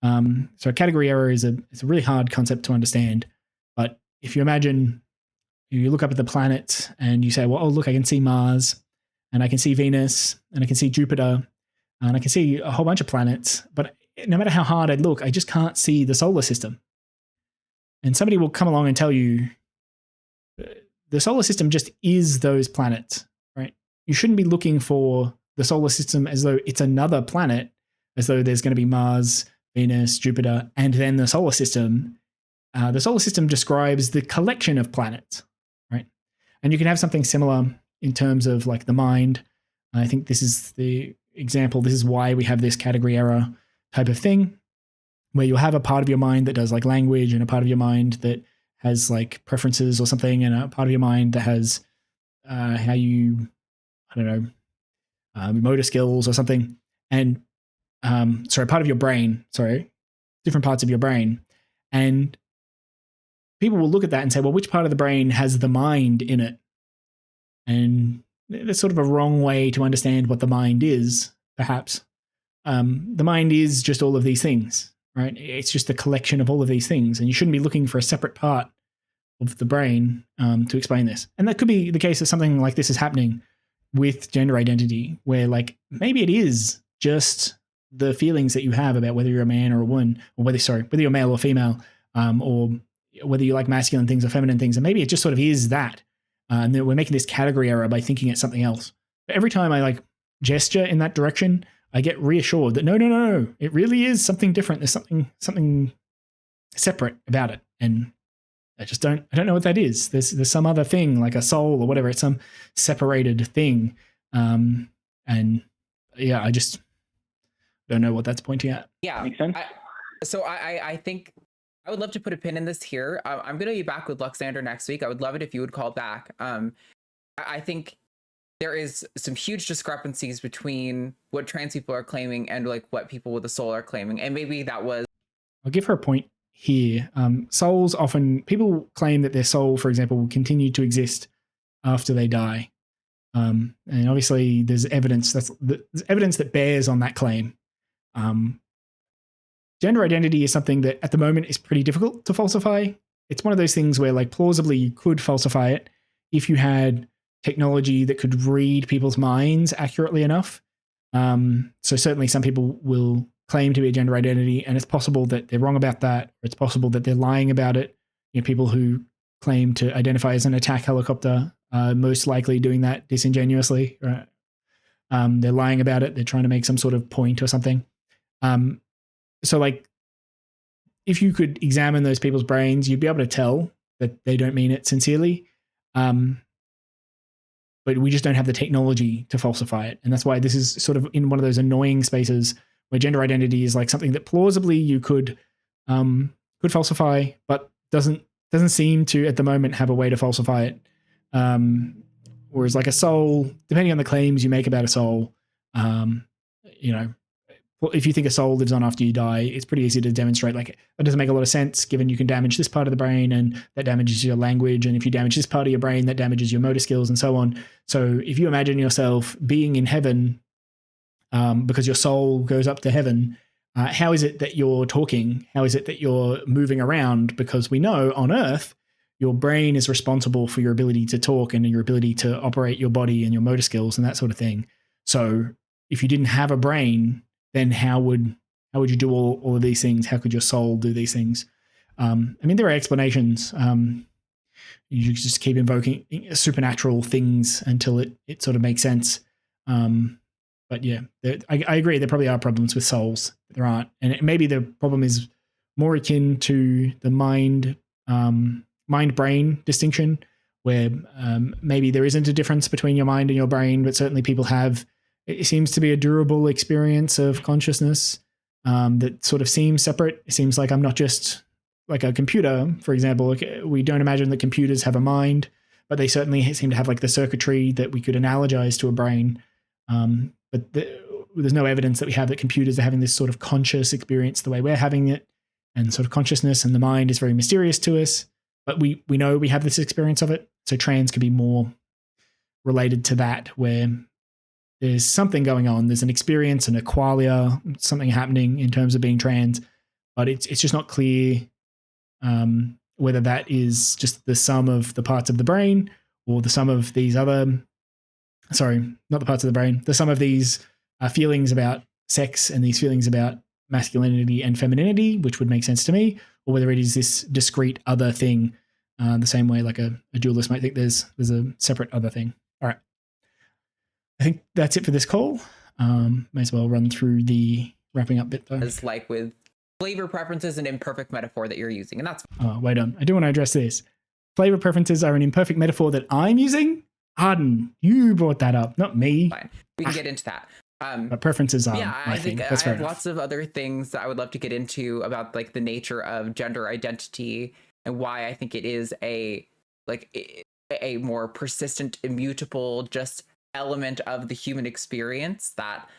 So a category error is a really hard concept to understand. But if you imagine, you look up at the planets and you say, well, oh, look, I can see Mars, and I can see Venus, and I can see Jupiter, and I can see a whole bunch of planets. But no matter how hard I look, I just can't see the solar system. And somebody will come along and tell you the solar system just is those planets, right? You shouldn't be looking for the solar system as though it's another planet, as though there's going to be Mars, Venus, Jupiter, and then the solar system. the solar system describes the collection of planets, right? And you can have something similar in terms of like the mind. I think this is the example. This is why we have this category error type of thing, where you'll have a part of your mind that does like language, and a part of your mind that has like preferences or something, and a part of your mind that has how you, I don't know, motor skills or something. And part of your brain, different parts of your brain. And people will look at that and say, well, which part of the brain has the mind in it? And that's sort of a wrong way to understand what the mind is, perhaps. The mind is just all of these things, right? It's just a collection of all of these things. And you shouldn't be looking for a separate part of the brain to explain this. And that could be the case that something like this is happening with gender identity, where like maybe it is just the feelings that you have about whether you're a man or a woman, or whether you're male or female, or whether you like masculine things or feminine things. And maybe it just sort of is that. And then we're making this category error by thinking it's something else. But every time I like gesture in that direction, I get reassured that no, it really is something different. There's something separate about it. And I don't know what that is. There's some other thing, like a soul or whatever. It's some separated thing. And yeah, I just don't know what that's pointing at. Yeah. Makes sense. I think I would love to put a pin in this here. I'm going to be back with Luxander next week. I would love it if you would call back. I think there is some huge discrepancies between what trans people are claiming and like what people with a soul are claiming. And maybe that was... I'll give her a point here. Souls often, people claim that their soul, for example, will continue to exist after they die. And obviously there's evidence that bears on that claim. Gender identity is something that at the moment is pretty difficult to falsify. It's one of those things where like plausibly you could falsify it if you had technology that could read people's minds accurately enough. So certainly some people will claim to be a gender identity, and it's possible that they're wrong about that, or it's possible that they're lying about it. You know, people who claim to identify as an attack helicopter are most likely doing that disingenuously. Right? They're lying about it. They're trying to make some sort of point or something. So like, if you could examine those people's brains, you'd be able to tell that they don't mean it sincerely. But we just don't have the technology to falsify it. And that's why this is sort of in one of those annoying spaces where gender identity is like something that plausibly you could falsify, but doesn't seem to at the moment have a way to falsify it. Whereas like a soul, depending on the claims you make about a soul, if you think a soul lives on after you die, it's pretty easy to demonstrate. Like, it doesn't make a lot of sense given you can damage this part of the brain and that damages your language. And if you damage this part of your brain, that damages your motor skills and so on. So if you imagine yourself being in heaven because your soul goes up to heaven, how is it that you're talking? How is it that you're moving around? Because we know on Earth, your brain is responsible for your ability to talk and your ability to operate your body and your motor skills and that sort of thing. So if you didn't have a brain, then how would you do all of these things? How could your soul do these things? I mean, there are explanations. You just keep invoking supernatural things until it sort of makes sense. But yeah, I agree. There probably are problems with souls. There aren't, and maybe the problem is more akin to the mind-brain distinction, where maybe there isn't a difference between your mind and your brain, but certainly people have. It seems to be a durable experience of consciousness that sort of seems separate. It seems like I'm not just like a computer, for example. Like, we don't imagine that computers have a mind, but they certainly seem to have like the circuitry that we could analogize to a brain. But there's no evidence that we have that computers are having this sort of conscious experience the way we're having it. And sort of consciousness and the mind is very mysterious to us. But we know we have this experience of it. So trans could be more related to that, where there's something going on. There's an experience and a qualia, something happening in terms of being trans, but it's just not clear whether that is just the sum of the parts of the brain or the sum of these other, sorry, not the parts of the brain, the sum of these feelings about sex and these feelings about masculinity and femininity, which would make sense to me, or whether it is this discrete other thing, the same way like a dualist might think there's a separate other thing. All right. I think that's it for this call. May as well run through the wrapping up bit though. As like with flavor preference is an imperfect metaphor that you're using, and that's Oh, wait on. I do want to address this. Flavor preferences are an imperfect metaphor that I'm using. Arden, you brought that up, not me. fine. We can get into that. But preferences are Yeah, my I thing. think That's I fair have enough. lots of other things that I would love to get into about like the nature of gender identity and why I think it is a more persistent, immutable, just element of the human experience that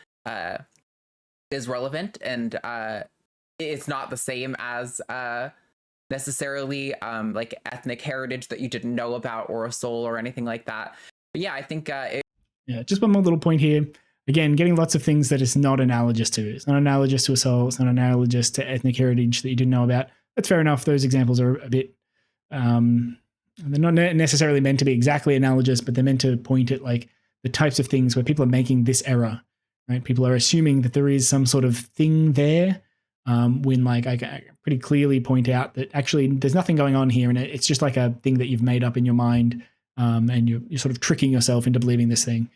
is relevant, and it's not the same as necessarily like ethnic heritage that you didn't know about, or a soul, or anything like that. But yeah, I think Yeah, just one more little point here. Again, getting lots of things that it's not analogous to. It's not analogous to a soul. It's not analogous to ethnic heritage that you didn't know about. That's fair enough. Those examples are a bit, they're not necessarily meant to be exactly analogous, but they're meant to point at like the types of things where people are making this error, right? People are assuming that there is some sort of thing there, when like I pretty clearly point out that actually there's nothing going on here, and it's just like a thing that you've made up in your mind, and you're sort of tricking yourself into believing this thing.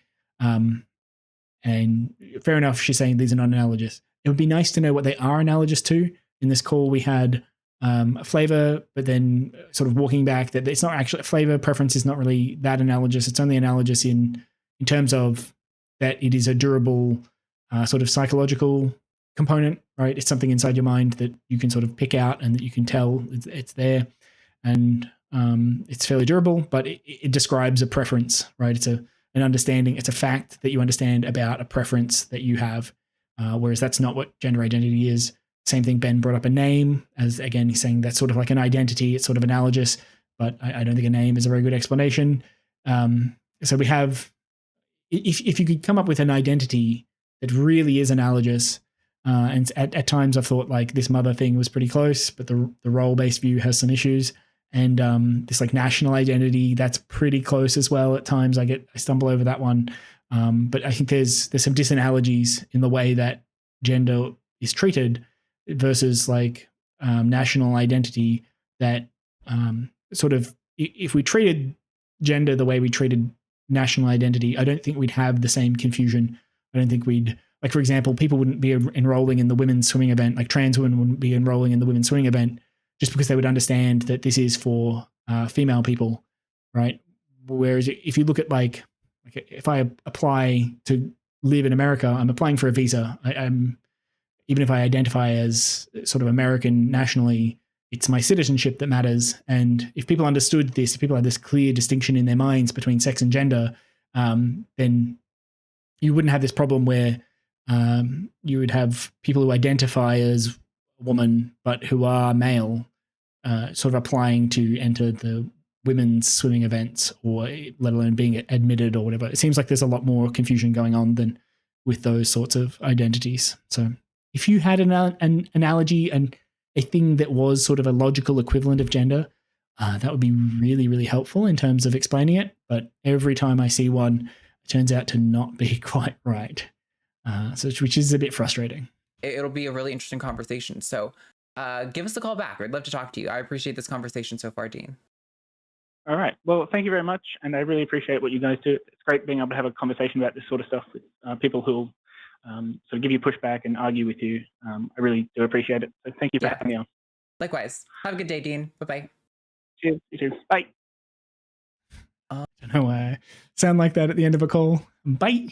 And fair enough, she's saying these are not analogous. It would be nice to know what they are analogous to. In this call, we had a flavor, but then sort of walking back that it's not actually flavor preference is not really that analogous. It's only analogous in terms of that it is a durable sort of psychological component, right? It's something inside your mind that you can sort of pick out and that you can tell it's there, and it's fairly durable, but it describes a preference, right? It's an understanding. It's a fact that you understand about a preference that you have, whereas that's not what gender identity is. Same thing, Ben brought up a name, as again, he's saying that's sort of like an identity. It's sort of analogous, but I don't think a name is a very good explanation. So we have, if you could come up with an identity that really is analogous, and at times I've thought like this mother thing was pretty close, but the role-based view has some issues. And this like national identity, that's pretty close as well. At times I stumble over that one. But I think there's some disanalogies in the way that gender is treated versus like national identity, that sort of, if we treated gender the way we treated national identity, I don't think we'd have the same confusion. I don't think we'd, like, for example, people wouldn't be enrolling in the women's swimming event, like trans women wouldn't be enrolling in the women's swimming event, just because they would understand that this is for female people, right? Whereas if you look at like if I apply to live in America, I'm applying for a visa. I'm even if I identify as sort of American nationally, it's my citizenship that matters. And if people understood this, if people had this clear distinction in their minds between sex and gender, then you wouldn't have this problem where you would have people who identify as a woman but who are male sort of applying to enter the women's swimming events, or let alone being admitted or whatever. It seems like there's a lot more confusion going on than with those sorts of identities. So if you had an analogy and a thing that was sort of a logical equivalent of gender, that would be really, really helpful in terms of explaining it. But every time I see one, it turns out to not be quite right, which is a bit frustrating. It'll be a really interesting conversation. So give us a call back. I'd love to talk to you. I appreciate this conversation so far, Dean. All right. Well, thank you very much. And I really appreciate what you guys do. It's great being able to have a conversation about this sort of stuff with people who will sort of give you pushback and argue with you. I really do appreciate it. So thank you for having me on. Likewise. Have a good day, Dean. Bye-bye. Cheers. You too. Bye. I don't know why I sound like that at the end of a call. Bye.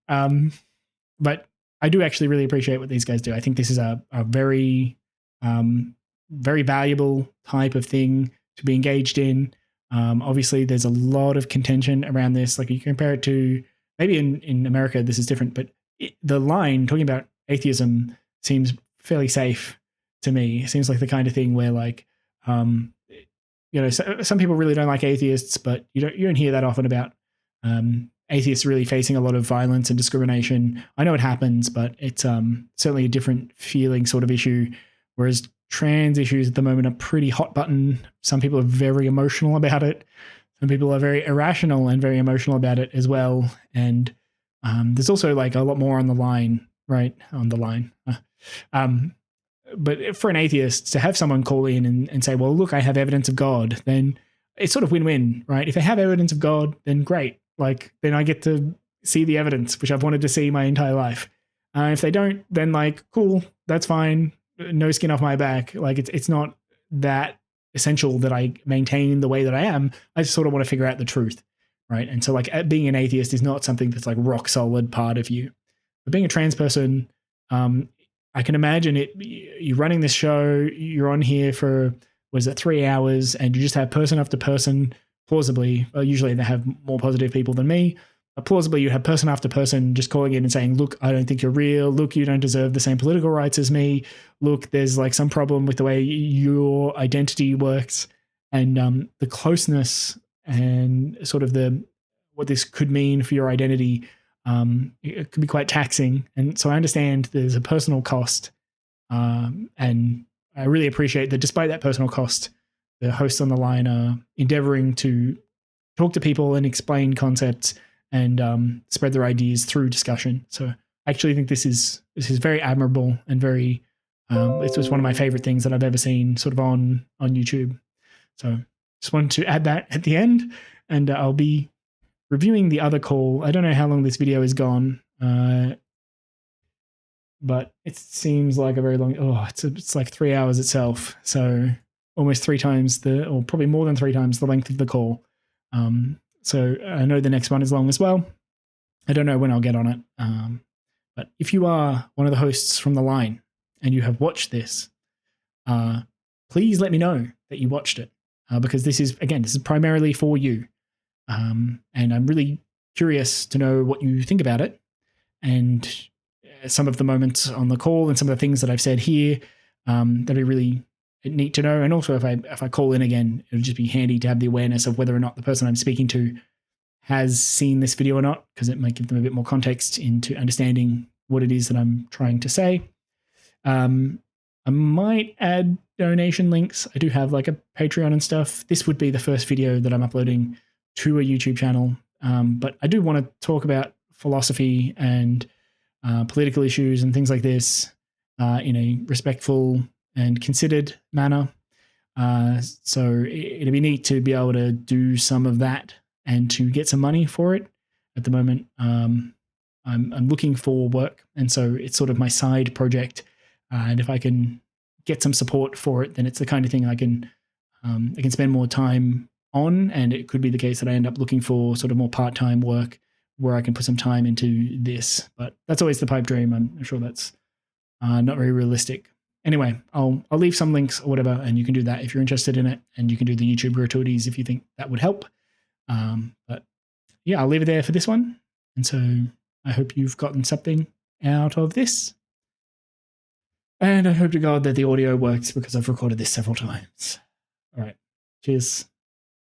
But I do actually really appreciate what these guys do. I think this is a very, very valuable type of thing to be engaged in. Obviously, there's a lot of contention around this. Like, you compare it to, maybe in America, this is different, but the line talking about atheism seems fairly safe to me. It seems like the kind of thing where, like, some people really don't like atheists, but you don't hear that often about atheists really facing a lot of violence and discrimination. I know it happens, but it's certainly a different feeling sort of issue. Whereas trans issues at the moment are pretty hot button. Some people are very emotional about it. Some people are very irrational and very emotional about it as well. And there's also like a lot more on the line, right? On the line. But for an atheist to have someone call in and say, well, look, I have evidence of God, then it's sort of win-win, right? If they have evidence of God, then great. Like, then I get to see the evidence, which I've wanted to see my entire life. If they don't, then like, cool, that's fine. no skin off my back. Like it's not that essential that I maintain the way that I am. I just sort of want to figure out the truth, right? And so like being an atheist is not something that's like rock solid part of you. But being a trans person, I can imagine it. You're running this show. You're on here for 3 hours, and you just have person after person. Plausibly, usually they have more positive people than me. Plausibly, you have person after person just calling in and saying, look, I don't think you're real. Look, you don't deserve the same political rights as me. Look, there's like some problem with the way your identity works. And the closeness and sort of what this could mean for your identity, it could be quite taxing. And so I understand there's a personal cost. And I really appreciate that despite that personal cost, the hosts on the line are endeavoring to talk to people and explain concepts and spread their ideas through discussion. So I actually think this is very admirable and very it was one of my favorite things that I've ever seen sort of on YouTube. So just wanted to add that at the end, and I'll be reviewing the other call. I don't know how long this video is gone, but it seems like a very long. It's like 3 hours itself. So almost 3 times or probably more than 3 times the length of the call. So I know the next one is long as well. I don't know when I'll get on it. But if you are one of the hosts from the line and you have watched this, please let me know that you watched it, because this is primarily for you. And I'm really curious to know what you think about it, and some of the moments on the call and some of the things that I've said here that are really neat to know. And also if I call in again, it'll just be handy to have the awareness of whether or not the person I'm speaking to has seen this video or not, because it might give them a bit more context into understanding what it is that I'm trying to say. I might add donation links. I do have like a Patreon and stuff. This would be the first video that I'm uploading to a YouTube channel. But I do want to talk about philosophy and political issues and things like this in a respectful and considered manner. So it'd be neat to be able to do some of that and to get some money for it. At the moment, I'm looking for work, and so it's sort of my side project. And if I can get some support for it, then it's the kind of thing I can spend more time on. And it could be the case that I end up looking for sort of more part-time work where I can put some time into this. But that's always the pipe dream. I'm sure that's not very realistic. Anyway, I'll leave some links or whatever, and you can do that if you're interested in it, and you can do the YouTube gratuities if you think that would help. But yeah, I'll leave it there for this one. And so I hope you've gotten something out of this. And I hope to God that the audio works, because I've recorded this several times. All right. Cheers.